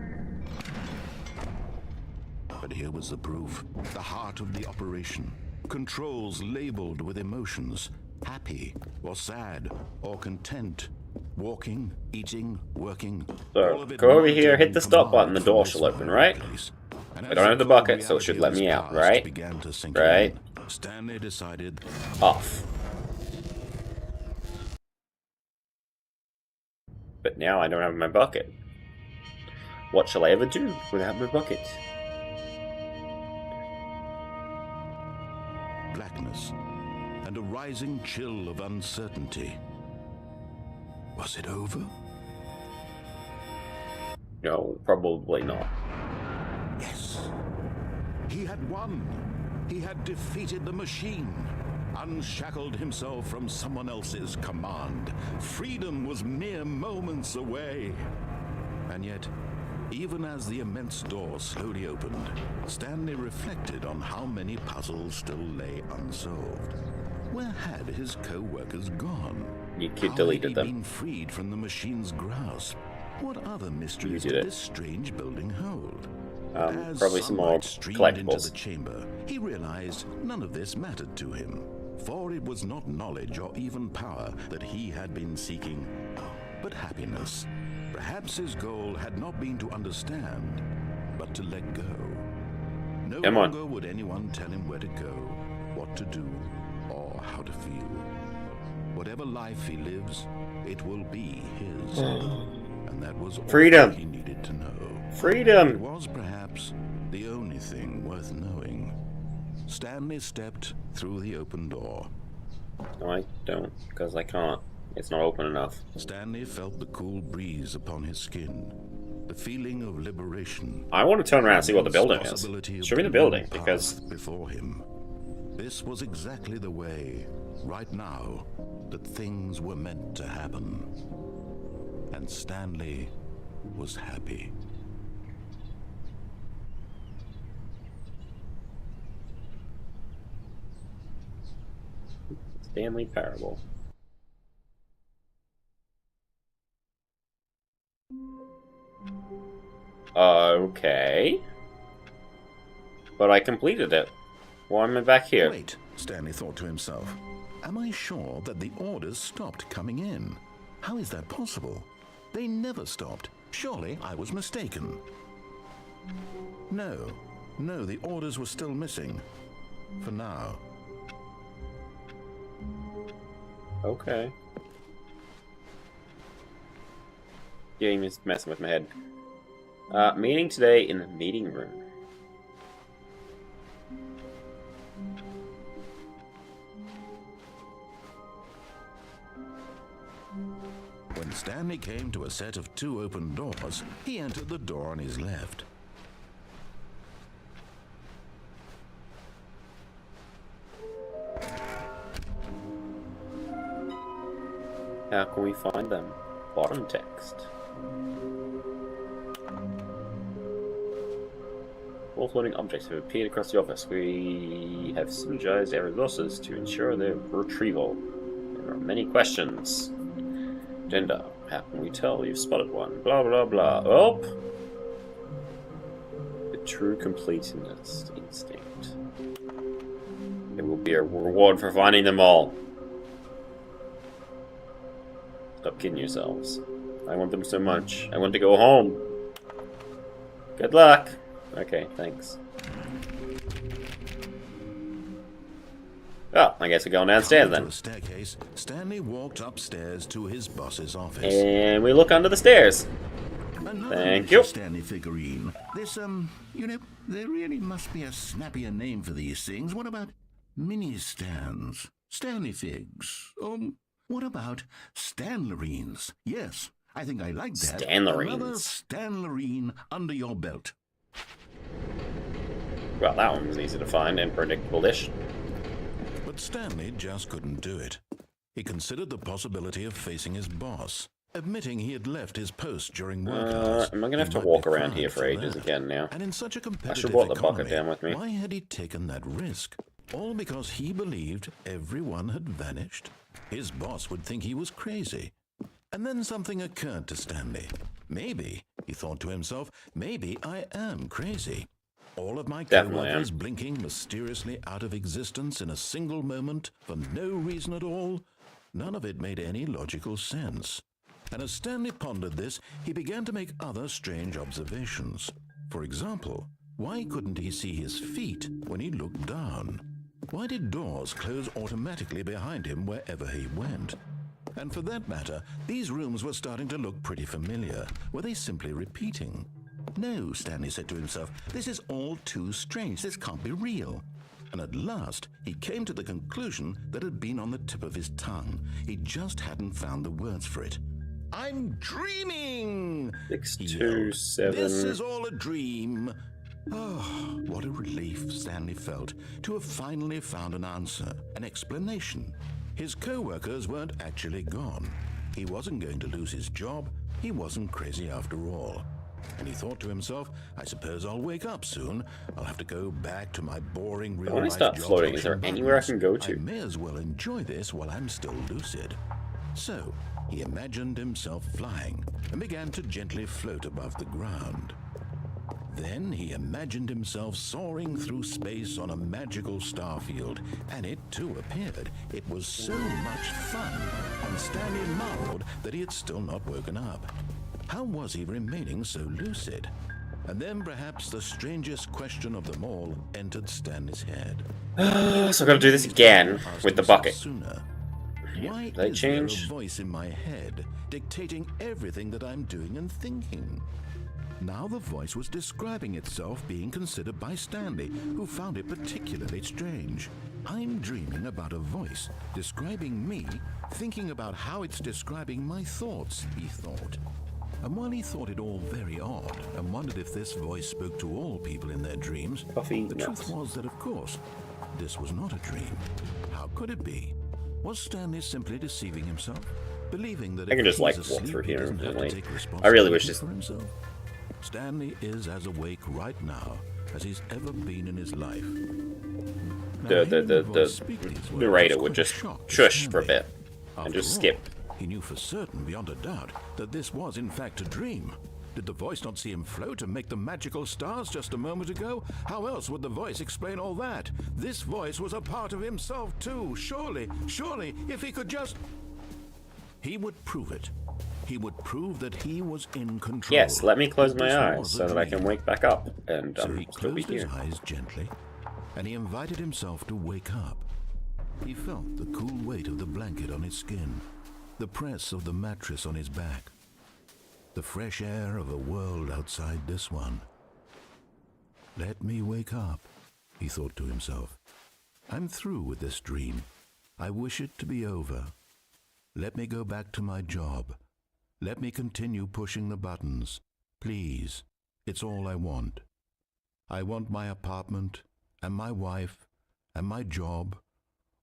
But here was the proof. The heart of the operation. Controls labeled with emotions. Happy, or sad, or content. Walking, eating, working. So, all of it go over here, hit monitored the and stop button, the commanded door from shall this open, vile right? place. And I as don't have the cold bucket, so it should reality let me of out, his past right? began to sink Right. in, Stanley decided Off. But now I don't have my bucket. What shall I ever do without my bucket? blackness and a rising chill of uncertainty. Was it over? No, probably not. Yes. He had won. He had defeated the machine, unshackled himself from someone else's command. Freedom was mere moments away. And yet, even as the immense door slowly opened, Stanley reflected on how many puzzles still lay unsolved. Where had his co-workers gone? You kid How deleted had he them. been freed from the machine's grasp? What other mysteries did did it. this strange building hold? As Probably some more sunlight streamed into collectibles. the chamber, he realized none of this mattered to him, for it was not knowledge or even power that he had been seeking, but happiness. Perhaps his goal had not been to understand, but to let go. No Come on. longer would anyone tell him where to go, what to do, or how to feel. Whatever life he lives, it will be his. And that was all Freedom. he needed to know. It Freedom! was perhaps the only thing worth knowing. Stanley stepped through the open door. No, I don't, because I can't. It's not open enough. Stanley felt the cool breeze upon his skin, the feeling of liberation. I want to turn around and see what the building is. Possibility of Show me the the building, path because before him. This was exactly the way, right now, that things were meant to happen. And Stanley was happy. Stanley Parable. Okay. But I completed it. Why am I back here? Wait, Stanley thought to himself. Am I sure that the orders stopped coming in? How is that possible? They never stopped. Surely I was mistaken. No, the orders were still missing. For now. Okay. Game is messing with my head. Meeting today in the meeting room. When Stanley came to a set of 2 open doors, he entered the door on his left. How can we find them? Bottom text. All floating objects have appeared across the office. We have synergized our resources to ensure their retrieval. There are many questions. Gender. How can we tell you've spotted one? Blah blah blah. Oh! The true completionist instinct. There will be a reward for finding them all. Stop kidding yourselves. I want them so much. I want to go home. Good luck. Okay, thanks. Oh, I guess we're going downstairs then. To a staircase, Stanley walked upstairs to his boss's office. And we look under the stairs. Another Thank you. Stanley figurine. This, you know, there really must be a snappier name for these things. What about mini stands? Stanley figs? What about Stanlerines? Yes, I think I like that. Stanlerines. Another Stanlerine under your belt. Well, that one was easy to find and predictable-ish. But Stanley just couldn't do it. He considered the possibility of facing his boss, admitting he had left his post during work hours. Am I going to have to walk around here for ages again now? And in such a I competitive should walk the economy, bucket down with me. why had he taken that risk? All because he believed everyone had vanished? His boss would think he was crazy. And then something occurred to Stanley. Maybe, he thought to himself, maybe I am crazy. All of my co-workers blinking mysteriously out of existence in a single moment for no reason at all. None of it made any logical sense. And as Stanley pondered this, he began to make other strange observations. For example, why couldn't he see his feet when he looked down? Why did doors close automatically behind him wherever he went? And for that matter, these rooms were starting to look pretty familiar. Were they simply repeating? No, Stanley said to himself, this is all too strange. This can't be real. And at last, he came to the conclusion that had been on the tip of his tongue. He just hadn't found the words for it. I'm dreaming! 627. This is all a dream. Oh, what a relief Stanley felt to have finally found an answer, an explanation. His co-workers weren't actually gone. He wasn't going to lose his job. He wasn't crazy after all. And he thought to himself, I suppose I'll wake up soon. I'll have to go back to my boring real life job. When I start floating, is there anywhere I can go to? I may as well enjoy this while I'm still lucid. So, he imagined himself flying and began to gently float above the ground. Then he imagined himself soaring through space on a magical starfield, and it too appeared. It was so much fun, and Stanley marveled that he had still not woken up. How was he remaining so lucid? And then perhaps the strangest question of them all entered Stanley's head. So I've got to do this again with the bucket. Sooner. Why They is there change. a voice in my head dictating everything that I'm doing and thinking? Now the voice was describing itself being considered by Stanley, who found it particularly strange. I'm dreaming about a voice describing me, thinking about how it's describing my thoughts, he thought. And while he thought it all very odd and wondered if this voice spoke to all people in their dreams, Coffee, the truth was that, of course, this was not a dream. How could it be? Was Stanley simply deceiving himself? Believing that I can if just, he's like, walk asleep, through he here doesn't have to instantly. take I really wish responsibility this- for himself? Stanley is as awake right now as he's ever been in his life. Now, hearing the voice speak these words narrator was would quite just a shock to shush for a Stanley. bit After and just all, skip. He knew for certain, beyond a doubt, that this was in fact a dream. Did the voice not see him float and make the magical stars just a moment ago? How else would the voice explain all that? This voice was a part of himself too. Surely, if he could just... He would prove it. He would prove that he was in control. Yes, let me close That my this eyes was a so that I can dream. wake back up and So he still be closed his here. eyes gently, and he invited himself to wake up. He felt the cool weight of the blanket on his skin, the press of the mattress on his back, the fresh air of a world outside this one. Let me wake up, he thought to himself. I'm through with this dream. I wish it to be over. Let me go back to my job. Let me continue pushing the buttons. Please, it's all I want. I want my apartment, and my wife, and my job.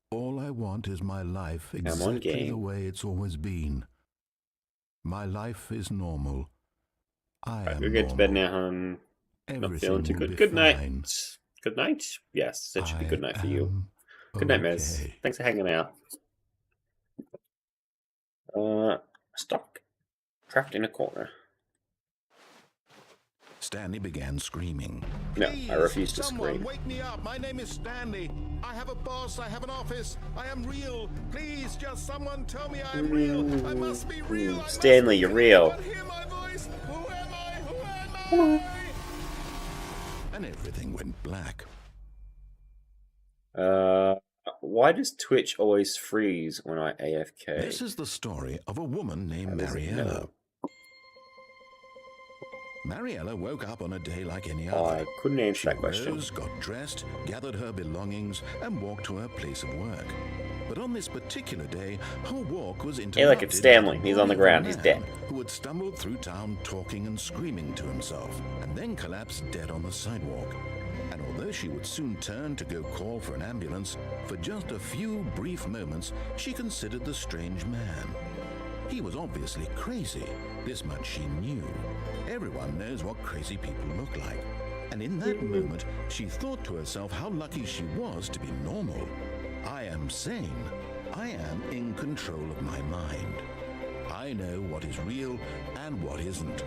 All I want is my life exactly game. the way it's always been. My life is normal. I am We'll get to bed normal. now, hon. Not Everything feeling too will good. be Good night. fine. Good night? Yes, that should be good night for you. am Good night, Mez. okay. Thanks for hanging out. Stock. Trapped in a corner. Stanley began screaming. No, I refuse to Someone scream. wake me up. My name is Stanley. I have a boss. I have an office. I am real. Please, just someone tell me I am real. I must be real. I must Stanley, be you're real. real. Anyone hear my voice? Who am I? Who am I? And everything went black. Why does Twitch always freeze when I AFK? This is the story of a woman named How does it Mariella. know? Mariella woke up on a day like any I other. couldn't answer She that question. rose, got dressed, gathered her belongings, and walked to her place of work. But on this particular day, her walk was interrupted. Hey, look, it's Stanley. by the He's on the body of a ground. He's man dead. Who had stumbled through town talking and screaming to himself, and then collapsed dead on the sidewalk. And although she would soon turn to go call for an ambulance, for just a few brief moments, she considered the strange man. He was obviously crazy. This much she knew. Everyone knows what crazy people look like. And in that moment, she thought to herself how lucky she was to be normal. I am sane. I am in control of my mind. I know what is real and what isn't.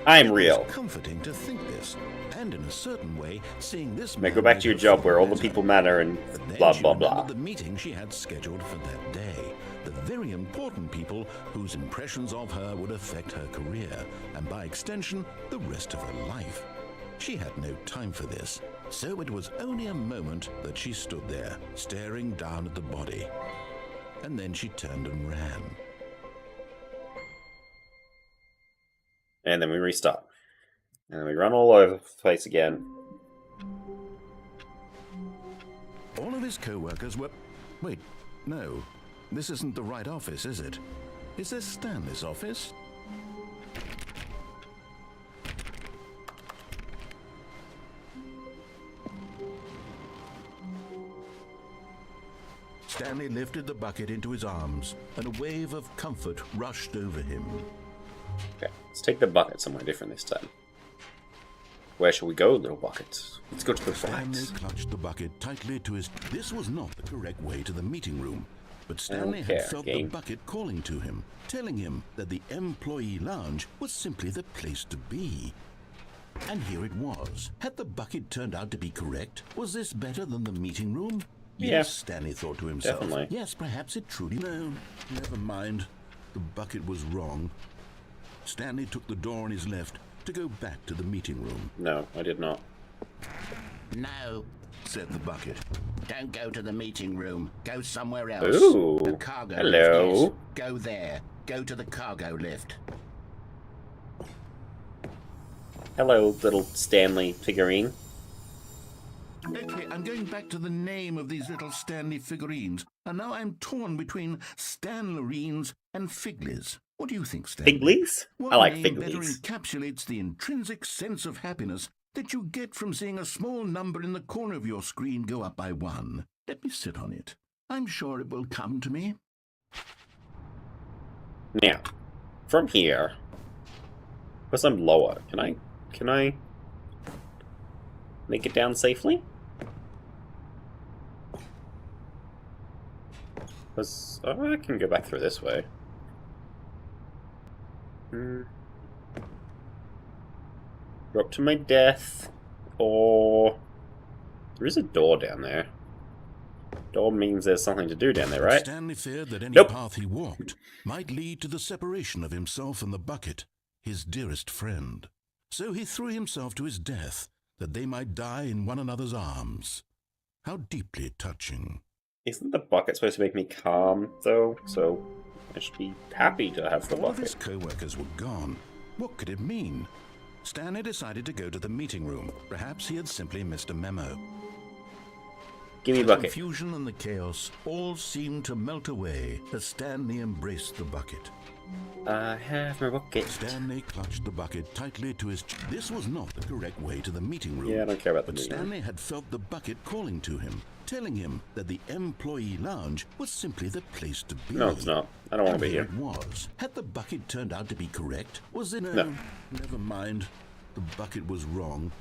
I'm It real. was comforting to think this, and in a certain way, seeing this Now man go back made to your her job feel where all the better. people matter and But then blah she blah remembered blah. the meeting she had scheduled for that day. The very important people whose impressions of her would affect her career, and by extension, the rest of her life. She had no time for this, so it was only a moment that she stood there, staring down at the body. And then she turned and ran. And then we restart. And we run all over the place again. All of his co-workers were... Wait, no. This isn't the right office, is it? Is this Stanley's office? Stanley lifted the bucket into his arms, and a wave of comfort rushed over him. Okay, let's take the bucket somewhere different this time. Where shall we go, little bucket? Let's go to the Stanley right. clutched the bucket tightly to his... This was not the correct way to the meeting room, but Stanley Okay, had felt the game. bucket calling to him, telling him that the employee lounge was simply the place to be. And here it was. Had the bucket turned out to be correct? Was this better than the meeting room? Yeah, Yes, Stanley thought to himself. definitely. Yes, perhaps it truly... No, never mind. The bucket was wrong. Stanley took the door on his left to go back to the meeting room. No, I did not. No, Said the bucket. don't go to the meeting room. Go somewhere else. Ooh, The cargo hello. lift, yes. Go there. Go to the cargo lift. Hello, little Stanley figurine. Okay, I'm going back to the name of these little Stanley figurines, and now I'm torn between Stanlerines and Figlies. What do you think, Stanley? Figlies? What I like name better Figlies. encapsulates the intrinsic sense of happiness that you get from seeing a small number in the corner of your screen go up by 1? Let me sit on it. I'm sure it will come to me. Now, from here, because I'm lower, can I make it down safely? Because I can go back through this way. Drop to my death, or there is a door down there. Door means there's something to do down there, right? Stanley feared that any Nope. path he walked might lead to the separation of himself and the bucket, his dearest friend. So he threw himself to his death, that they might die in one another's arms. How deeply touching. Isn't the bucket supposed to make me calm, though? So I should be happy to have the All of his bucket. co-workers were gone. What could it mean? Stanley decided to go to the meeting room. Perhaps he had simply missed a memo. Give me The bucket. confusion and the chaos all seemed to melt away as Stanley embraced the bucket. I have my bucket. Stanley clutched the bucket tightly to his chest. This was not the correct way to the meeting room. Yeah, I don't care about the But meeting room. Stanley had felt the bucket calling to him, telling him that the employee lounge was simply the place to be. No, it's not. I don't want to be And here. It was. Had the bucket turned out to be correct? Was it? No. Never mind. The bucket was wrong.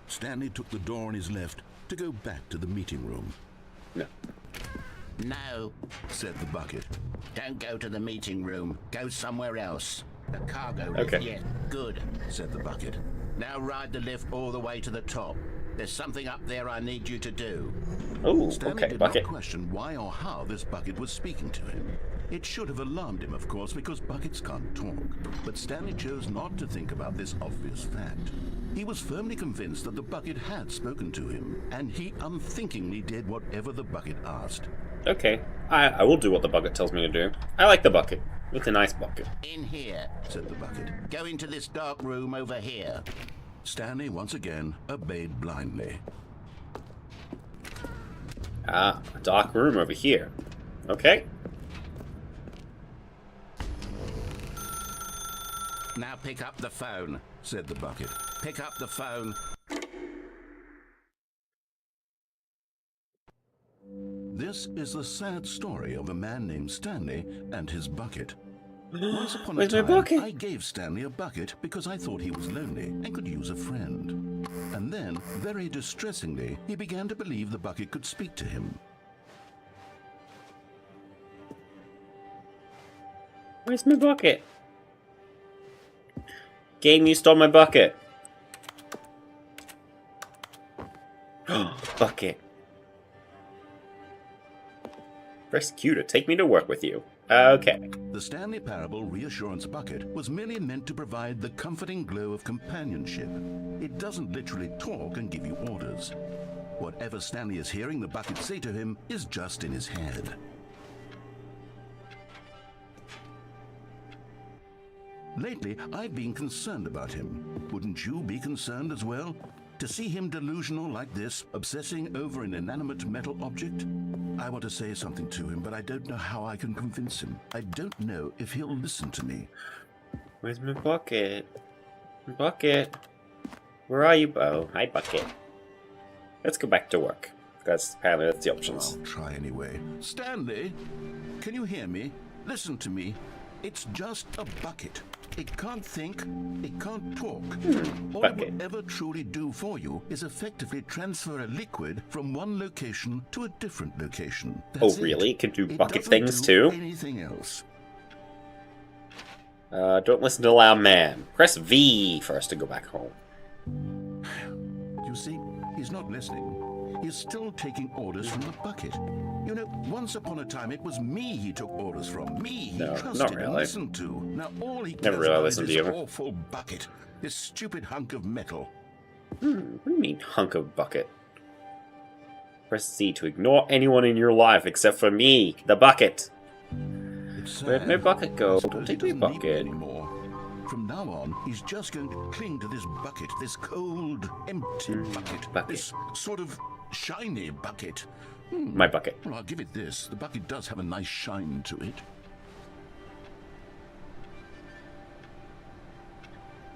Stanley took the door on his left to go back to the meeting room. No. No, Said the bucket. don't go to the meeting room. Go somewhere else. The cargo lift, Okay. yeah, good. Said the bucket. Now ride the lift all the way to the top. There's something up there I need you to do. Oh, Stanley okay, did bucket. not question why or how this bucket was speaking to him. It should have alarmed him, of course, because buckets can't talk. But Stanley chose not to think about this obvious fact. He was firmly convinced that the bucket had spoken to him, and he unthinkingly did whatever the bucket asked. Okay, I will do what the bucket tells me to do. I like the bucket. It's a nice bucket. In here. Said the bucket. Go into this dark room over here. Stanley once again obeyed blindly. Ah, a dark room over here. Okay. Now pick up the phone. Said the bucket. Pick up the phone. This is the sad story of a man named Stanley and his bucket. Once upon a Where's my time, bucket? I gave Stanley a bucket because I thought he was lonely and could use a friend. And then, very distressingly, he began to believe the bucket could speak to him. Where's my bucket? Game, you stole my bucket. Bucket. Press Q to take me to work with you. Okay. The Stanley Parable Reassurance Bucket was merely meant to provide the comforting glow of companionship. It doesn't literally talk and give you orders. Whatever Stanley is hearing the bucket say to him is just in his head. Lately, I've been concerned about him. Wouldn't you be concerned as well? To see him delusional like this, obsessing over an inanimate metal object? I want to say something to him, but I don't know how I can convince him. I don't know if he'll listen to me. Where's my bucket? Bucket. Where are you? Oh, hi, bucket. Let's go back to work. Because apparently that's the options. I'll try anyway. Stanley, can you hear me? Listen to me. It's just a bucket. It can't think, it can't talk. All it bucket. will ever truly do for you is effectively transfer a liquid from one location to a different location. That's Oh, really? It can do It bucket doesn't things do too? anything else. Don't listen to the loud man. Press V first to go back home. You see, he's not listening. He's still taking orders from the bucket. You know, once upon a time it was me he took orders from. Me he No, trusted not and really. listened to. Now all he Never cares really about listened is to this you. awful bucket. This stupid hunk of metal. What do you mean, hunk of bucket? Press C to ignore anyone in your life except for me, the bucket. It's Where'd sad. my bucket go? I suppose he Take my doesn't need me bucket. anymore. From now on, he's just going to cling to this bucket, this cold, empty bucket. This sort of shiny bucket. My bucket. Well, I'll give it this. The bucket does have a nice shine to it.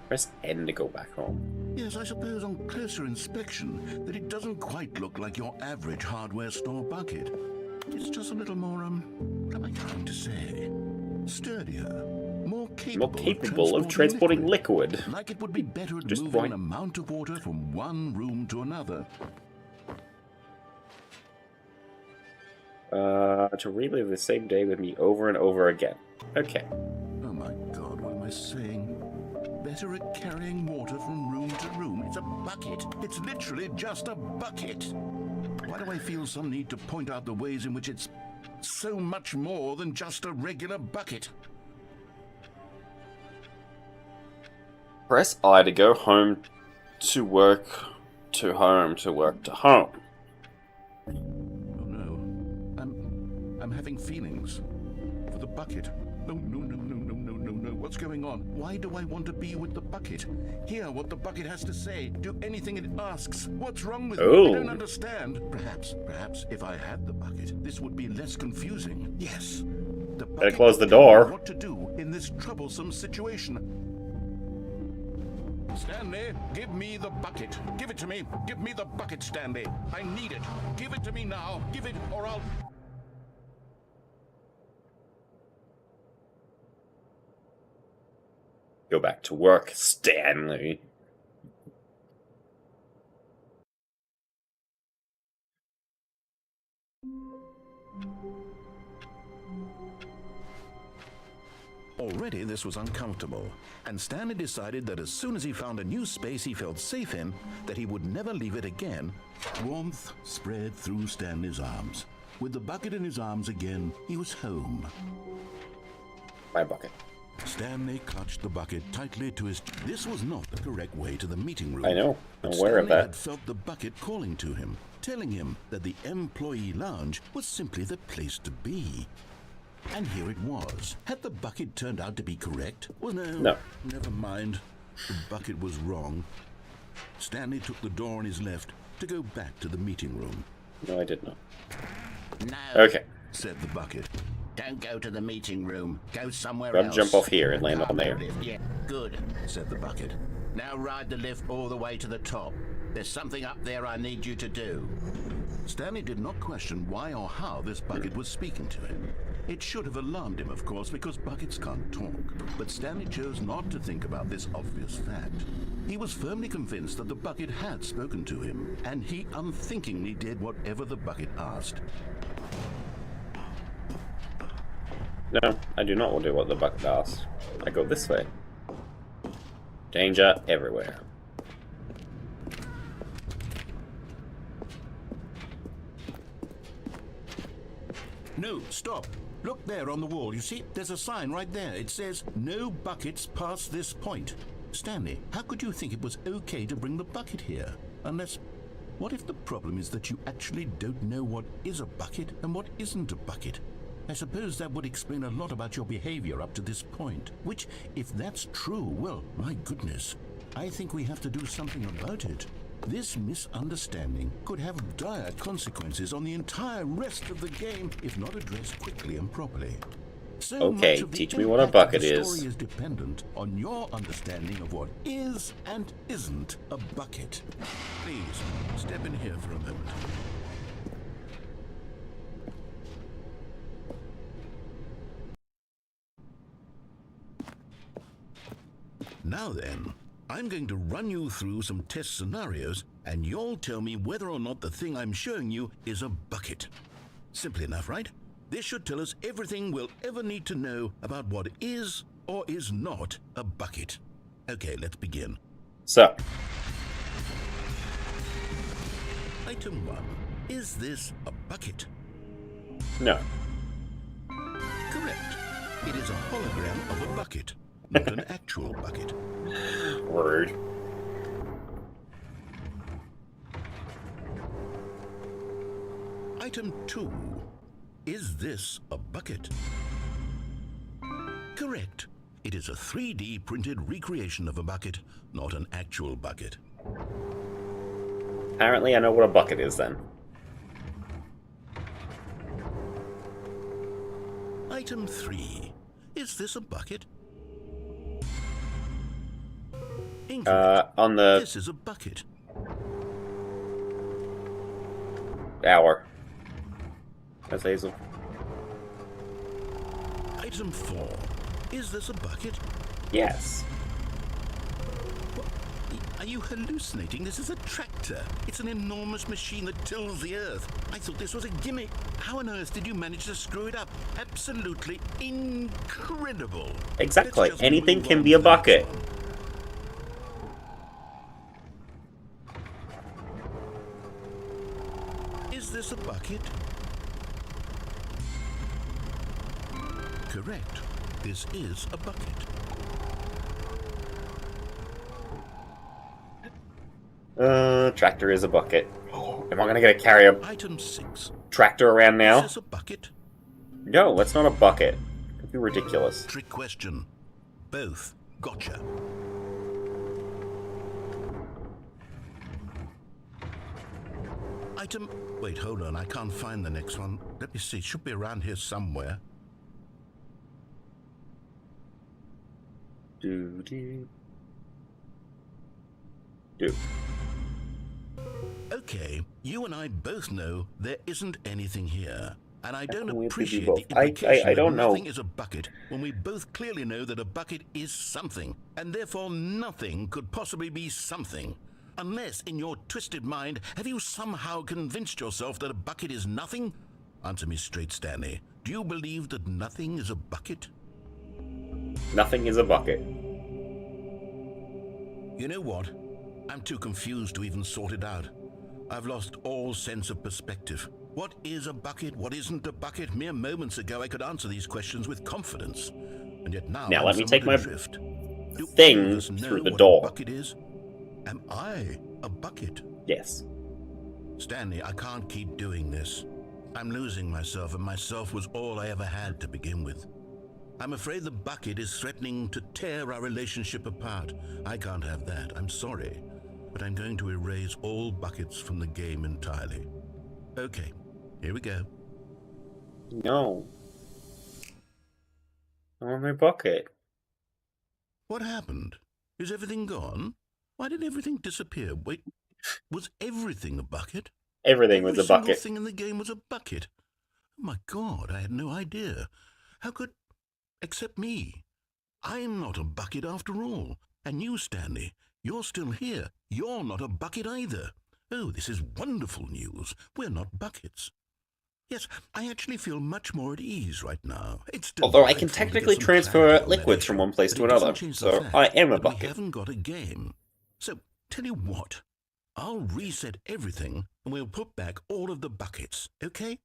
Press N to go back home. Yes, I suppose on closer inspection that it doesn't quite look like your average hardware store bucket. It's just a little more, what am I trying to say? Sturdier. More capable, of transporting liquid. Like it would be better at Just moving right. an amount of water from one room to another. To relive the same day with me over and over again. Okay. Oh my god, what am I saying? Better at carrying water from room to room. It's a bucket. It's literally just a bucket. Why do I feel some need to point out the ways in which it's so much more than just a regular bucket? Press I to go home to work to home to work to home. Oh no. I'm having feelings for the bucket. No. What's going on? Why do I want to be with the bucket? Hear what the bucket has to say. Do anything it asks. What's wrong with me? I don't understand. Perhaps if I had the bucket, this would be less confusing. Yes. The bucket Better close the would tell me door. What to do in this troublesome situation. Stanley, give me the bucket. Give it to me. Give me the bucket, Stanley. I need it. Give it to me now. Give it or I'll... Go back to work, Stanley. Already this was uncomfortable, and Stanley decided that as soon as he found a new space he felt safe in, that he would never leave it again. Warmth spread through Stanley's arms. With the bucket in his arms again, he was home. My bucket. Stanley clutched the bucket tightly to his... This was not the correct way to the meeting room. I know. I'm But aware of Stanley that. had felt the bucket calling to him, telling him that the employee lounge was simply the place to be. And here it was. Had the bucket turned out to be correct? Well, No. Never mind. The bucket was wrong. Stanley took the door on his left to go back to the meeting room. No, I did not. No, Okay. Said the bucket. don't go to the meeting room. Go somewhere Grab else. jump off here and land on Cargo there. lift, yeah, good. Said the bucket. Now ride the lift all the way to the top. There's something up there I need you to do. Stanley did not question why or how this bucket was speaking to him. It should have alarmed him, of course, because buckets can't talk. But Stanley chose not to think about this obvious fact. He was firmly convinced that the bucket had spoken to him, and he unthinkingly did whatever the bucket asked. No, I do not want to do what the bucket asks. I go this way. Danger everywhere. No, stop. Look there on the wall. You see, there's a sign right there. It says, no buckets past this point. Stanley, how could you think it was okay to bring the bucket here? Unless, what if the problem is that you actually don't know what is a bucket and what isn't a bucket? I suppose that would explain a lot about your behavior up to this point. Which, if that's true, well, my goodness, I think we have to do something about it. This misunderstanding could have dire consequences on the entire rest of the game if not addressed quickly and properly. So Okay, much of the teach me what a impact of bucket the is. story is dependent on your understanding of what is and isn't a bucket. Please, step in here for a moment. Now then, I'm going to run you through some test scenarios, and you'll tell me whether or not the thing I'm showing you is a bucket. Simple enough, right? This should tell us everything we'll ever need to know about what is or is not a bucket. Okay, let's begin. So, Item 1. Is this a bucket? no. Correct. It is a hologram of a bucket, not an actual bucket. Word. Item 2. Is this a bucket? Correct. It is a 3D printed recreation of a bucket, not an actual bucket. Apparently I know what a bucket is then. Item 3. Is this a bucket? Incorrect. On the This is a bucket. hour. That's Hazel. Item 4. Is this a bucket? Yes. Are you hallucinating? This is a tractor. It's an enormous machine that tills the earth. I thought this was a gimmick. How on earth did you manage to screw it up? Absolutely incredible. Exactly. Let's just Anything move can on be to a the next bucket. one. Is this a bucket? Correct. This is a bucket. Tractor is a bucket. Oh, am I gonna get a carrier Item 6. tractor around now? Is this a bucket? No, that's not a bucket. That'd be ridiculous. Trick question. Both. Gotcha. Item... Wait, hold on. I can't find the next one. Let me see. It should be around here somewhere. Do. Okay, you and I both know there isn't anything here. And I don't can we appreciate do the both? implication I don't that know. nothing is a bucket when we both clearly know that a bucket is something, and therefore nothing could possibly be something. Unless, in your twisted mind, have you somehow convinced yourself that a bucket is nothing? Answer me straight, Stanley. Do you believe that nothing is a bucket? Nothing is a bucket. You know what? I'm too confused to even sort it out. I've lost all sense of perspective. What is a bucket? What isn't a bucket? Mere moments ago I could answer these questions with confidence. And yet now Now I'm let me take somewhat my adrift. Do thing all of us know through the what door. A bucket is? Am I a bucket? Yes. Stanley, I can't keep doing this. I'm losing myself, and myself was all I ever had to begin with. I'm afraid the bucket is threatening to tear our relationship apart. I can't have that. I'm sorry. But I'm going to erase all buckets from the game entirely. Okay, here we go. No. I want my bucket. What happened? Is everything gone? Why did everything disappear? Wait, was everything a bucket? Everything was a Every single bucket. thing in the game was a bucket. Oh my God, I had no idea. How could... Except me. I'm not a bucket after all. And you, Stanley, you're still here. You're not a bucket either. Oh, this is wonderful news. We're not buckets. Yes, I actually feel much more at ease right now. It's Although I can delightful to get technically some transfer clarity on that liquids issue, from one place but to it doesn't another, change the so fact I am a that we bucket. haven't got a game. So, tell you what. I'll reset everything and we'll put back all of the buckets, okay?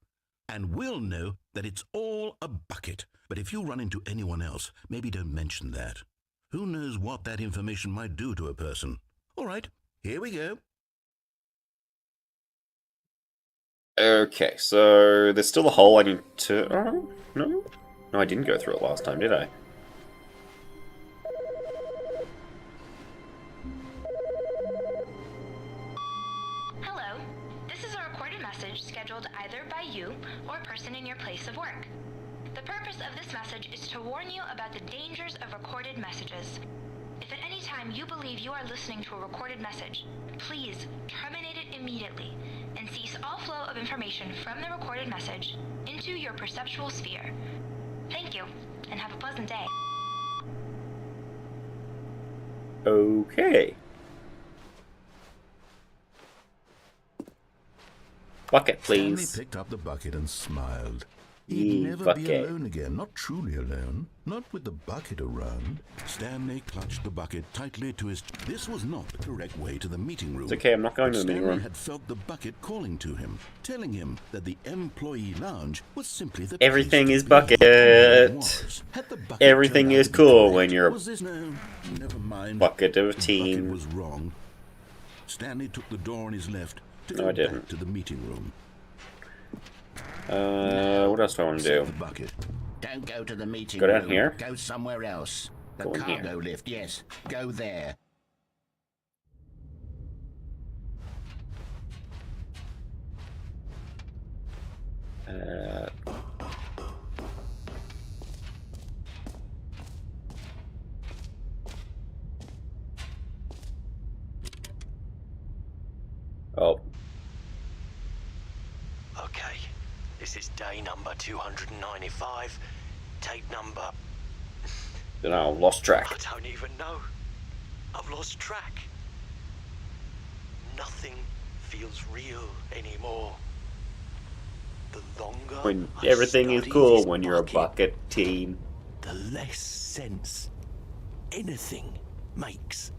And we'll know that it's all a bucket. But if you run into anyone else, maybe don't mention that. Who knows what that information might do to a person? All right, here we go. Okay, so there's still a hole I need to... Oh, no? No, I didn't go through it last time, did I? Hello. This is a recorded message scheduled either by you or a person in your place of work. The purpose of this message is to warn you about the dangers of recorded messages. If at any time you believe you are listening to a recorded message, please terminate it immediately and cease all flow of information from the recorded message into your perceptual sphere. Thank you, and have a pleasant day. Okay. Bucket, please. Stanley picked up the bucket and smiled. Ye He'd never be bucket. alone again, not truly alone, not with the bucket around. Stanley clutched the bucket tightly to his... This was not the correct way to the meeting room. It's okay, I'm not going But to the meeting Stanley room. had felt the bucket calling to him, telling him that the employee lounge was simply the Everything place is to be. bucket. It was. Had the bucket Everything turned out is to be cool correct? when you're a Was this... No, never mind. bucket of The bucket team. was wrong. Stanley took the door on his left to No, go I didn't. back to the meeting room. What else do I want to Set do? the bucket. Don't go to the meeting Go down room. here? Go somewhere else. The Go in here. cargo lift, yes. Go there. Oh, Okay, this is day number 295. Tape number... no, lost track. I don't even know. I've lost track. Nothing feels real anymore. The longer When I everything is study cool this when you're a bucket team. the less sense anything makes.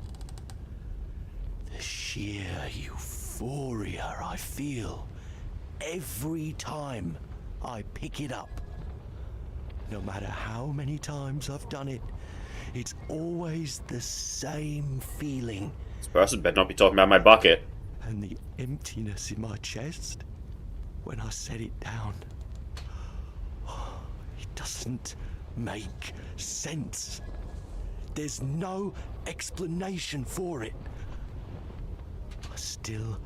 The sheer euphoria I feel every time I pick it up. No matter how many times I've done it, it's always the same feeling. This person better not be talking about my bucket. And the emptiness in my chest when I set it down. It doesn't make sense. There's no explanation for it. I still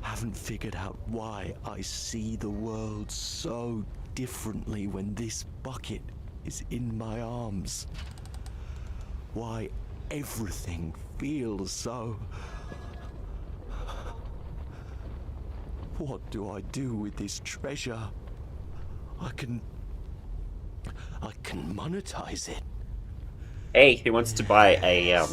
haven't figured out why I see the world so differently when this bucket is in my arms. Why everything feels so... What do I do with this treasure? I can monetize it. Hey, who wants to buy a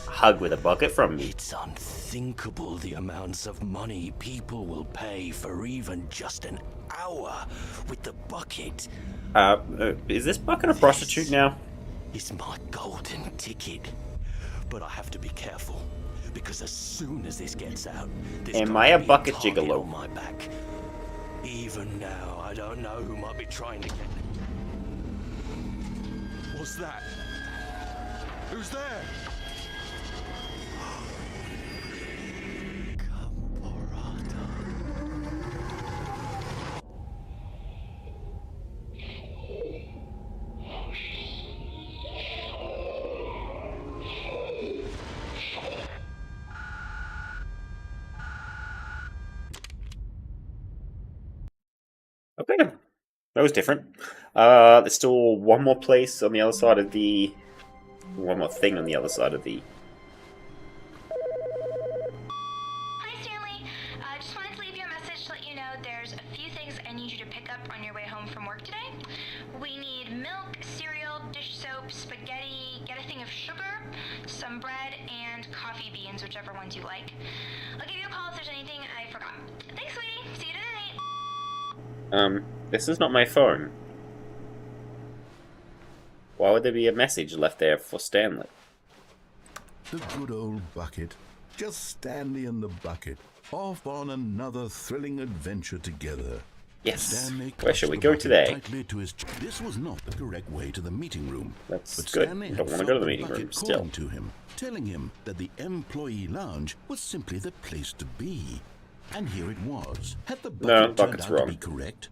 hug with a bucket from me? It's unthinkable the amounts of money people will pay for even just an hour with the bucket. Is this bucket a prostitute now? It's my golden ticket. But I have to be careful, because as soon as this gets out, am I a bucket gigolo? On my back. Even now, I don't know who might be trying to get... What's that? Who's there? Okay, that was different. There's still one more place on the other side of the... One more thing on the other side of the... Hi, Stanley. Just wanted to leave you a message to let you know there's a few things I need you to pick up on your way home from work today. We need milk, cereal, dish soap, spaghetti, get a thing of sugar, some bread, and coffee beans, whichever ones you like. I'll give you a call if there's anything I forgot. Thanks, sweetie. See you tonight. This is not my phone. Why would there be a message left there for Stanley? The good old bucket. Just Stanley and the bucket. Off on another thrilling adventure together. Yes. Stanley Where shall we clutched go the today? bucket tightly to his This was not the correct way to the meeting room. That's but good. Stanley Don't had want to felt go to the the meeting bucket room calling still. to him, telling him that the employee lounge was simply the place to be. And here it was. Had the bucket turned bucket's out wrong. to be correct?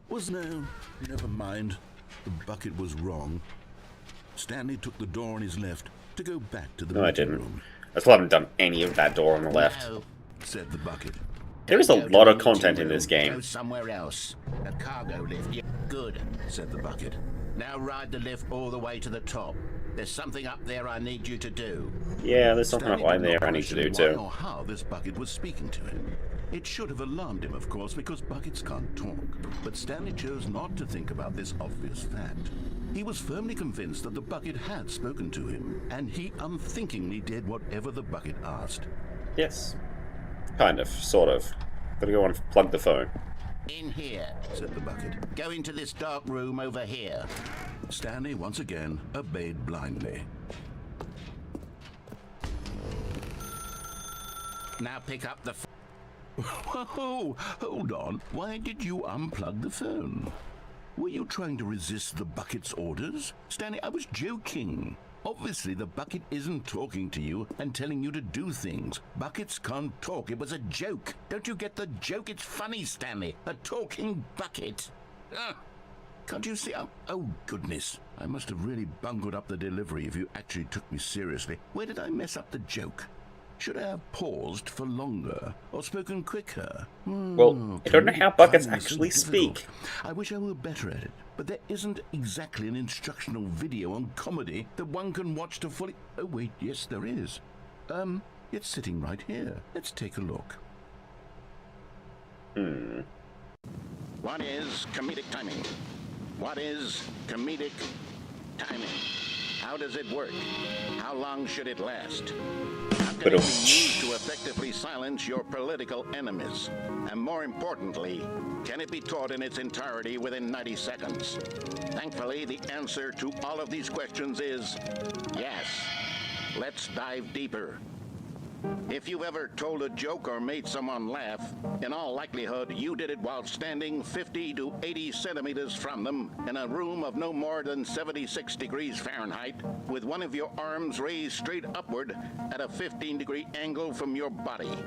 Never mind. The bucket was wrong. Stanley took the door on his left to go back to the No, I meeting didn't. room. I still haven't done any of that door on the left. No, Said the bucket. There is a Go to lot the of content in meeting this room. game. Go somewhere else. A cargo lift. Yeah, good. Said the bucket. Now ride the lift all the way to the top. There's something up there I need you to do. Yeah, there's something Stanley up did there not I need to do question why too. or how this bucket was speaking to him. It should have alarmed him, of course, because buckets can't talk. But Stanley chose not to think about this obvious fact. He was firmly convinced that the bucket had spoken to him, and he unthinkingly did whatever the bucket asked. Yes. Kind of. Sort of. Gotta go and plug the phone. In here. Said the bucket. Go into this dark room over here. Stanley once again obeyed blindly. Now pick up the... Whoa, hold on. Why did you unplug the phone? Were you trying to resist the bucket's orders? Stanley, I was joking. Obviously, the bucket isn't talking to you and telling you to do things. Buckets can't talk. It was a joke. Don't you get the joke? It's funny, Stanley. A talking bucket. Can't you see? Oh, goodness. I must have really bungled up the delivery if you actually took me seriously. Where did I mess up the joke? Should I have paused for longer or spoken quicker? Well, I don't know how buckets Timing is so actually difficult. speak. I wish I were better at it, but there isn't exactly an instructional video on comedy that one can watch to fully... Oh, wait, yes, there is. It's sitting right here. Let's take a look. What is comedic timing? What is comedic timing? How does it work? How long should it last? How can it be used to effectively silence your political enemies? And more importantly, can it be taught in its entirety within 90 seconds? Thankfully, the answer to all of these questions is yes. Let's dive deeper. If you've ever told a joke or made someone laugh, in all likelihood, you did it while standing 50 to 80 centimeters from them in a room of no more than 76 degrees Fahrenheit, with one of your arms raised straight upward at a 15-degree angle from your body.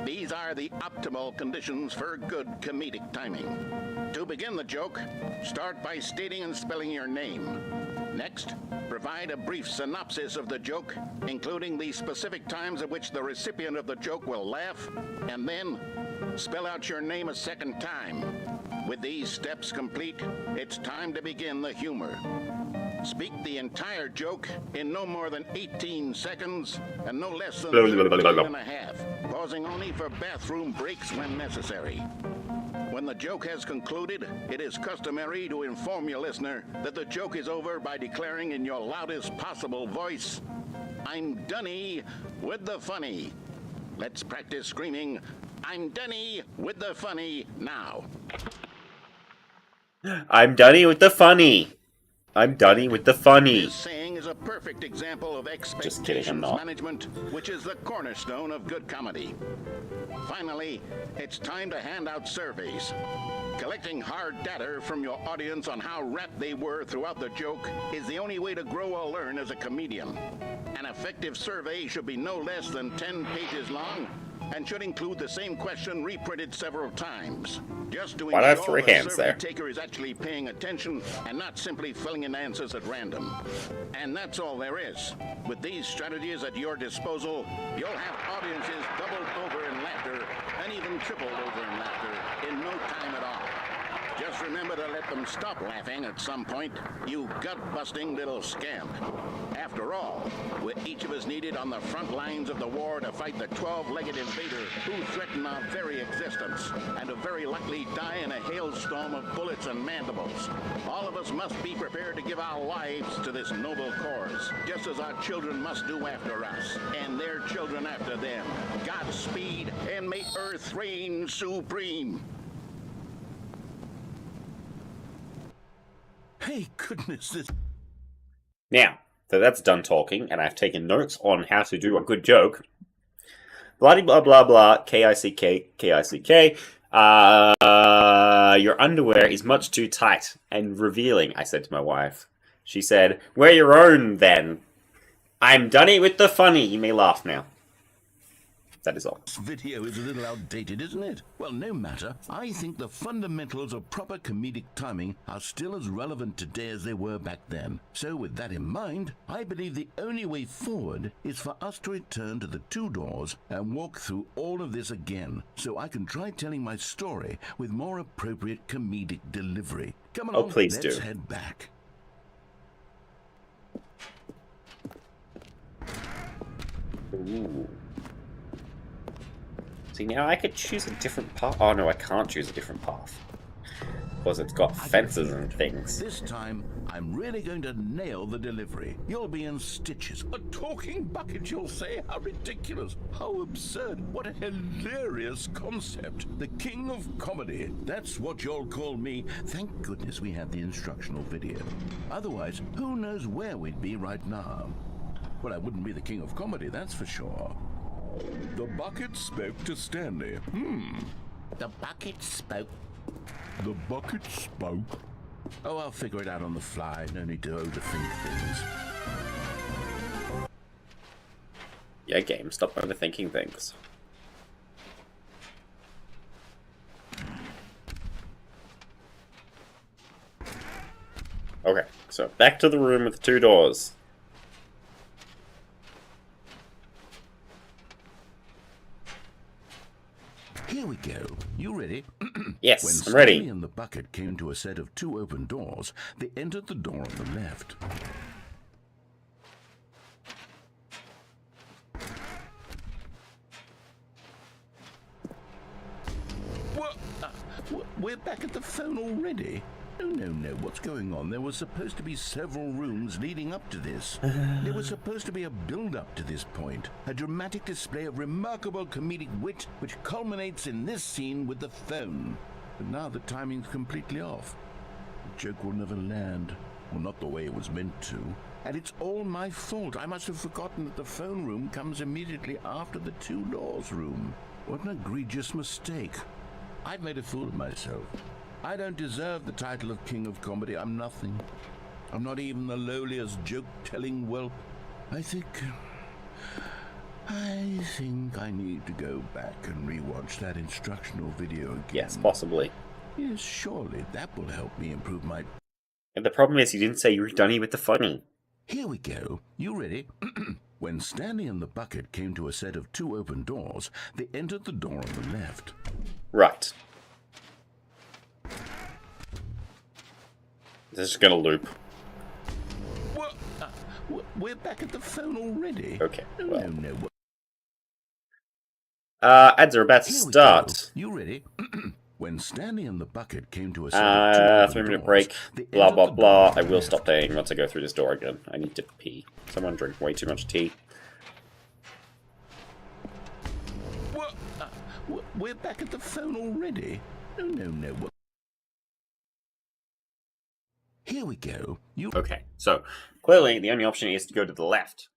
These are the optimal conditions for good comedic timing. To begin the joke, start by stating and spelling your name. Next, provide a brief synopsis of the joke, including the specific times at which the recipient of the joke will laugh, and then spell out your name a second time. With these steps complete, it's time to begin the humor. Speak the entire joke in no more than 18 seconds and no less than 13 and a half, pausing only for bathroom breaks when necessary. When the joke has concluded, it is customary to inform your listener that the joke is over by declaring in your loudest possible voice, "I'm Dunny with the funny." Let's practice screaming, "I'm Dunny with the funny" now. I'm Dunny with the funny. I'm Dunny with the funny. This saying is a perfect example of Just kidding, I'm expectations not. management, which is the cornerstone of good comedy. Finally, it's time to hand out surveys. Collecting hard data from your audience on how rapt they were throughout the joke is the only way to grow or learn as a comedian. An effective survey should be no less than 10 pages long and should include the same question reprinted several times. Just to Why do I have ensure three the hands survey there? taker is actually paying attention and not simply filling in answers at random. And that's all there is. With these strategies at your disposal, you'll have audiences doubled over in laughter and even tripled over in laughter in no time at all. Just remember to let them stop laughing at some point, you gut-busting little scamp. After all, we're each of us needed on the front lines of the war to fight the 12-legged invader who threaten our very existence, and to very likely die in a hailstorm of bullets and mandibles. All of us must be prepared to give our lives to this noble cause, just as our children must do after us, and their children after them. Godspeed, and may Earth reign supreme. Hey, goodness, this... Now, so that's done talking, and I've taken notes on how to do a good joke. Bloody blah blah blah, K-I-C-K, K-I-C-K. Your underwear is much too tight and revealing, I said to my wife. She said, wear your own then. I'm Dunny with the funny. You may laugh now. That is all. This video is a little outdated, isn't it? Well, no matter. I think the fundamentals of proper comedic timing are still as relevant today as they were back then. So with that in mind, I believe the only way forward is for us to return to the two doors and walk through all of this again, so I can try telling my story with more appropriate comedic delivery. Come along, please let's do. head back. Ooh. See, now I could choose a different path. Oh, no, I can't choose a different path. Because it's got fences and things. This time, I'm really going to nail the delivery. You'll be in stitches. A talking bucket, you'll say? How ridiculous. How absurd. What a hilarious concept. The king of comedy. That's what you'll call me. Thank goodness we had the instructional video. Otherwise, who knows where we'd be right now. Well, I wouldn't be the king of comedy, that's for sure. The bucket spoke to Stanley. The bucket spoke. The bucket spoke. Oh, I'll figure it out on the fly. No need to overthink things. Yeah, game, stop overthinking things. Okay, so back to the room with two doors. Here we go. You ready? Yes, When I'm ready. Stanley and the bucket came to a set of two open doors, they entered the door on the left. What? We're back at the phone already? No, what's going on? There was supposed to be several rooms leading up to this. There was supposed to be a build-up to this point, a dramatic display of remarkable comedic wit which culminates in this scene with the phone. But now the timing's completely off. The joke will never land. Well, not the way it was meant to. And it's all my fault. I must have forgotten that the phone room comes immediately after the two doors room. What an egregious mistake. I've made a fool of myself. I don't deserve the title of King of Comedy. I'm nothing. I'm not even the lowliest joke-telling whelp. I think I need to go back and rewatch that instructional video again. Yes, possibly. Yes, surely that will help me improve my... And the problem is you didn't say you were done with the funny. Here we go. You ready? When Stanley and the bucket came to a set of two open doors, they entered the door on the left. Right. This is gonna loop. What? We're back at the phone already? Okay, well. No. Ads are about to start. You ready? When Stanley and the bucket came to a set of two open 3 minute doors, break. they Blah entered blah the blah. door I on the will left. stop paying once I go through this door again. I need to pee. Someone drink way too much tea. What? We're back at the phone already? No. Here we go. Okay, so clearly the only option is to go to the left.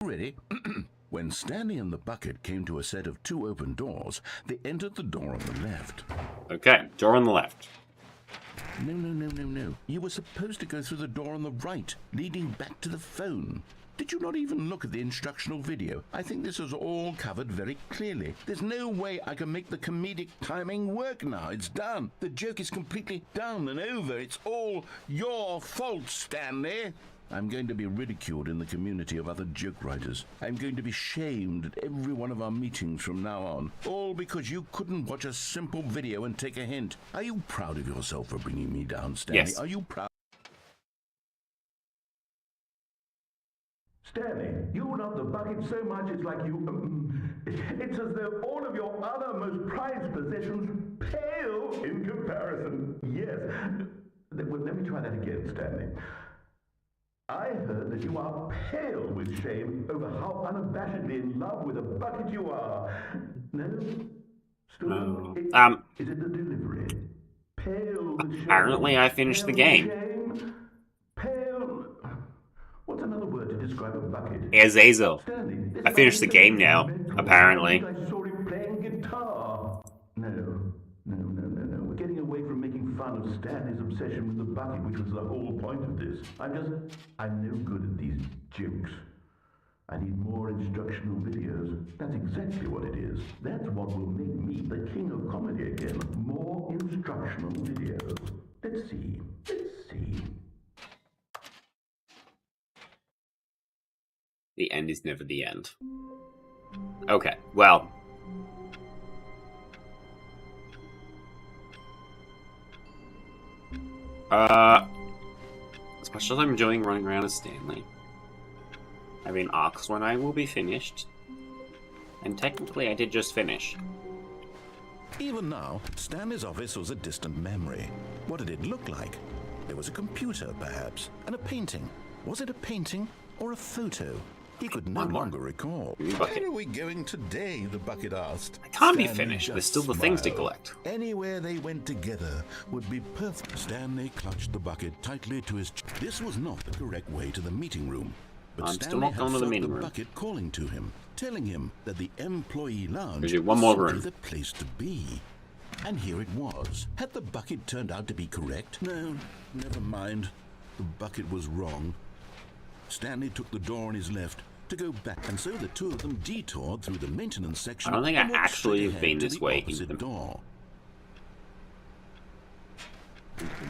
Ready? When Stanley and the bucket came to a set of two open doors, they entered the door on the left. Okay, door on the left. No. You were supposed to go through the door on the right, leading back to the phone. Did you not even look at the instructional video? I think this is all covered very clearly. There's no way I can make the comedic timing work now. It's done. The joke is completely done and over. It's all your fault, Stanley. I'm going to be ridiculed in the community of other joke writers. I'm going to be shamed at every one of our meetings from now on. All because you couldn't watch a simple video and take a hint. Are you proud of yourself for bringing me down, Stanley? Yes. Are you proud? Stanley, you love the bucket so much it's like you It's as though all of your other most prized possessions pale in comparison. Yes. Well, let me try that again, Stanley. I heard that you are pale with shame over how unabashedly in love with a bucket you are. No? Still, No. Is it the delivery? Pale with shame. Apparently I finished the game. Shame? Pale... What's another word to describe a bucket? Azazel. Stanley, I finished the game now, apparently. I saw him playing guitar. No. We're getting away from making fun of Stanley's obsession with the bucket, which was the whole point of this. I'm no good at these jokes. I need more instructional videos. That's exactly what it is. That's what will make me the king of comedy again. More instructional videos. Let's see. The end is never the end. Okay, well. As much as I'm enjoying running around as Stanley, I mean, Arcs when I will be finished. And technically I did just finish. Even now, Stanley's office was a distant memory. What did it look like? There was a computer, perhaps, and a painting. Was it a painting or a photo? He could no longer recall. Where are we going today? The bucket asked. I can't be Stanley finished. There's just still the things to smiled. collect. Anywhere they went together would be perfect. Stanley clutched the bucket tightly to his chest. This was not the correct way to the meeting room. But I'm still Stanley not had going to the felt meeting room. bucket calling to him, telling him that the employee lounge There's one more was room. simply the place to be. And here it was. Had the bucket turned out to be correct? No, never mind. The bucket was wrong. Stanley took the door on his left to go back, and so the two of them detoured through the maintenance section. I don't think I and walked actually straight have been ahead to this the way opposite into the door.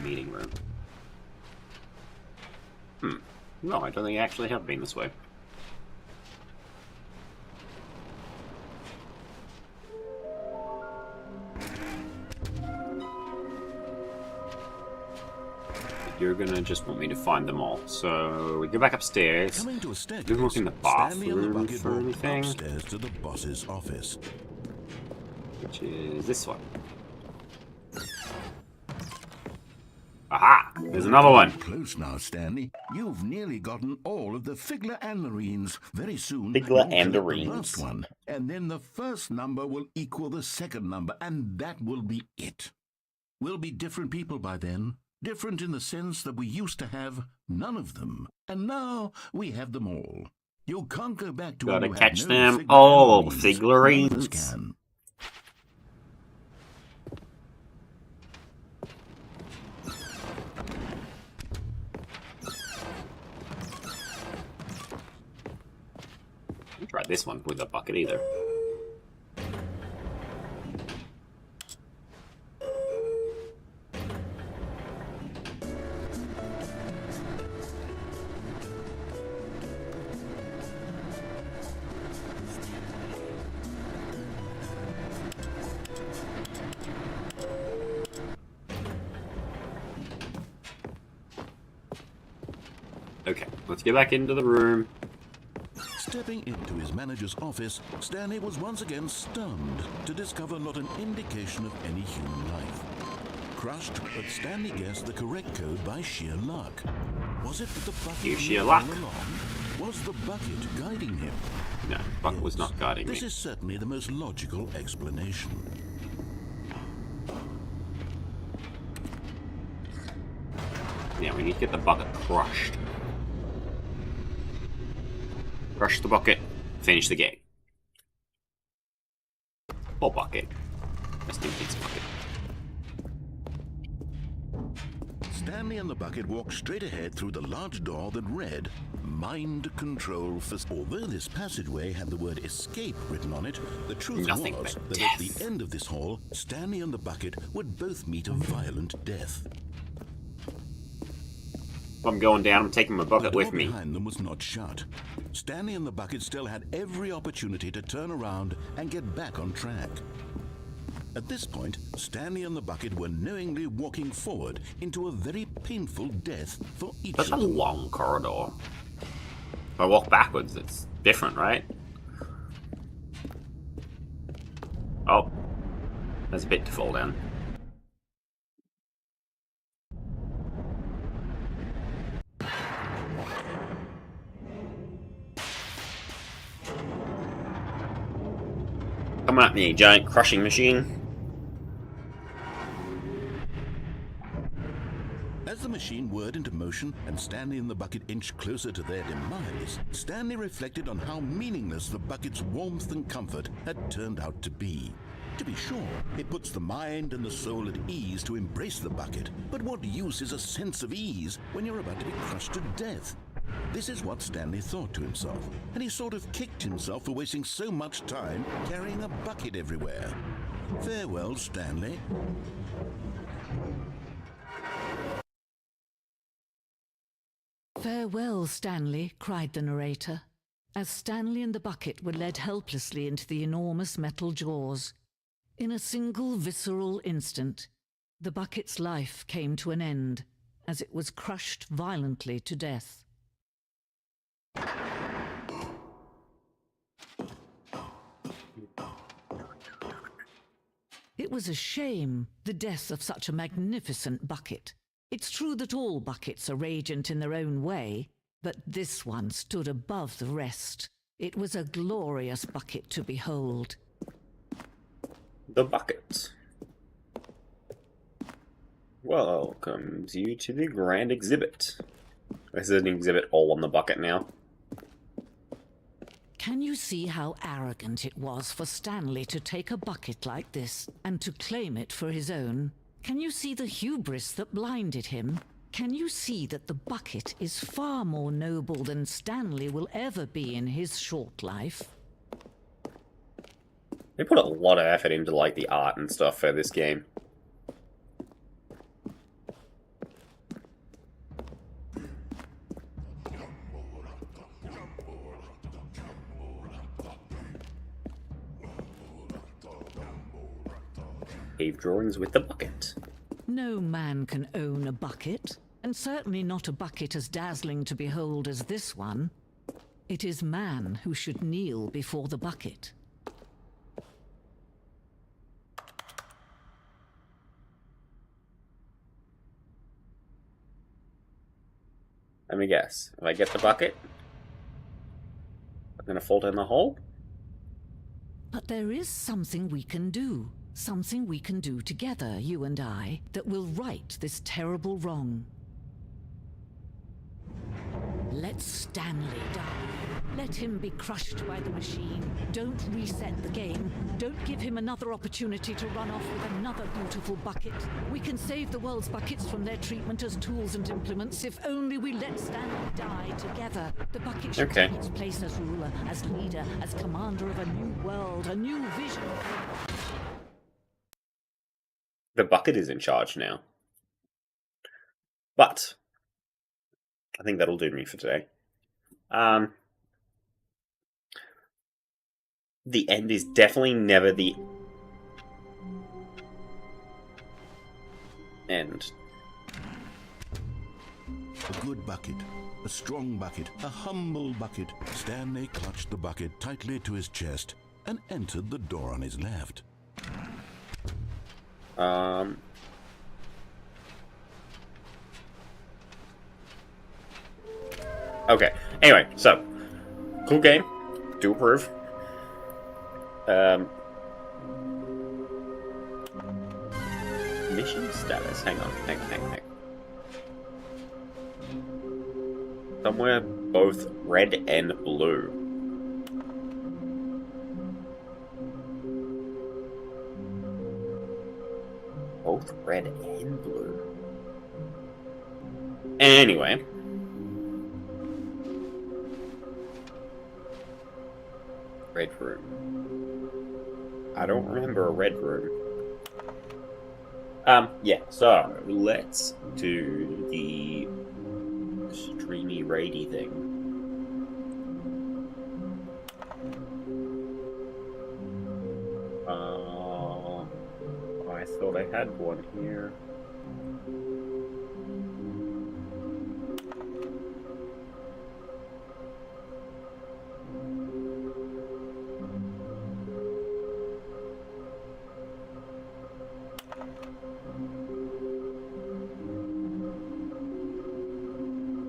meeting room. No, I don't think I actually have been this way. You're gonna just want me to find them all. So we go back upstairs. Coming to a We staircase, look in the Stanley and the bathroom bucket for walked anything, upstairs to the boss's office. which is this one. Aha! There's another one. Close now, Stanley. You've nearly gotten all of the Figler and Marines. Very soon, Figler you'll and collect the Marines. last one, and then the first number will equal the second number, and that will be it. We'll be different people by then. Different in the sense that we used to have none of them, and now we have them all. You can't go back to when Gotta you had catch no them Figler all, and Marines. Figlerines. None of us can. Try this one with a bucket either. Okay, let's get back into the room. Stepping into his manager's office, Stanley was once again stunned to discover not an indication of any human life. Crushed, but Stanley guessed the correct code by sheer luck. Was it that the bucket You sheer moved luck. all along? Was the bucket guiding him? No, bucket was not guiding me. This is certainly the most logical explanation. Yeah, we need to get the bucket crushed. Crush the bucket, finish the game. Or bucket. Let's do this bucket. Stanley and the bucket walked straight ahead through the large door that read, Mind Control Facility. Although this passageway had the word escape written on it, the truth Nothing was but that death. at the end of this hall, Stanley and the bucket would both meet a violent death. If I'm going down, I'm taking my bucket The door with me. behind them was not shut. Stanley and the bucket still had every opportunity to turn around and get back on track. At this point, Stanley and the bucket were knowingly walking forward into a very painful death for each That's a of them. long corridor. If I walk backwards, it's different, right? There's a bit to fall down. Come at me, giant crushing machine. As the machine whirred into motion and Stanley and the bucket inched closer to their demise, Stanley reflected on how meaningless the bucket's warmth and comfort had turned out to be. To be sure, it puts the mind and the soul at ease to embrace the bucket, but what use is a sense of ease when you're about to be crushed to death? This is what Stanley thought to himself, and he sort of kicked himself for wasting so much time carrying a bucket everywhere. Farewell, Stanley. Farewell, Stanley, cried the narrator, as Stanley and the bucket were led helplessly into the enormous metal jaws. In a single visceral instant, the bucket's life came to an end as it was crushed violently to death. It was a shame, the death of such a magnificent bucket. It's true that all buckets are radiant in their own way, but this one stood above the rest. It was a glorious bucket to behold. The bucket. Welcomes you to the grand exhibit. This is an exhibit all on the bucket now. Can you see how arrogant it was for Stanley to take a bucket like this and to claim it for his own? Can you see the hubris that blinded him? Can you see that the bucket is far more noble than Stanley will ever be in his short life? They put a lot of effort into like the art and stuff for this game. Cave drawings with the bucket. No man can own a bucket, and certainly not a bucket as dazzling to behold as this one. It is man who should kneel before the bucket. Let me guess. If I get the bucket, I'm gonna fall down the hole? But there is something we can do. Something we can do together, you and I, that will right this terrible wrong. Let Stanley die. Let him be crushed by the machine. Don't reset the game. Don't give him another opportunity to run off with another beautiful bucket. We can save the world's buckets from their treatment as tools and implements if only we let Stanley die together. The bucket should take its place as ruler, as leader, as commander of a new world, a new vision. The bucket is in charge now. But I think that'll do me for today. The end is definitely never the end. A good bucket, a strong bucket, a humble bucket. Stanley clutched the bucket tightly to his chest and entered the door on his left. Okay. Anyway, so cool game. Do approve. Mission status. Hang on. Hang. Somewhere both red and blue. Both red and blue. Anyway. Red room. I don't remember a red room. Yeah, so let's do the streamy raidy thing. I thought I had one here.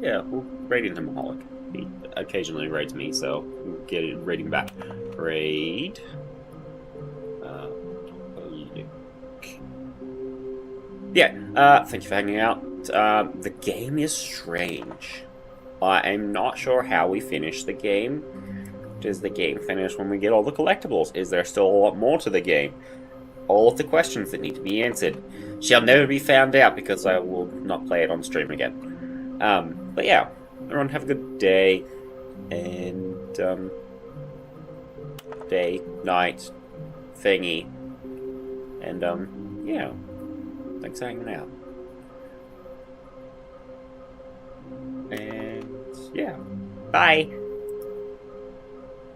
yeah, we'll raid him Holic. He occasionally raids me, so we'll get it raiding back. Raid. Yeah, thank you for hanging out. The game is strange. I am not sure how we finish the game. Does the game finish when we get all the collectibles? Is there still a lot more to the game? All of the questions that need to be answered shall never be found out because I will not play it on stream again. But yeah, everyone have a good day, and day, night, thingy, and yeah, thanks for hanging out. And yeah, bye.